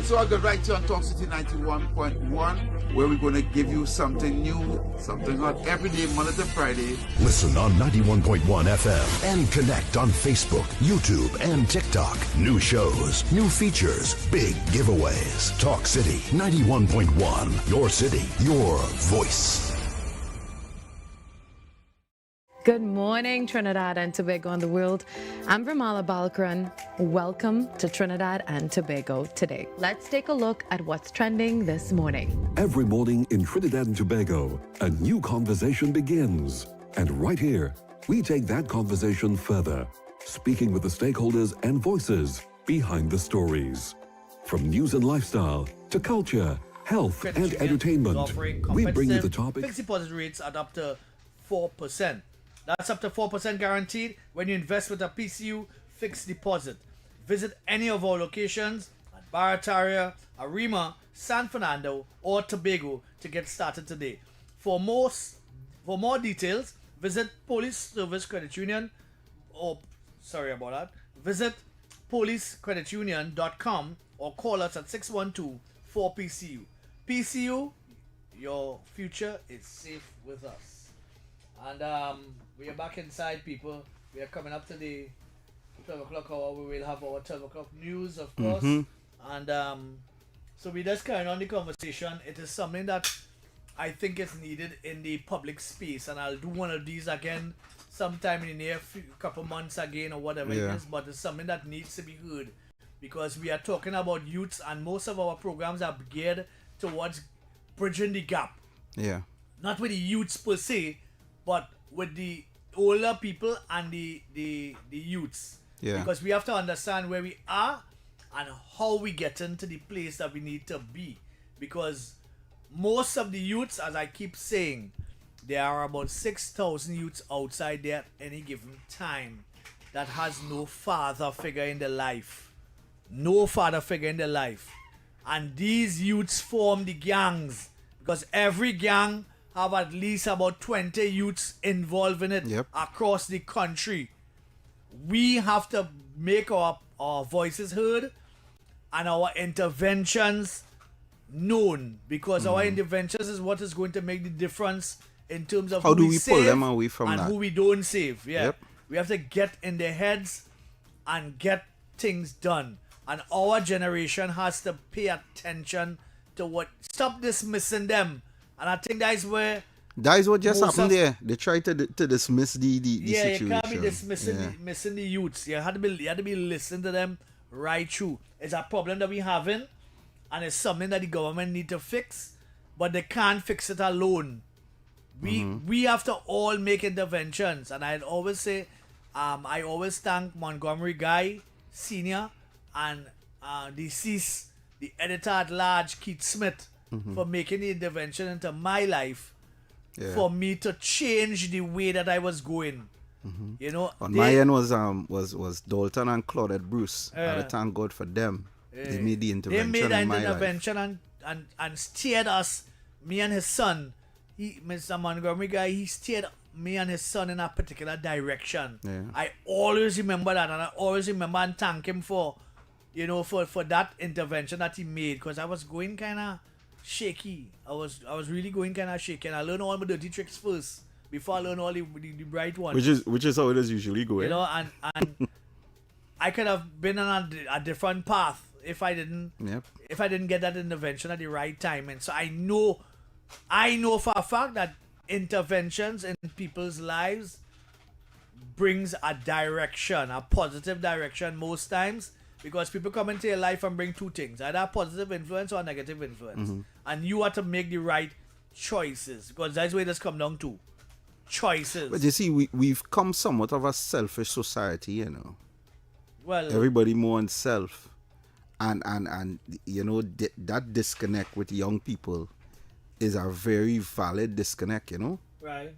So I got right here on Talk City 91.1, where we're going to give you something new, something hot every day, Monday to Friday. Listen on 91.1 FM and connect on Facebook, YouTube, and TikTok. New shows, new features, big giveaways. Talk City 91.1. Your city, your voice. Good morning, Trinidad and Tobago and the world. I'm Ramala Balkaran. Welcome to Trinidad and Tobago today. Let's take a look at what's trending this morning. Every morning in Trinidad and Tobago, a new conversation begins. And right here, we take that conversation further, speaking with the stakeholders and voices behind the stories. From news and lifestyle to culture, health, and entertainment, we bring you the topic. Fixed deposit rates at up to 4%. That's up to 4% guaranteed when you invest with a PCU fixed deposit. Visit any of our locations at Barataria, Arima, San Fernando, or Tobago to get started today. For more details, visit Police Service Credit Union, visit policecreditunion.com or call us at 612-4PCU. PCU, your future is safe with us. And we are back inside, people. We are coming up to the 12 o'clock hour. We will have our 12 o'clock news, of course. And so we just carrying on the conversation. It is something that I think is needed in the public space. And I'll do one of these again sometime in the near couple months again or whatever it is. But it's something that needs to be heard. Because we are talking about youths and most of our programs are geared towards bridging the gap. Yeah. Not with the youths per se, but with the older people and the youths. Yeah. Because we have to understand where we are and how we get into the place that we need to be. Because most of the youths, as I keep saying, there are about 6,000 youths outside there at any given time that has no father figure in their life. No father figure in their life. And these youths form the gangs. Because every gang have at least about 20 youths involved in it across the country. We have to make our voices heard and our interventions known, because our interventions is what is going to make the difference in terms of how who do we we pull save them away from and that? who we don't save. Yep. We have to get in their heads and get things done. And our generation has to pay attention to what, stop dismissing them. And I think that is where... That is what just happened there. They try to dismiss the situation. You can't be dismissing the youths. You had to be listening to them right through. It's a problem that we're having, and it's something that the government need to fix, but they can't fix it alone. We have to all make interventions, and I'd always say, I always thank Montgomery Guy Senior and deceased the editor at large Keith Smith for making the intervention into my life. Yeah. For me to change the way that I was going, you know. On my end was Dalton and Claudette Bruce. I thank God for them. They made the intervention. They made an intervention and steered us, me and his son. Mr. Montgomery Guy, he steered me and his son in a particular direction. Yeah. I always remember that, and I always remember and thank him for, you know, for that intervention that he made, because I was going kind of shaky. I was really going kind of shaky, and I learned all my dirty tricks first before I learned all the bright ones. Which is how it is usually going. You know, and I could have been on a different path if I didn't get that intervention at the right time. And so I know for a fact that interventions in people's lives brings a direction, a positive direction most times. Because people come into your life and bring two things, either a positive influence or a negative influence. And you have to make the right choices, because that's where this come down to. Choices. But you see, we've come somewhat of a selfish society, you know. Well, everybody more on self. And you know, that disconnect with young people is a very valid disconnect, you know. Right.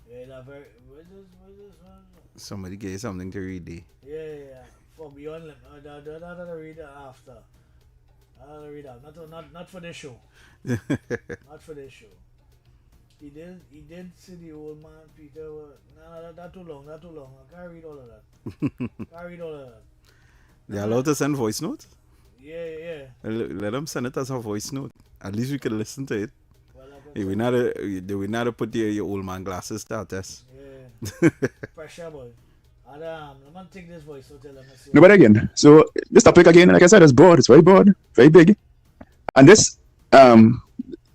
Yeah, what is this one? Somebody gave something to read there. Yeah. For beyond limit. I'll read it after. I'll read out. Not for this show. Not for this show. He did see the old man Peter. No, not too long. I can't read all of that. They're allowed to send voice notes? Yeah. Let them send it as a voice note. At least we can listen to it. We not put your old man glasses to our test. Yeah. Pressure boy. I'm gonna take this voice so tell them. No, but again, so this topic again, like I said, is broad. It's very broad, very big. And this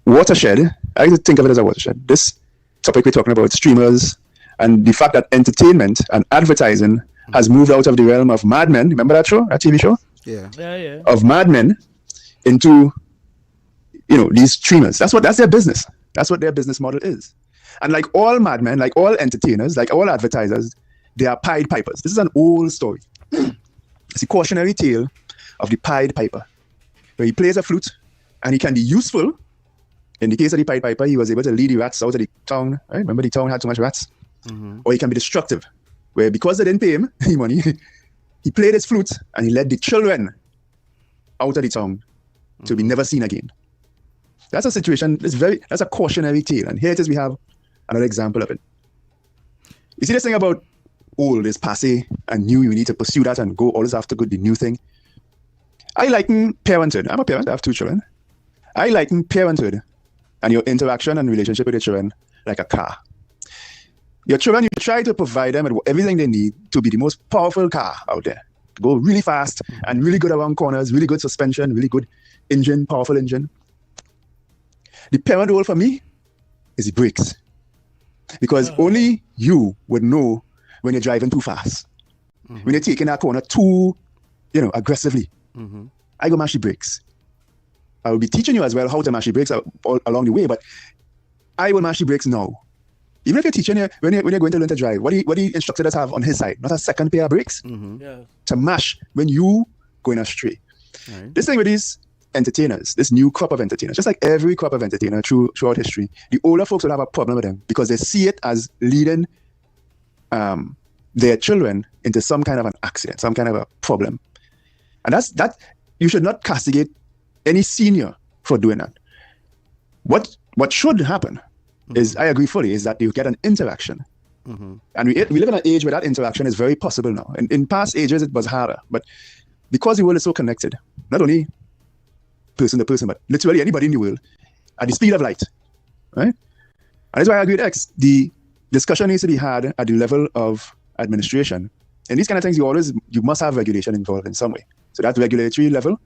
watershed, I like to think of it as a watershed. This topic we're talking about, streamers, and the fact that entertainment and advertising has moved out of the realm of Mad Men. Remember that show, that TV show? Yeah. Of Mad Men into, you know, these streamers. That's their business. That's what their business model is. And like all Mad Men, like all entertainers, like all advertisers, they are Pied Pipers. This is an old story. It's a cautionary tale of the Pied Piper, where he plays a flute and he can be useful. In the case of the Pied Piper, he was able to lead the rats out of the town. Right? Remember, the town had too much rats. Or he can be destructive, where because they didn't pay him any money, he played his flute and he led the children out of the town to be never seen again. That's a situation. That's a cautionary tale. And here it is. We have another example of it. You see this thing about old is passé and new, you need to pursue that and go always after the new thing. I liken parenthood. I'm a parent, I have 2 children. I liken parenthood and your interaction and relationship with your children like a car. Your children, you try to provide them with everything they need to be the most powerful car out there. To go really fast and really good around corners, really good suspension, really good engine, powerful engine. The parent role for me is the brakes. Because only you would know when you're driving too fast. When you're taking that corner too, aggressively. I go mash the brakes. I will be teaching you as well how to mash the brakes all along the way, but I will mash the brakes now. Even if you're teaching when you're going to learn to drive, what do the instructor does have on his side? Not a second pair of brakes to mash when you going astray. Right. This thing with these entertainers, this new crop of entertainers, just like every crop of entertainer throughout history, the older folks will have a problem with them because they see it as leading their children into some kind of an accident, some kind of a problem. And that you should not castigate any senior for doing that. What should happen is, I agree fully, is that you get an interaction. And we live in an age where that interaction is very possible now. In past ages, it was harder. But because the world is so connected, not only person to person, but literally anybody in the world, at the speed of light, right? And that's why I agree with X. The discussion needs to be had at the level of administration in these kind of things, you must have regulation involved in some way. So that's regulatory level.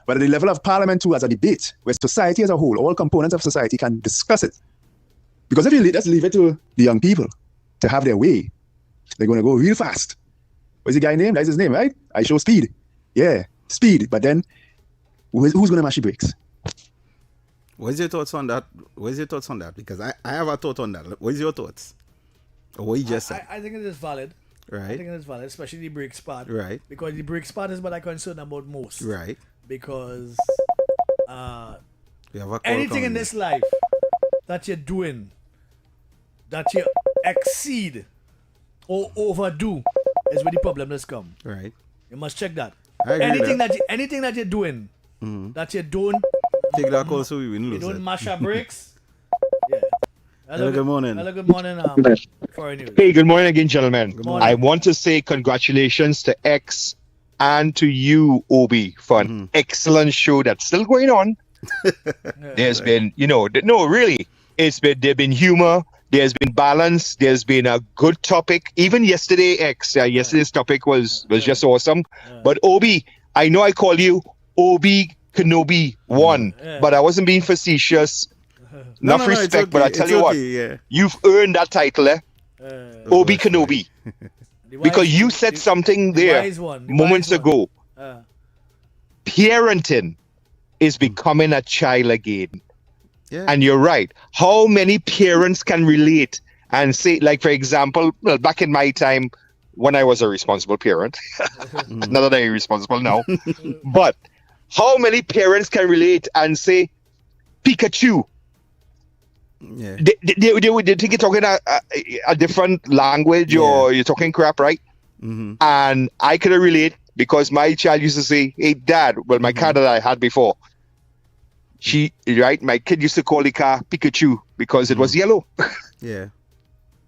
But at the level of parliament too, as a debate, where society as a whole, all components of society can discuss it. Because if you just leave it to the young people to have their way, they're going to go real fast. What's the guy name? That's his name, right? I show speed. Yeah, speed. But then, who's going to mash the brakes? What's your thoughts on that? Because I have a thought on that. What's your thoughts? Or what you just said? I think it is valid. Right. I think it is valid, especially the brake part. Right. Because the brake part is what I'm concerned about most. Right. Because we have anything in this life that you're doing, that you exceed or overdo, is where the problems come. Right. You must check that. I agree Anything that you're doing, that you don't take that call so we win. You don't mash your brakes. Yeah. Hello, good morning. Hello, good morning. Foreign News. Hey, good morning again, gentlemen. morning. I want to say congratulations to X and to you, Obi, for an excellent show that's still going on. There's been, really, there's been humor, there's been balance, there's been a good topic. Even yesterday, yesterday's topic was just awesome. But Obi, I know I call you Obi Kenobi 1, but I wasn't being facetious. Enough respect, but I tell you what, you've earned that title, Obi Kenobi. Because you said something there moments ago. Parenting is becoming a child again. Yeah. And you're right. How many parents can relate and say, like, for example, well, back in my time when I was a responsible parent, not that I'm irresponsible now, but how many parents can relate and say, Pikachu? Yeah. They think you're talking a different language or you're talking crap, right? Mm-hmm. And I could relate because my child used to say, hey, Dad, well, my car that I had before, my kid used to call the car Pikachu because it was yellow. Yeah.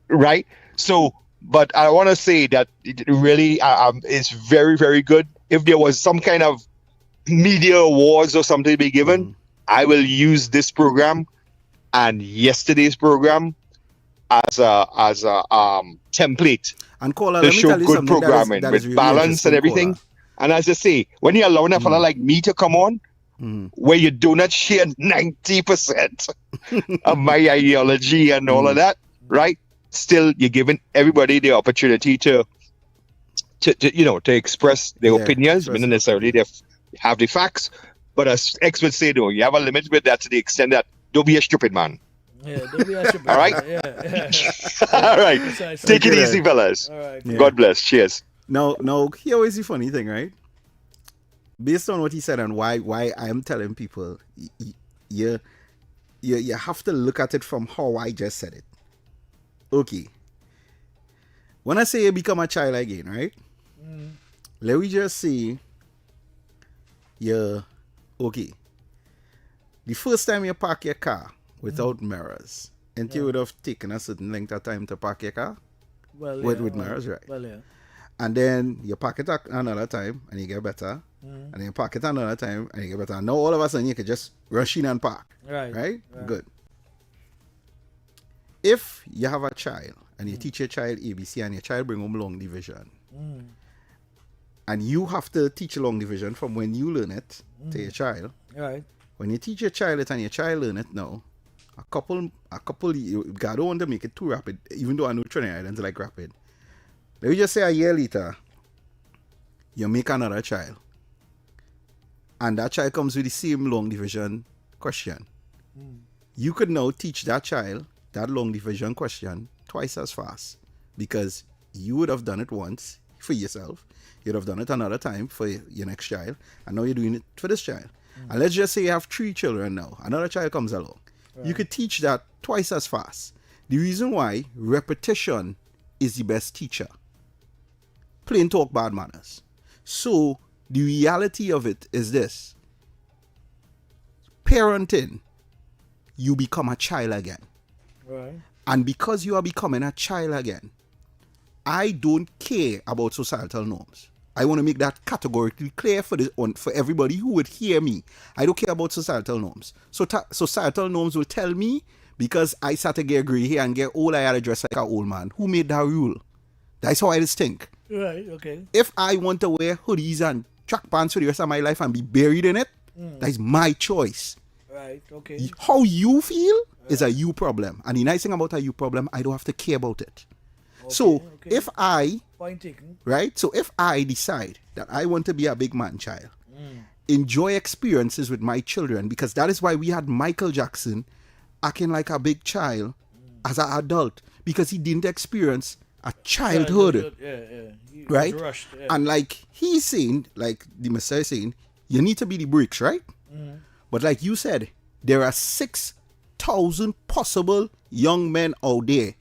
Right? So, but I want to say that it really is very, very good. If there was some kind of media awards or something to be given, I will use this program and yesterday's program as a template and caller, to show good programming with really balance and everything. Caller. And as I say, when you're allowing a fella like me to come on, where you do not share 90% of my ideology and all of that, right? Still, you're giving everybody the opportunity to express their opinions, but not necessarily they have the facts. But as experts say, though, you have a limit with that to the extent that don't be a stupid man. Yeah, don't be a stupid all right? Yeah. All right. Take it easy, fellas. All right. Yeah. God bless. Cheers. Now, here is the funny thing, right? Based on what he said and why I'm telling people, you have to look at it from how I just said it. Okay. When I say you become a child again, right? Let me just say, okay. The first time you park your car without mirrors, and you would have taken a certain length of time to park your car with mirrors, right? Well, yeah. And then you park it another time and you get better. And then you park it another time and you get better. And now all of a sudden you can just rush in and park. Right? Good. If you have a child and you teach your child ABC and your child bring home long division, and you have to teach long division from when you learn it to your child. Right. When you teach your child it and your child learn it now, a couple, God don't want to make it too rapid, even though I know Trinidad Islands like rapid. Let me just say a year later, you make another child. And that child comes with the same long division question. You could now teach that child that long division question twice as fast because you would have done it once for yourself. You'd have done it another time for your next child. And now you're doing it for this child. And let's just say you have 3 children now. Another child comes along. Right. You could teach that twice as fast. The reason why, repetition is the best teacher. Plain talk, bad manners. So, the reality of it is this. Parenting, you become a child again. Right. And because you are becoming a child again, I don't care about societal norms. I want to make that categorically clear for everybody who would hear me. I don't care about societal norms. So societal norms will tell me because I sat to get gray hair and get old, I had to dress like an old man. Who made that rule? That's how I just think. Right, okay. If I want to wear hoodies and track pants for the rest of my life and be buried in it, that's my choice. Right, okay. How you feel is a you problem. And the nice thing about a you problem, I don't have to care about it. Okay, so if I, point taken. right? So if I decide that I want to be a big man child, enjoy experiences with my children, because that is why we had Michael Jackson acting like a big child as an adult, because he didn't experience a childhood. He right? was rushed, And like he's saying, like the Messiah is saying, you need to be the bricks, right? But like you said, there are 6,000 possible young men out there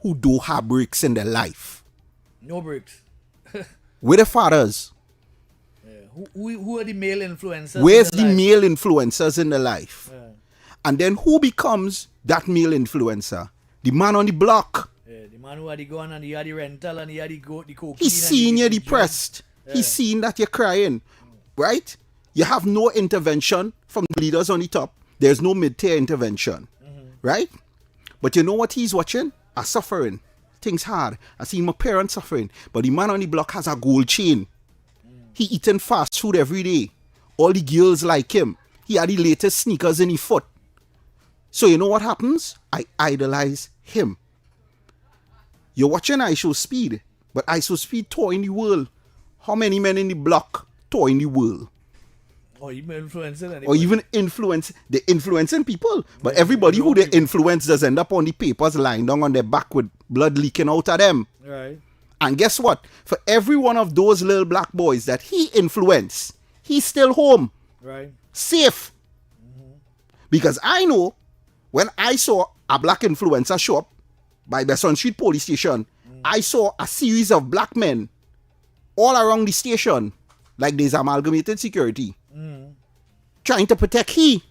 who don't have bricks in their life. No bricks. Where the fathers? Who are the male influencers? Where's the male influencers in the life? And then who becomes that male influencer? The man on the block. The man who had the gun and he had the rental and he had the cocaine. He's seeing you depressed. He's seeing that you're crying. Right? You have no intervention from the leaders on the top. There's no mid-tier intervention. Right? But you know what he's watching? A suffering. Things hard. I seen my parents suffering. But the man on the block has a gold chain. He eating fast food every day. All the girls like him. He had the latest sneakers in his foot. So you know what happens? I idolize him. You're watching ISO Speed, but ISO Speed touring the world. How many men in the block touring the world? Or even influencing anybody. Or even they're influencing people. But everybody who they influence does end up on the papers lying down on their back with blood leaking out of them. Right. And guess what? For every one of those little black boys that he influenced, he's still home. Right. Safe. Because I know when I saw a black influencer show up by Besson Street Police Station, I saw a series of black men all around the station, like there's amalgamated security, trying to protect he.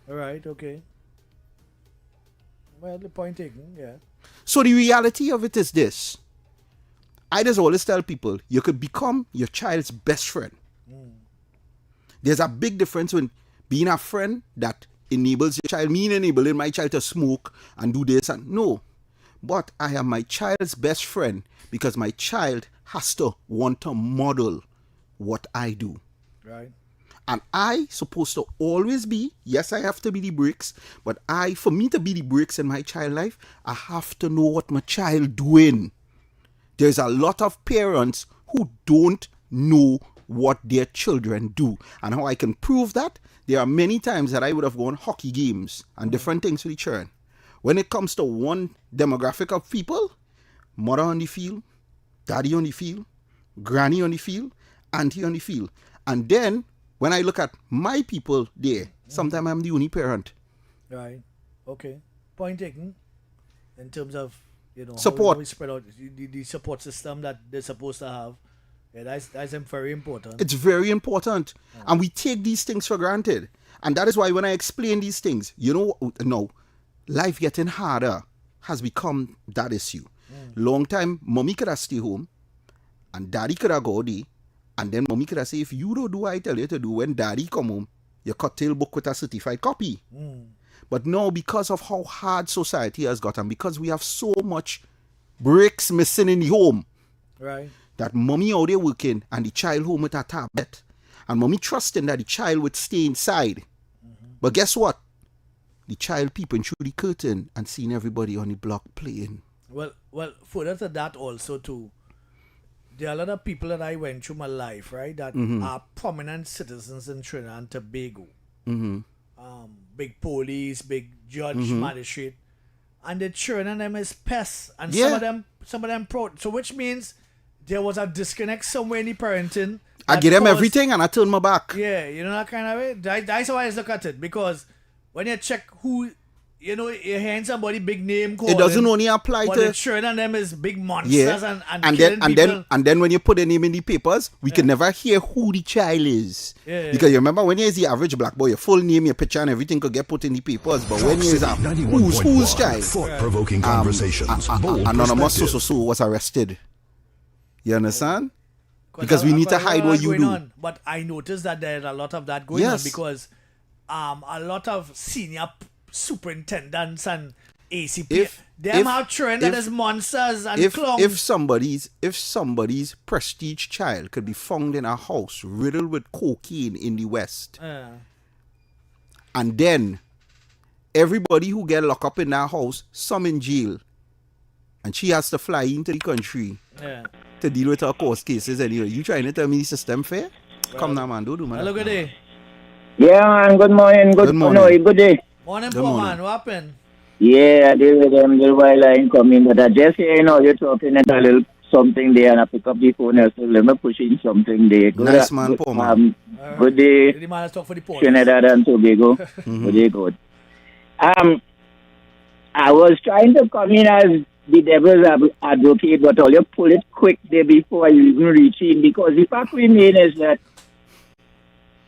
All right, okay. Well, the point taken, yeah. So the reality of it is this. I just always tell people, you could become your child's best friend. There's a big difference when being a friend that enables your child, me enabling my child to smoke and do this and no. But I am my child's best friend because my child has to want to model what I do. Right. And I supposed to always be, yes, I have to be the bricks, but for me to be the bricks in my child life, I have to know what my child doing. There's a lot of parents who don't know what their children do. And how I can prove that, there are many times that I would have gone hockey games and different things with the children. When it comes to one demographic of people, mother on the field, daddy on the field, granny on the field, auntie on the field. And then when I look at my people there, sometimes I'm the only parent. Right. Okay. Point taken. In terms of, support. How we spread out the support system that they're supposed to have. Yeah, that's very important. It's very important. And we take these things for granted. And that is why when I explain these things, life getting harder has become that issue. Long time, mommy could have stayed home and daddy could have go there. And then mommy could have say, if you don't do what I tell you to do, when daddy come home, you cocktail book with a certified copy. But now, because of how hard society has got and because we have so much bricks missing in the home, right, that mommy out there working and the child home with a tablet, and mommy trusting that the child would stay inside. But guess what? The child peeping through the curtain and seeing everybody on the block playing. Well, further to that also too, there are a lot of people that I went through my life, right, that are prominent citizens in Trinidad and Tobago. Big police, big judge, magistrate, and the children of them is pests, and some of them proud. So which means there was a disconnect somewhere in the parenting. I give them everything and I turn my back. Yeah, that kind of way. That's how I look at it, because when you check who, you're hearing somebody big name calling, it doesn't only apply but to the children of them is big monsters and then when you put the name in the papers, we can never hear who the child is. Because you remember when you're the average black boy, your full name, your picture and everything could get put in the papers. But when you're who's child? Thought-provoking conversations. Anonymous so was arrested. You understand? Because we need to hide what you do. But I noticed that there's a lot of that going on because a lot of senior superintendents and ACP. Them have trend that is monsters and clowns. If somebody's prestige child could be found in a house riddled with cocaine in the West, and then everybody who get locked up in that house, some in jail, and she has to fly into the country to deal with her court cases anyway. You trying to tell me the system fair? Well, come now, man. Don't do man. Hello, good day. Yeah, man. Good morning. Good morning. No, good day. Morning, poor man. What happened? Yeah, I did with them the while I coming, but I just hear, you're talking at a little something there, and I pick up the phone and so let me push in something there. Good, nice man, poor man. Good day, the man talk for the Trinidad and Tobago. Good day, good. I was trying to come in as the devil's advocate, but all you pull it quick there before you even reach in, because the fact remains is that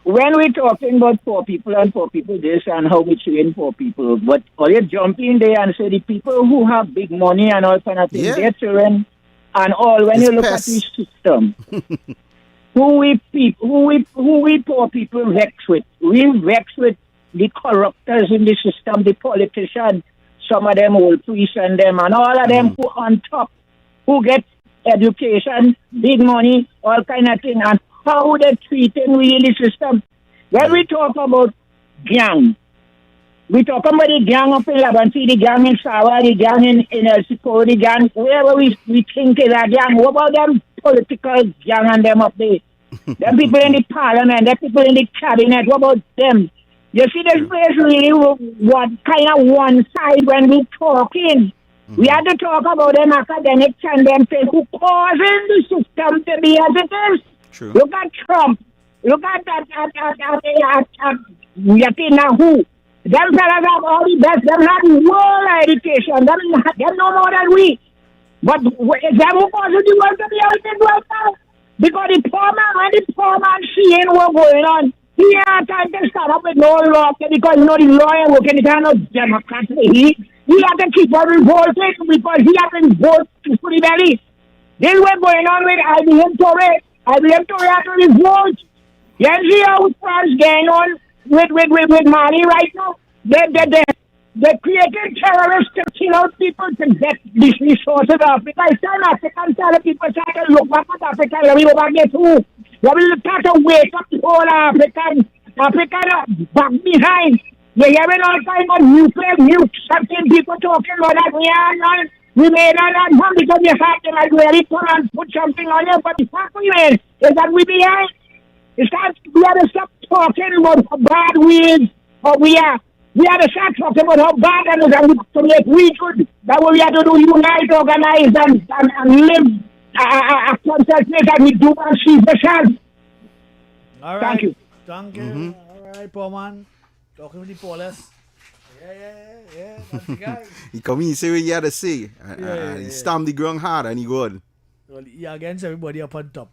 when we're talking about poor people and poor people this and how we train poor people, but all you jump in there and say the people who have big money and all kind of things, their children and all, when you look at this system, who we poor people vex with? We vex with the corruptors in the system, the politicians, some of them old priests and them, and all of them who on top, who get education, big money, all kind of thing, and how they treating really system. When we talk about gang, we talk about the gang up in Labanti, the gang in Sawa, the gang in El Sico, the gang, wherever we think is a gang. What about them political gang and them up there? Them people in the parliament, them people in the cabinet, what about them? You see, this place really what kind of one side when we talking. We have to talk about them academics and them people who causing the system to be as it is. True. Look at Trump. Look at Netanyahu. Them fellas have all the best. Them have world education. Them know more than we. But them who causes the world to be out in right now. Because the poor man seeing what's going on. He ain't time to start up with no law because the lawyer working it no Democrat. He had to keep on revolting because he hasn't voted for the belly. This is what's going on with IBM Torre. IBM Torre had to revolt. You see how France going on with Mali right now? They created terrorists to kill out people to get these resources of Africa. It's time African tell people try to look back at Africa. Let me go back there too. Let me try to wake up the whole African back behind. You're hearing all kinds of nuke, something people talking about that. We may not have one because you have to like really come and put something on you, but the fact remains is that we behind. It's that we have to stop talking about how bad we is, or we are. We have to start talking about how bad that is and to make we good. That's what we have to do, unite, organize, and live a concept that we do and see the chance. All right. Thank you. Thank you. All right, poor man. Talking with the police. Yeah. That's the guy. He come in, say what he had to say. And he stamp the ground hard and he go on. Well, he against everybody up on top.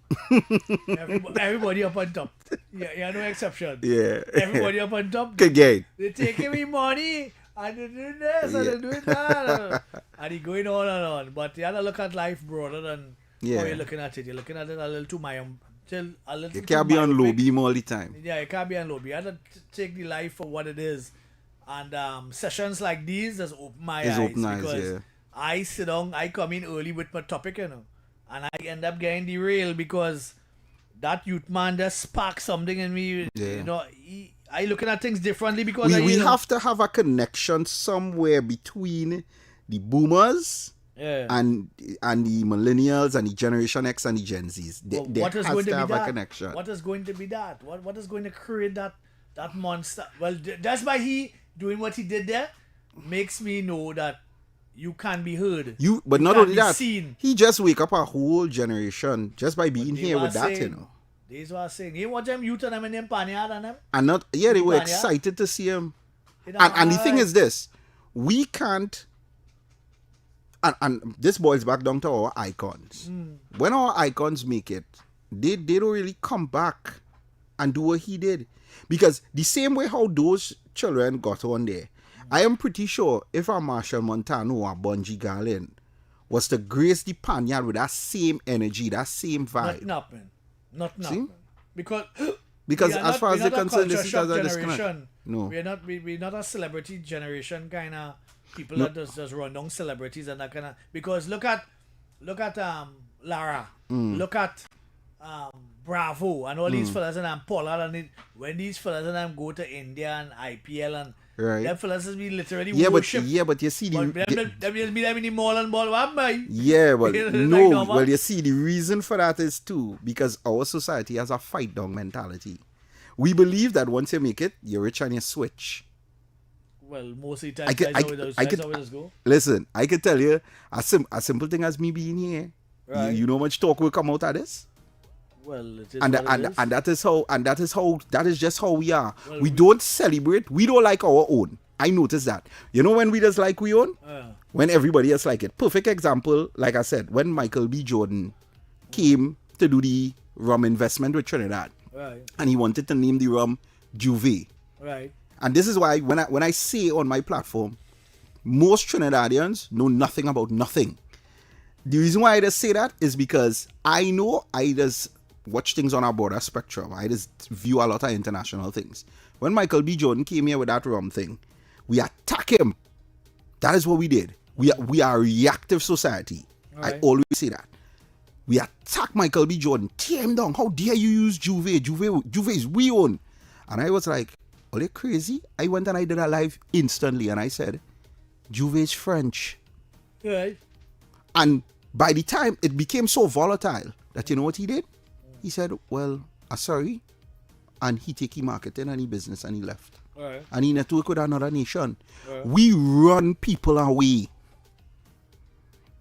everybody up on top. Yeah, no exception. Yeah. Everybody up on top. Good game. They taking me money and they doing this and they doing that. And he going on and on. But you have to look at life broader than how you're looking at it. You're looking at it a little too You can't be on low beam all the time. Yeah, you can't be on low beam. You have to take the life for what it is. And sessions like these just open my eyes. Because I sit down, I come in early with my topic, and I end up getting derailed because that youth man just sparks something in me. I looking at things differently because we have to have a connection somewhere between the boomers and the millennials and the Generation X and the Gen Zs. What is going to be that? A connection. What is going to be that? What is going to create that monster? Well, that's why he doing what he did there makes me know that you can be heard. But not only that, he just wake up a whole generation just by being here with that, This is what I'm saying. You watch them youth and them in them panyard and them? And they were excited to see him. And the thing is this, we can't, and this boils back down to our icons. When our icons make it, they don't really come back and do what he did. Because the same way how those children got on there, I am pretty sure if a Marshall Montano or Bungie Garland was to grace the panyard with that same energy, that same vibe. Not happening. Because as far as they're concerned, this is a disconnect. No. We're not a celebrity generation kind of people that just run down celebrities and that kind of, because look at Lara, look at Bravo and all these fellas and Pollard and when these fellas and them go to India and IPL and them fellas be literally worship. But you see them just be them in the mall and ball what boy. Yeah, but no, well you see the reason for that is too because our society has a fight down mentality. We believe that once you make it, you're rich and you switch. Well, most of the time, that's how it go. Listen, I can tell you a simple thing as me being here. Right. You know how much talk will come out of this. Well, it is and that is just how we are. Well, we don't celebrate. We don't like our own. I noticed that. You know when we just like we own? When everybody else like it. Perfect example, like I said, when Michael B. Jordan came to do the rum investment with Trinidad. Right. And he wanted to name the rum Juve. Right. And this is why when I say on my platform, most Trinidadians know nothing about nothing. The reason why I just say that is because I know I just watch things on a broader spectrum. I just view a lot of international things. When Michael B. Jordan came here with that rum thing, we attack him. That is what we did. We are a reactive society. Right. I always say that. We attack Michael B. Jordan, tear him down. How dare you use Juve? Juve is we own. And I was like, are you crazy? I went and I did a live instantly and I said, Juve is French. Right. And by the time it became so volatile that you know what he did? He said, well, sorry. And he take his marketing and his business and he left. Right. And he network with another nation. Right. We run people away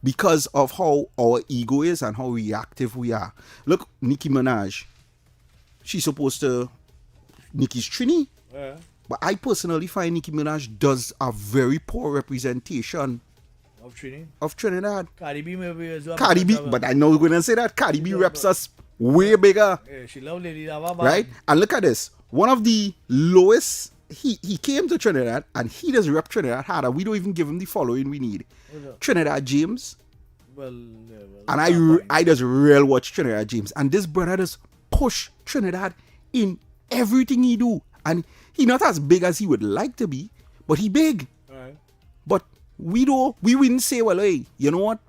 because of how our ego is and how reactive we are. Look, Nicki Minaj. She's supposed to... Nicki's Trini. Yeah. But I personally find Nicki Minaj does a very poor representation of Trinidad. Cardi B maybe as well. Cardi B, but I know we're going to say that. Cardi B reps us way bigger. Yeah, she love Lady right? And look at this. One of the lowest, he came to Trinidad and he does rep Trinidad harder. We don't even give him the following we need. Trinidad James. And I just real watch Trinidad James. And this brother just push Trinidad in everything he do. And he not as big as he would like to be, but he big. Right. But we wouldn't say, well, hey, you know what?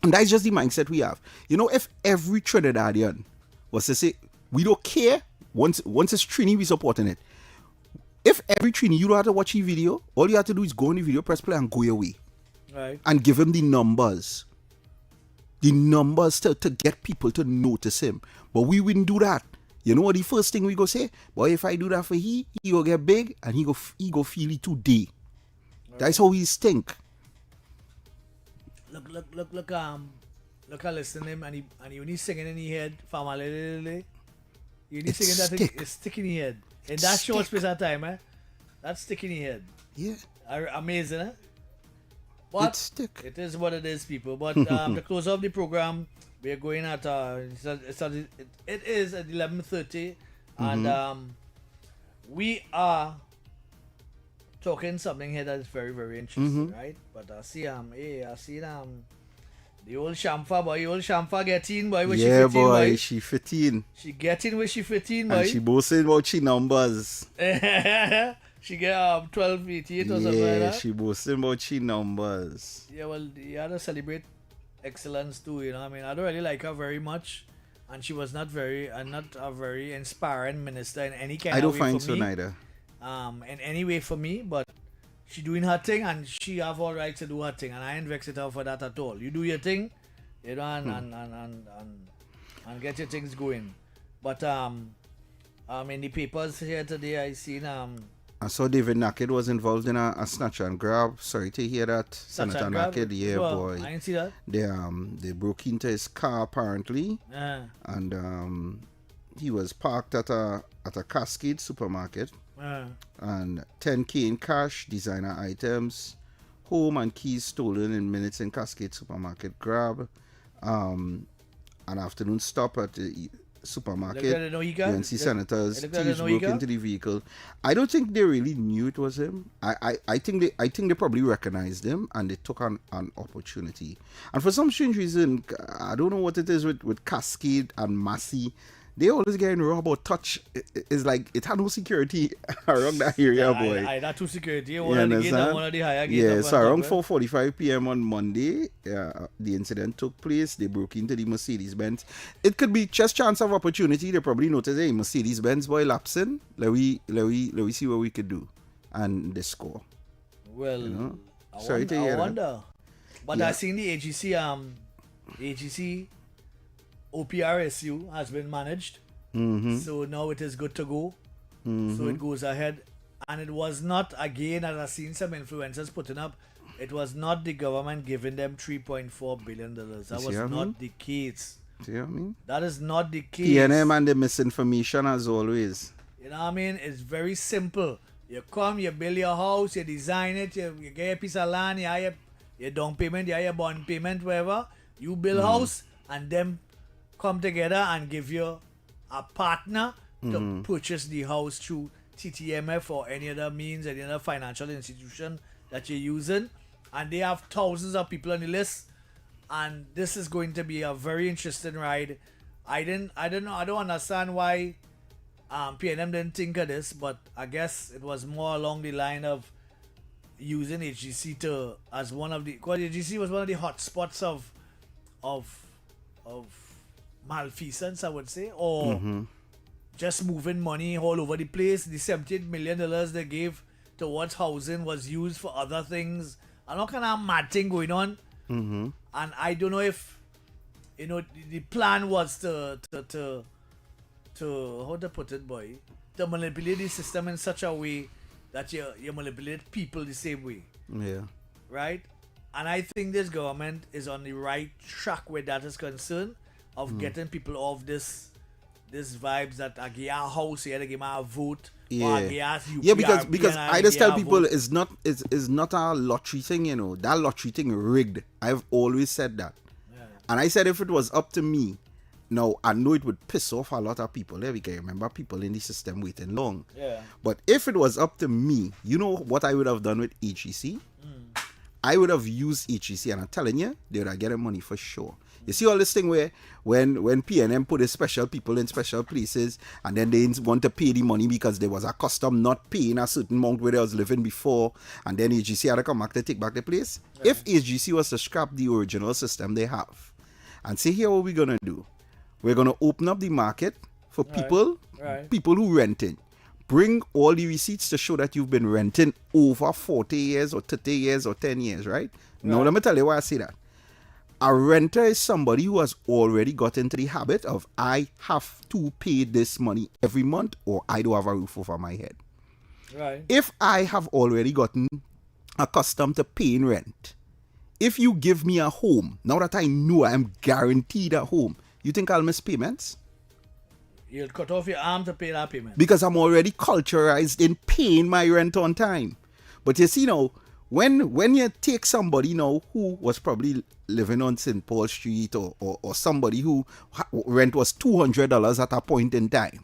And that's just the mindset we have. You know, if every Trinidadian was to say, we don't care, once it's Trini, we supporting it. If every Trini, you don't have to watch the video, all you have to do is go on the video, press play, and go your way. Right. And give him the numbers. The numbers to get people to notice him. But we wouldn't do that. You know what the first thing we go say? Boy, if I do that for he go get big and he go feel it today. Right. That's how we think. Look I listen to him and he when he's singing in his head, family, you need singing that thing, it's sticking in his head. In that short space of time, that's sticking in his head. Yeah. Amazing, eh? But it is what it is, people. But to close off the program, we are going at it is at 11:30, and we are talking something here that is very, very interesting, right? But I see the old Shamfa getting boy. Yeah, boy, she 15. She getting where she 15, boy. And she boasting about she numbers. She get 1288 or something like that. Yeah, she boasting about she numbers. Yeah, well, you had to celebrate excellence too, you know. I mean, I don't really like her very much, and she was not a very inspiring minister in any kind of way. I don't find for so me. neither. In any way for me, but she doing her thing, and she have all right to do her thing, and I ain't vexed her for that at all. You do your thing, you know, and get your things going. But in the papers here today, I seen I saw David Naked was involved in a snatch and grab. Sorry to hear that. Senator Naked, yeah, well, boy. I didn't see that. They broke into his car apparently, and he was parked at a Cascade supermarket, and 10K in cash, designer items, home and keys stolen in minutes in Cascade supermarket grab, an afternoon stop at the supermarket. UNC senators, thieves broke into the vehicle. I don't think they really knew it was him. I think they probably recognized him and they took an opportunity. And for some strange reason, I don't know what it is with Cascade and Massey. They always getting robbed or touch. It's like it had no security around that area, boy. I that two security. You One of the gate understand? and one of the higher gate. Yeah, so around 4:45 p.m. on Monday, the incident took place. They broke into the Mercedes-Benz. It could be just chance of opportunity. They probably noticed, hey, Mercedes-Benz boy lapsing. Let we see what we could do, and they score. Well, you know? I wonder. But Yeah. I seen the AGC OPRSU has been managed. So now it is good to go. So it goes ahead. And it was not, again, as I've seen some influencers putting up, it was not the government giving them $3.4 billion. That was not the case. See what I mean? That is not the case. PNM and the misinformation as always. You know what I mean? It's very simple. You come, you build your house, you design it, you get a piece of land, you have your down payment, you have your bond payment, whatever. You build house and them come together and give you a partner to purchase the house through TTMF or any other means, any other financial institution that you're using. And they have thousands of people on the list. And this is going to be a very interesting ride. I don't understand why PNM didn't think of this, but I guess it was more along the line of using HGC as one of the, because HGC was one of the hot spots of malfeasance, I would say, or just moving money all over the place. The $78 million they gave towards housing was used for other things. I know kind of mad thing going on, and I don't know if the plan was to how to put it, boy, to manipulate the system in such a way that you manipulate people the same way. Yeah. Right? And I think this government is on the right track where that is concerned, of getting people off this vibes that I give a house here, they give a vote. Yeah, because I just tell people it's not a lottery thing, That lottery thing rigged. I've always said that. Yeah. And I said if it was up to me, now I know it would piss off a lot of people there, because remember people in the system waiting long. Yeah. But if it was up to me, you know what I would have done with HEC? I would have used HEC, and I'm telling you, they would have getting money for sure. You see all this thing where when PNM put his special people in special places, and then they didn't want to pay the money because there was a custom not paying a certain amount where they was living before, and then HGC had to come back to take back the place. Right. If HGC was to scrap the original system they have, and see here what we're going to do. We're going to open up the market for people who renting. Bring all the receipts to show that you've been renting over 40 years or 30 years or 10 years, right? Now, let me tell you why I say that. A renter is somebody who has already got into the habit of, I have to pay this money every month or I don't have a roof over my head. Right. If I have already gotten accustomed to paying rent, if you give me a home, now that I know I am guaranteed a home, you think I'll miss payments? You'll cut off your arm to pay that payment. Because I'm already culturalized in paying my rent on time. But you see now, when you take somebody now who was probably living on St. Paul Street or somebody who rent was $200 at a point in time,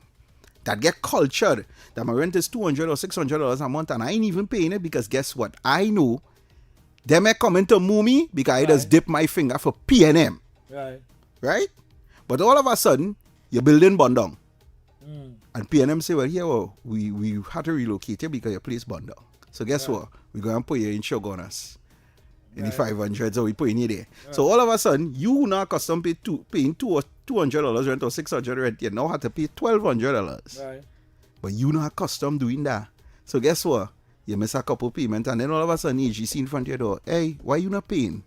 that get cultured that my rent is $200 or $600 a month and I ain't even paying it, because guess what? I know they may come into me because I just dip my finger for PNM. Right? But all of a sudden, you're building Bondong. And PNM say, we had to relocate you because your place burned down. So guess what? We're going to put you in Shogunas. In the 500s, so we put you there. So all of a sudden, you now accustomed paying $200 rent or $600 rent. You now have to pay $1,200. Right. But you not accustomed doing that. So guess what? You miss a couple payments, and then all of a sudden, AGC in front of your door. Hey, why you not paying?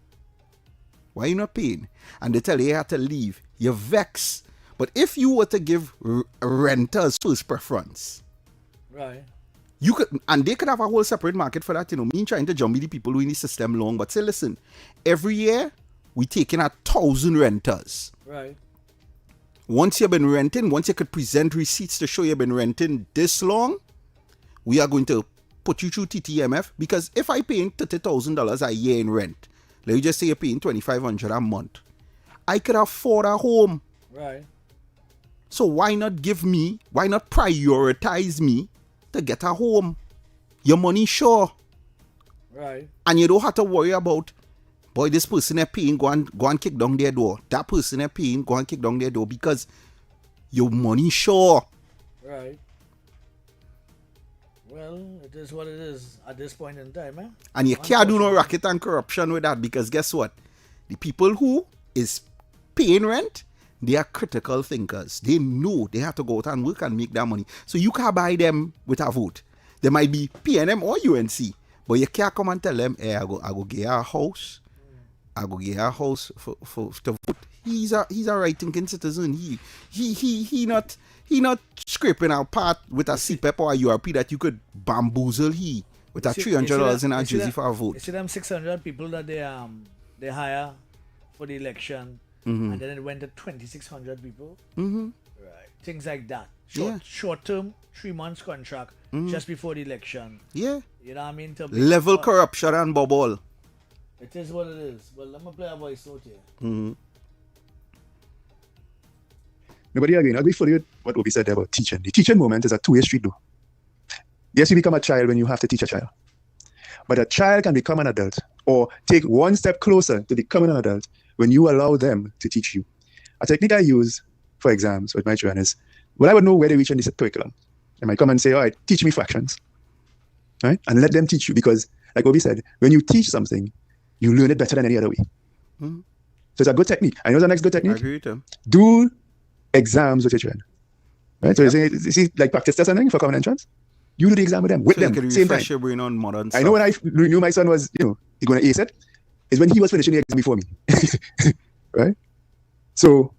Why you not paying? And they tell you have to leave. You vex. But if you were to give renters first preference, right, you could, and they could have a whole separate market for that. Me trying to jump the people who in the system long, but say, listen, every year we taking 1,000 renters. Right. Once you've been renting, once you could present receipts to show you've been renting this long, we are going to put you through TTMF. Because if I paying $30,000 a year in rent, let me just say you're paying $2,500 a month, I could afford a home. Right. So why not prioritize me to get a home? Your money sure. Right. And you don't have to worry about, boy, this person is paying, go and kick down their door. That person is paying, go and kick down their door. Because your money sure. Right. Well, it is what it is at this point in time, eh? And you can't do no racket and corruption with that, because guess what? The people who is paying rent, they are critical thinkers. They know they have to go out and work and make that money. So you can't buy them with a vote. They might be PNM or UNC, but you can't come and tell them, hey, I go get a house. I go get a house for to vote. He's a right thinking citizen. He not scraping our part with a CPEP or a URP that you could bamboozle with a $300 in a jersey for a vote. You see them 600 people that they hire for the election, and then it went to 2,600 people. Right, things like that. Short term, 3 months contract just before the election. Yeah, you know what I mean. Level corruption and bubble. It is what it is. Well, let me play a voice note here. Nobody again. I'll be fully with what Obi said there about teaching. The teaching moment is a two-way street, though. Yes, you become a child when you have to teach a child. But a child can become an adult or take one step closer to becoming an adult when you allow them to teach you. A technique I use for exams with my children is, well, I would know where they reach in this curriculum. I might come and say, all right, teach me fractions. Right? And let them teach you, because, like Obi said, when you teach something, you learn it better than any other way. So it's a good technique. I know the next good technique. I agree with them. Do exams with your children. Right? So you see, like practice test and for common entrance, you do the exam with them, so them, you can same time. Refresh your brain on modern stuff. I know when I knew my son was, he's going to ace it, is when he was finishing the exam before me. Right? So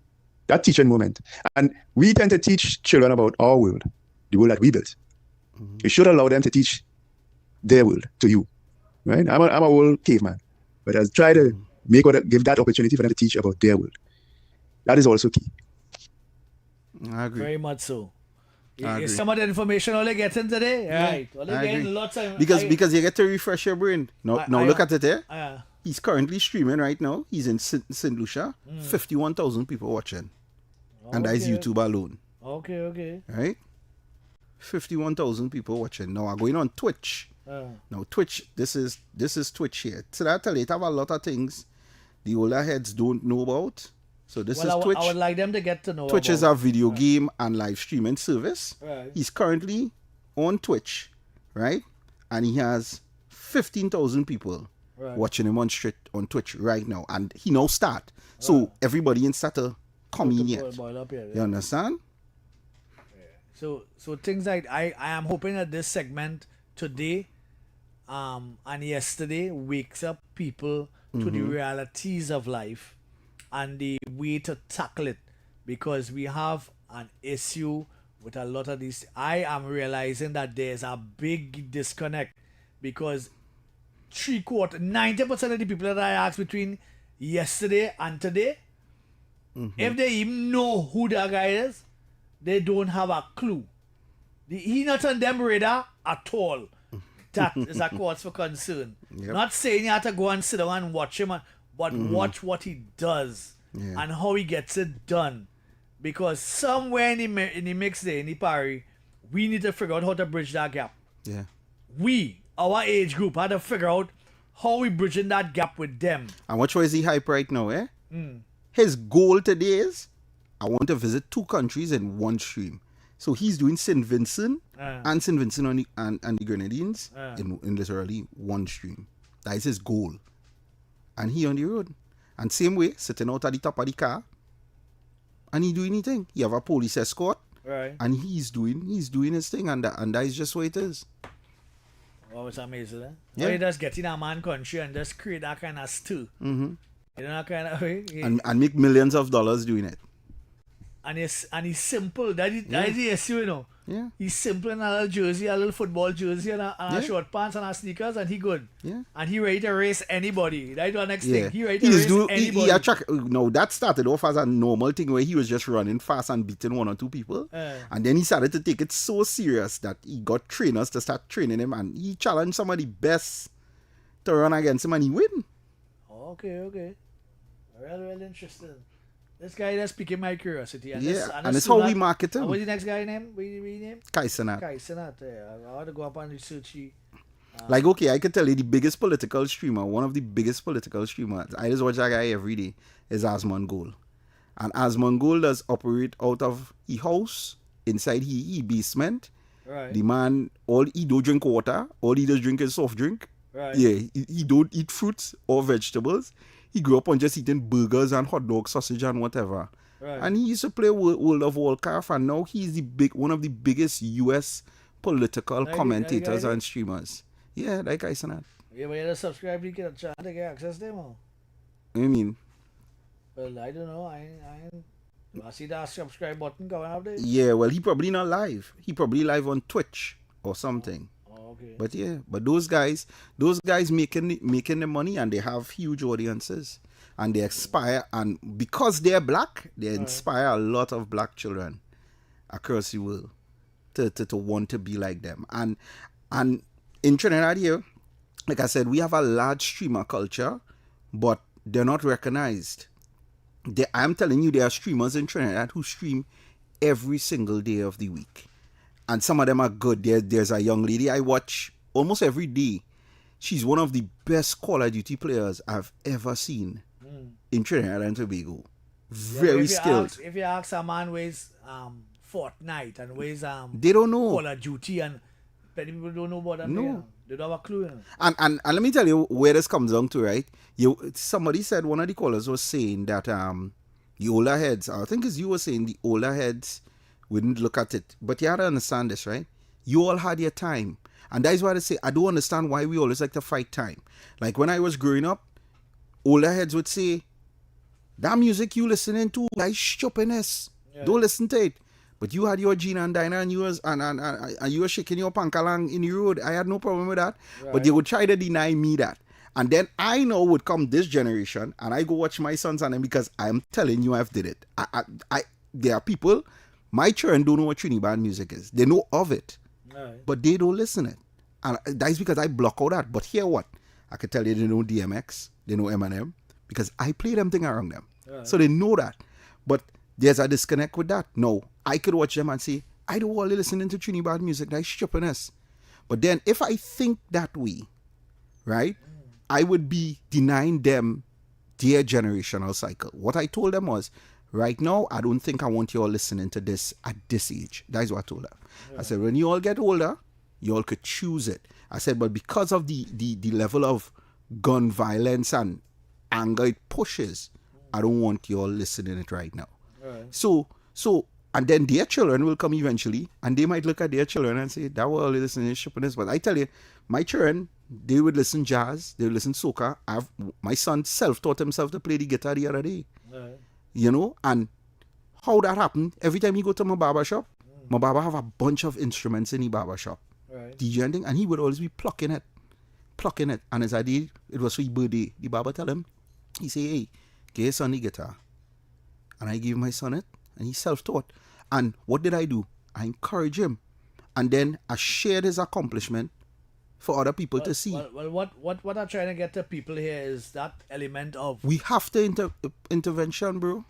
that teaching moment. And we tend to teach children about our world, the world that we built. You should allow them to teach their world to you. Right? I'm a old caveman, but I try to give that opportunity for them to teach about their world. That is also key. I agree. Very much so. Is some of the information only getting today? Yeah, right. Only getting lots of because you get to refresh your brain. Now look at it there. He's currently streaming right now. He's in St. Lucia. 51,000 people watching. And that is YouTube alone. Okay. Right? 51,000 people watching. Now I'm going on Twitch. Now Twitch, this is Twitch here. So that tell you, it have a lot of things the older heads don't know about. So this is Twitch. I would like them to get to know. Twitch is a video game and live streaming service. Right. He's currently on Twitch, right? And he has 15,000 people watching him on Twitch right now. And he now start. So everybody in starter come in yet. You understand? So things like I am hoping that this segment today and yesterday wakes up people to the realities of life and the way to tackle it, because we have an issue with a lot of these. I am realizing that there's a big disconnect, because 90% of the people that I asked between yesterday and today, if they even know who that guy is, they don't have a clue. He not on them radar at all. That is a cause for concern. Not saying you have to go and sit down and watch him, but watch what he does and how he gets it done. Because somewhere in the mix there, in the party, we need to figure out how to bridge that gap. Yeah. We, our age group, had to figure out how we bridging that gap with them. And watch why is he hype right now, eh? His goal today is, I want to visit 2 countries in one stream. So he's doing St. Vincent and St. Vincent and the Grenadines in literally one stream. That is his goal. And he on the road. And same way, sitting out at the top of the car, and he do anything. He have a police escort, and he's doing his thing, and that is just what it is. Oh, it's amazing, eh? Yeah. Or you just get in a man country and just create that kind of stew. You know, that kind of way. And make millions of dollars doing it. And he's simple. That is the issue, you know. Yeah. He's simple in a little jersey, a little football jersey, and a short pants and a sneakers, and he good. Yeah. And he ready to race anybody. That's the next thing. He ready to race anybody. No, that started off as a normal thing where he was just running fast and beating 1 or 2 people. And then he started to take it so serious that he got trainers to start training him, and he challenged some of the best to run against him, and he win. Okay. Really interesting. This guy that's piquing my curiosity. And it's how we market him. What's the next guy name? What name? Kaisenat. I want to go up and research him. Like, okay, I can tell you the biggest political streamer, one of the biggest political streamers, I just watch that guy every day, is Asmongold. And as Mongol does operate out of his house, inside his basement, Right. the man, all he don't drink water, all he does drink is soft drink. Right. Yeah, he don't eat fruits or vegetables. He grew up on just eating burgers and hot dog, sausage and whatever. Right. And he used to play World of Warcraft, and now he's one of the biggest U.S. political commentators and streamers. Yeah, like I said. Yeah, but you have to subscribe to get access to them. What do you mean? Well, I don't know. I see that subscribe button going up there. Yeah, well, he probably not live. He probably live on Twitch or something. Oh, okay. But yeah, but those guys making the money, and they have huge audiences, and they inspire, and because they're black, they inspire a lot of black children across the world to want to be like them. And in Trinidad here, like I said, we have a large streamer culture, but they're not recognized. I'm telling you, there are streamers in Trinidad who stream every single day of the week. And some of them are good. There's a young lady I watch almost every day. She's one of the best Call of Duty players I've ever seen in Trinidad and Tobago. Very skilled. If you ask a man where's Fortnite and where's they don't know Call of Duty, and many people don't know about them. No. They don't have a clue. And let me tell you where this comes down to, right? Somebody said, one of the callers was saying that the older heads, I think you were saying the older heads wouldn't look at it. But you have to understand this, right? You all had your time. And that is why I say, I don't understand why we always like to fight time. Like when I was growing up, older heads would say, that music you listening to, like stupidness. Yeah. Don't listen to it. But you had your Gina and Dinah, and you were shaking your pankalang in the road. I had no problem with that. Right. But they would try to deny me that. And then I know would come this generation, and I go watch my sons and them, because I'm telling you I've did it. There are people, my children don't know what Trinidad music is. They know of it. Right. But they don't listen it. And that is because I block out that. But hear what? I can tell you they know DMX, they know Eminem, because I play them thing around them. Right. So they know that. But there's a disconnect with that. No, I could watch them and say, I don't want to listen to Trinidad music. That's stupidness. But then if I think that way, right, I would be denying them their generational cycle. What I told them was, right now, I don't think I want you all listening to this at this age. That is what I told them. Yeah. I said, when you all get older, you all could choose it. I said, but because of the level of gun violence and anger it pushes, I don't want you all listening it right now. Right. So, and then their children will come eventually, and they might look at their children and say, that was all they listen to stupidness. But I tell you, my children, they would listen jazz, they would listen soca. My son self-taught himself to play the guitar the other day. Right. You know, and how that happened, every time he go to my barber shop, my barber have a bunch of instruments in the barber shop. Right. DJ and he would always be plucking it. And as I did, it was for his birthday. The barber tell him, he say, hey, get your son the guitar. And I gave my son it, and he self-taught. And what did I do? I encourage him. And then I shared his accomplishment for other people to see. Well, what I'm trying to get to people here is that element of... We have to intervention, bro.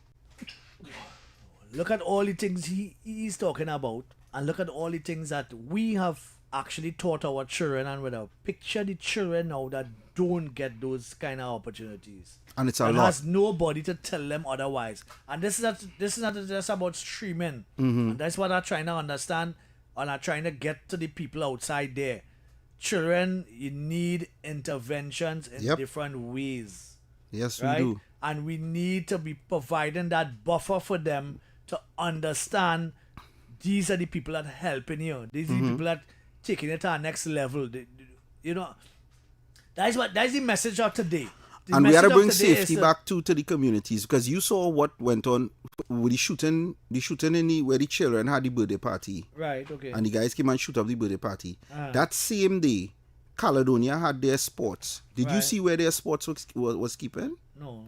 Look at all the things he's talking about, and look at all the things that we have actually taught our children, and with a picture the children now that don't get those kind of opportunities. And it's a lot. Has nobody to tell them otherwise. And this is not just about streaming. Mm-hmm. And that's what I'm trying to understand, and I'm trying to get to the people outside there. Children, you need interventions in different ways. Yes, right? we do. And we need to be providing that buffer for them to understand these are the people that are helping you. These are the people that taking it to our next level. You know, that's the message of today. And we got to bring safety back to the communities, because you saw what went on with the shooting in where the children had the birthday party. Right, okay. And the guys came and shoot up the birthday party. That same day, Caledonia had their sports. Did you see where their sports was keeping? No.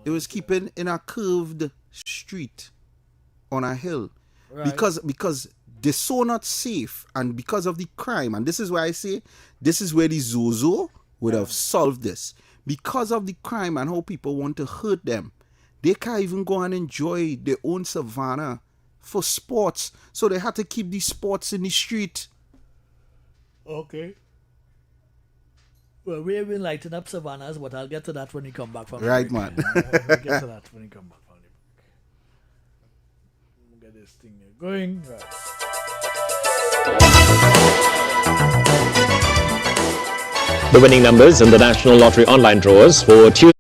It was keeping in a curved street on a hill. Right. Because they're so not safe, and because of the crime. And this is why I say this is where the Zozo would have solved this. Because of the crime and how people want to hurt them, they can't even go and enjoy their own savannah for sports. So they had to keep these sports in the street. Okay. Well, we've been lighting up savannas, but I'll get to that when you come back from the break. Man. We'll get to that when you come back from the break. get this thing going. Right. The winning numbers in the National Lottery online draws for Tuesday.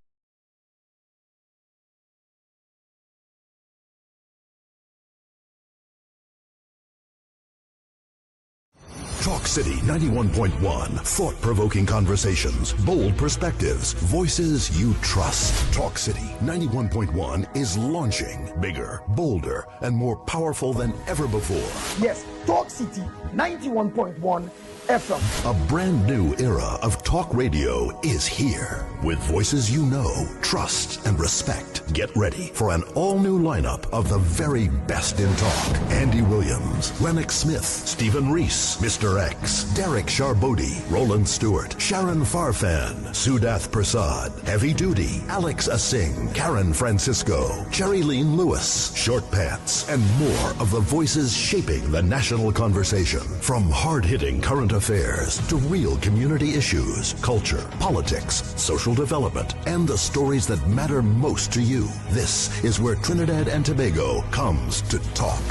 Talk City 91.1. Thought-provoking conversations, bold perspectives, voices you trust. Talk City 91.1 is launching bigger, bolder, and more powerful than ever before. Yes, Talk City 91.1 FM. A brand new era of talk radio is here. With voices you know, trust, and respect. Get ready for an all-new lineup of the very best in talk. Andy Williams, Lennox Smith, Stephan Reis, Mr. X, Derek Charbodi, Roland Stewart, Sharon Farfan, Sudath Prasad, Heavy Duty, Alex Asing, Karen Francisco, Cherry-Leen Lewis, Short Pants, and more of the voices shaping the national conversation. From hard-hitting current affairs to real community issues, culture, politics, social development, and the stories that matter most to you. This is where Trinidad and Tobago comes to talk.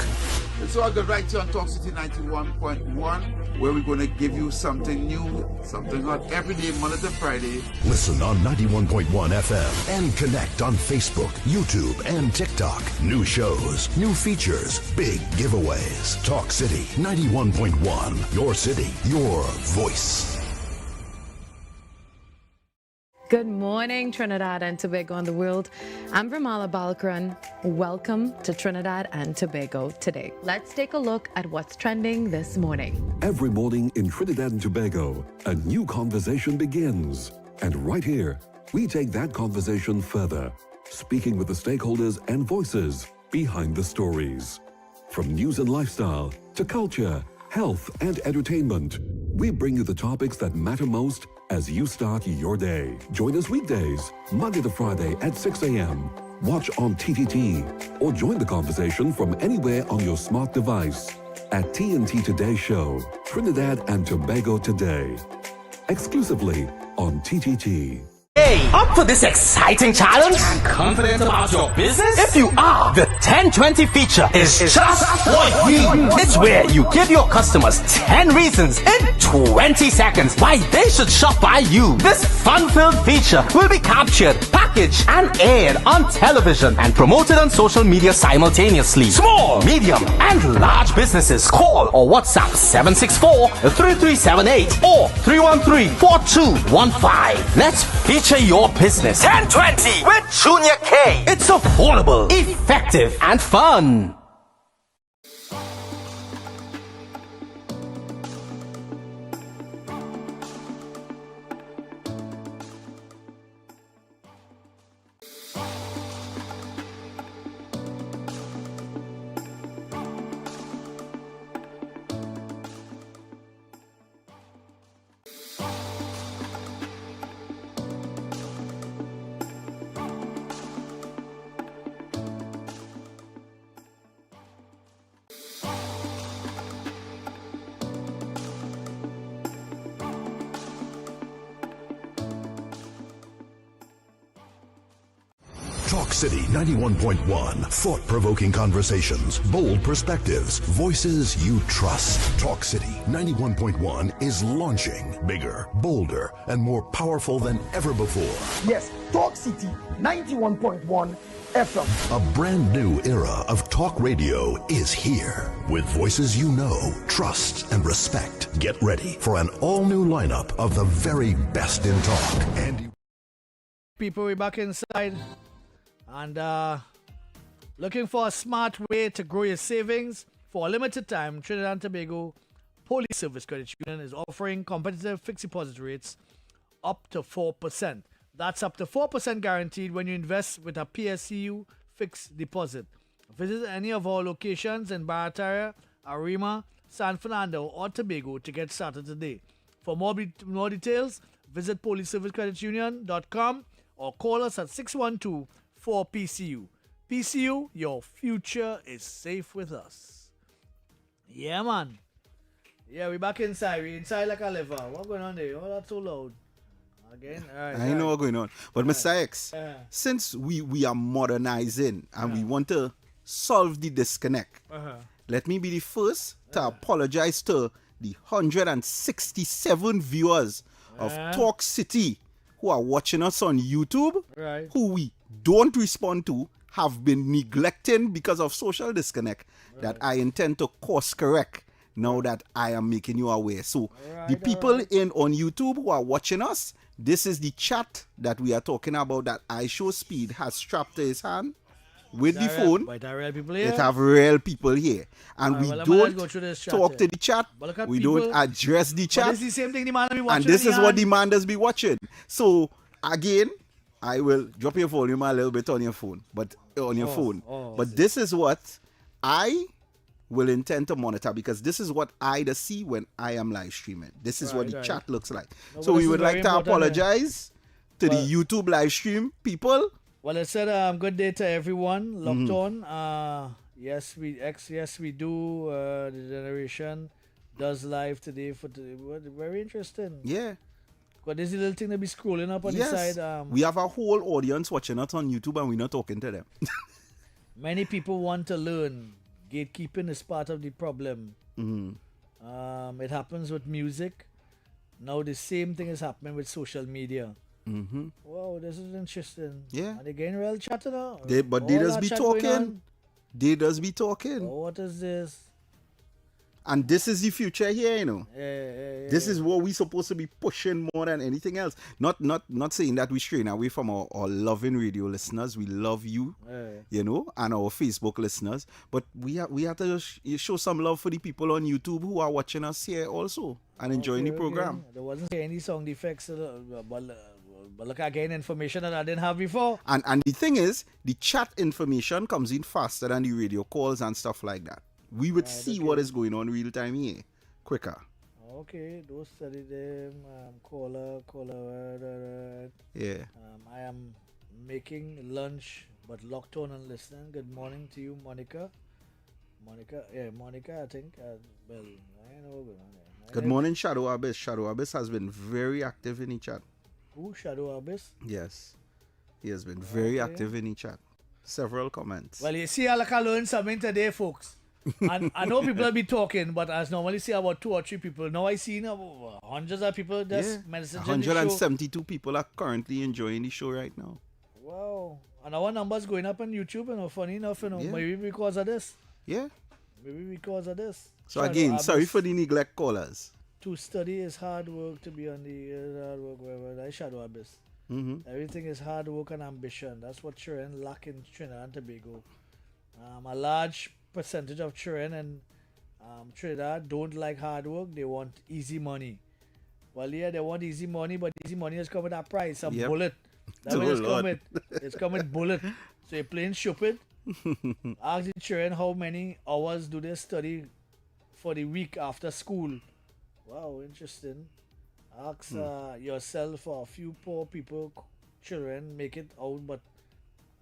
It's all good right here on Talk City 91.1, where we're going to give you something new, something hot every day, Monday to Friday. Listen on 91.1 FM and connect on Facebook, YouTube, and TikTok. New shows, new features, big giveaways. Talk City 91.1. Your city, your voice. Good morning, Trinidad and Tobago and the world. I'm Ramala Balkaran. Welcome to Trinidad and Tobago today. Let's take a look at what's trending this morning. Every morning in Trinidad and Tobago, a new conversation begins. And right here, we take that conversation further, speaking with the stakeholders and voices behind the stories. From news and lifestyle to culture, health, and entertainment, we bring you the topics that matter most as you start your day. Join us weekdays, Monday to Friday at 6 a.m. Watch on TTT or join the conversation from anywhere on your smart device at TNT Today Show, Trinidad and Tobago Today. Exclusively on TTT. Hey, up for this exciting challenge? And confident about your business? If you are, the 1020 feature is just what we need. It's where you give your customers 10 reasons in 20 seconds why they should shop by you. This fun-filled feature will be captured, packaged, and aired on television and promoted on social media simultaneously. Small, medium, and large businesses call or WhatsApp 764-3378 or 313-4215. Let's feature your business. 1020 with Junior K. It's affordable, effective, and fun. Talk City 91.1. Thought-provoking conversations, bold perspectives, voices you trust. Talk City 91.1 is launching bigger, bolder, and more powerful than ever before. Yes, Talk City 91.1 FM. A brand new era of talk radio is here. With voices you know, trust, and respect. Get ready for an all-new lineup of the very best in talk. Andy. People, we're back inside. And looking for a smart way to grow your savings? For a limited time, Trinidad and Tobago Police Service Credit Union is offering competitive fixed deposit rates up to 4%. That's up to 4% guaranteed when you invest with a PSCU fixed deposit. Visit any of our locations in Barataria, Arima, San Fernando, or Tobago to get started today. For more details, visit policeservicecreditunion.com or call us at 612-4PCU. PCU, your future is safe with us. Yeah, man. Yeah, we back inside. We inside like a liver. What's going on there? Oh, that's so loud. Again? All right. I know what's going on. But Mr. X, since we are modernizing and we want to solve the disconnect. Let me be the first to apologize to the 167 viewers of Talk City who are watching us on YouTube, who we don't respond to, have been neglecting because of social disconnect, that I intend to course correct now that I am making you aware. So the people in on YouTube who are watching us, this is the chat that we are talking about that iShowSpeed has strapped to his hand with the phone. But there are real people here? It have real people here. And we don't talk to the chat. We people. don't address the chat. But it's the same thing the man be watching. And this is what the man does be watching. So again, I will drop your volume a little bit on your phone. But this is what I will intend to monitor, because this is what I see when I am live streaming. This is what the chat looks like. No, so we would like to apologize to the YouTube live stream people. Well, it said good day to everyone locked on. Yes, we do. The generation does live today for today. Very interesting. Yeah. But there's a little thing to be scrolling up on the side. We have a whole audience watching us on YouTube and we're not talking to them. Many people want to learn. Gatekeeping is part of the problem. It happens with music. Now the same thing is happening with social media. Wow, this is interesting. Yeah. Are they getting real chatter now? They does be talking. They does be talking. Oh, what is this? And this is the future here, you know. Yeah. This is what we're supposed to be pushing more than anything else. Not saying that we strain away from our loving radio listeners. We love you, you know, and our Facebook listeners. But we have to show some love for the people on YouTube who are watching us here also and enjoying the program. There wasn't any sound effects, but look, again, information that I didn't have before. And the thing is, the chat information comes in faster than the radio calls and stuff like that. We would see what is going on real time here, quicker. Okay, those study them. Caller. Yeah. I am making lunch, but locked on and listening. Good morning to you, Monica. Monica, I think. Well, I know. Good morning, Shadow Abyss. Shadow Abyss has been very active in the chat. Who, Shadow Abyss? Yes. He has been very active in the chat. Several comments. Well, you see, I learned something today, folks. And I know people will be talking, but I normally see about 2 or 3 people. Now I see hundreds of people just messaging 172 people are currently enjoying the show right now. Wow. And our numbers going up on YouTube, funny enough, maybe because of this. Yeah. Maybe because of this. So again, sorry for the neglect callers. To study is hard work, to be on the hard work, wherever. That's Shadow Abyss. Everything is hard work and ambition. That's what children lack in Trinidad and Tobago. A large percentage of children in Trinidad don't like hard work. They want easy money. Well, yeah, they want easy money, but easy money has come with a price, a bullet. That's what it's come with. It's come with bullet. So you're playing stupid. Ask the children how many hours do they study for the week after school. Wow, interesting. Ask yourself for a few poor people, children, make it out, but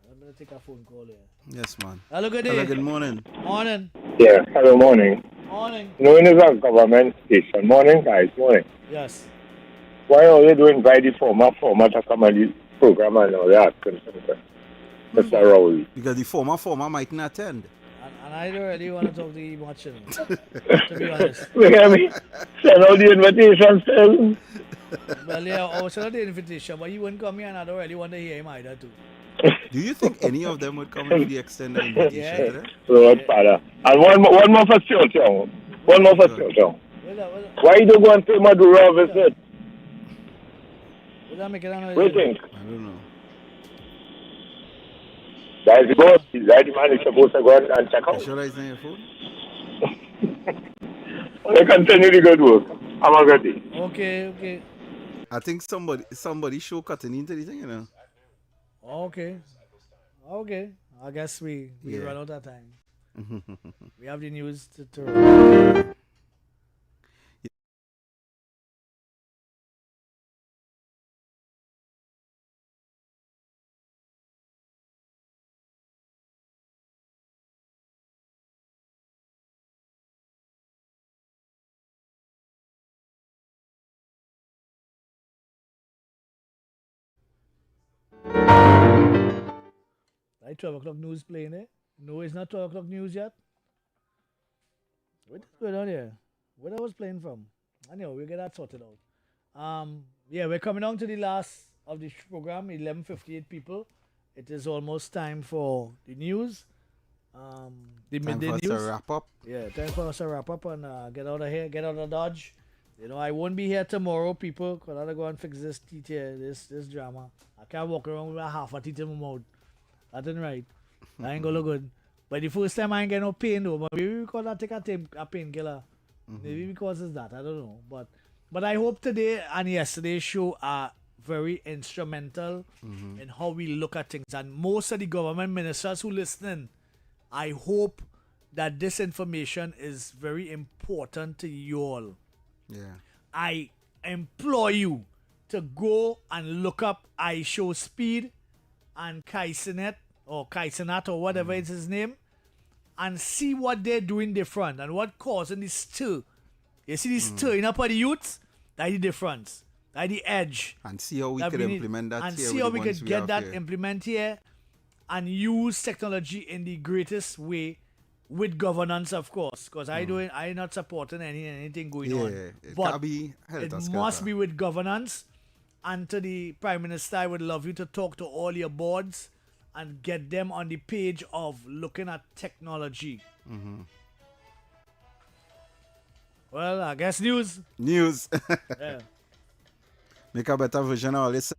I'm going to take a phone call here. Yes, man. Hello, good day. Hello, good morning. Morning. Yeah, hello, morning. Morning. Knowing it's a government station. Morning, guys. Morning. Yes. Why are you doing by the format to come on the program and all that? Mr. Rowley. Because the former might not attend. And I don't really want to talk to you much, to be honest. Send out the invitation, still. Well, yeah, I send out the invitation, but he wouldn't come here and I don't really want to hear him either, too. Do you think any of them would come with the extended invitation today? Lord Father. And one more for Chong. One more for Chong. Why you don't go and pay Maduro a visit? What do you think? I don't know. That's the boss. That man is supposed to go and check out. Should I say your phone? They continue the good work. Have a good day. Okay. I think somebody show cutting into the thing, you know. Okay. I guess we run out of time. We have the news to Right, 12 o'clock news playing, eh? No, it's not 12 o'clock news yet. What is going on here? What I was playing from? Anyway, we'll get that sorted out. Yeah, we're coming on to the last of the program, 11:58 people. It is almost time for the news. The midday news. Time for us to wrap up. Yeah, time for us to wrap up and get out of here, get out of Dodge. You know, I won't be here tomorrow, people, because I gotta go and fix this teeth here, this drama. I can't walk around with a half a teeth in my mouth. That ain't right. That ain't gonna look good. But the first time I ain't get no pain though, but maybe because I take a painkiller. Maybe because it's that, I don't know. But I hope today and yesterday's show are very instrumental in how we look at things. And most of the government ministers who listening, I hope that this information is very important to you all. Yeah. I implore you to go and look up I Show Speed and Kaisenet or whatever is his name, and see what they're doing different and what causing this stir. You see this stirring up of the youths? That's the difference. That's the edge. And see how we can implement that and here. see how we could get that here. implement here and use technology in the greatest way with governance, of course. Because I'm not supporting anything going on. It But can't be it must be with governance. And to the Prime Minister, I would love you to talk to all your boards and get them on the page of looking at technology. Well, I guess news. News. Yeah. Make a better version of this.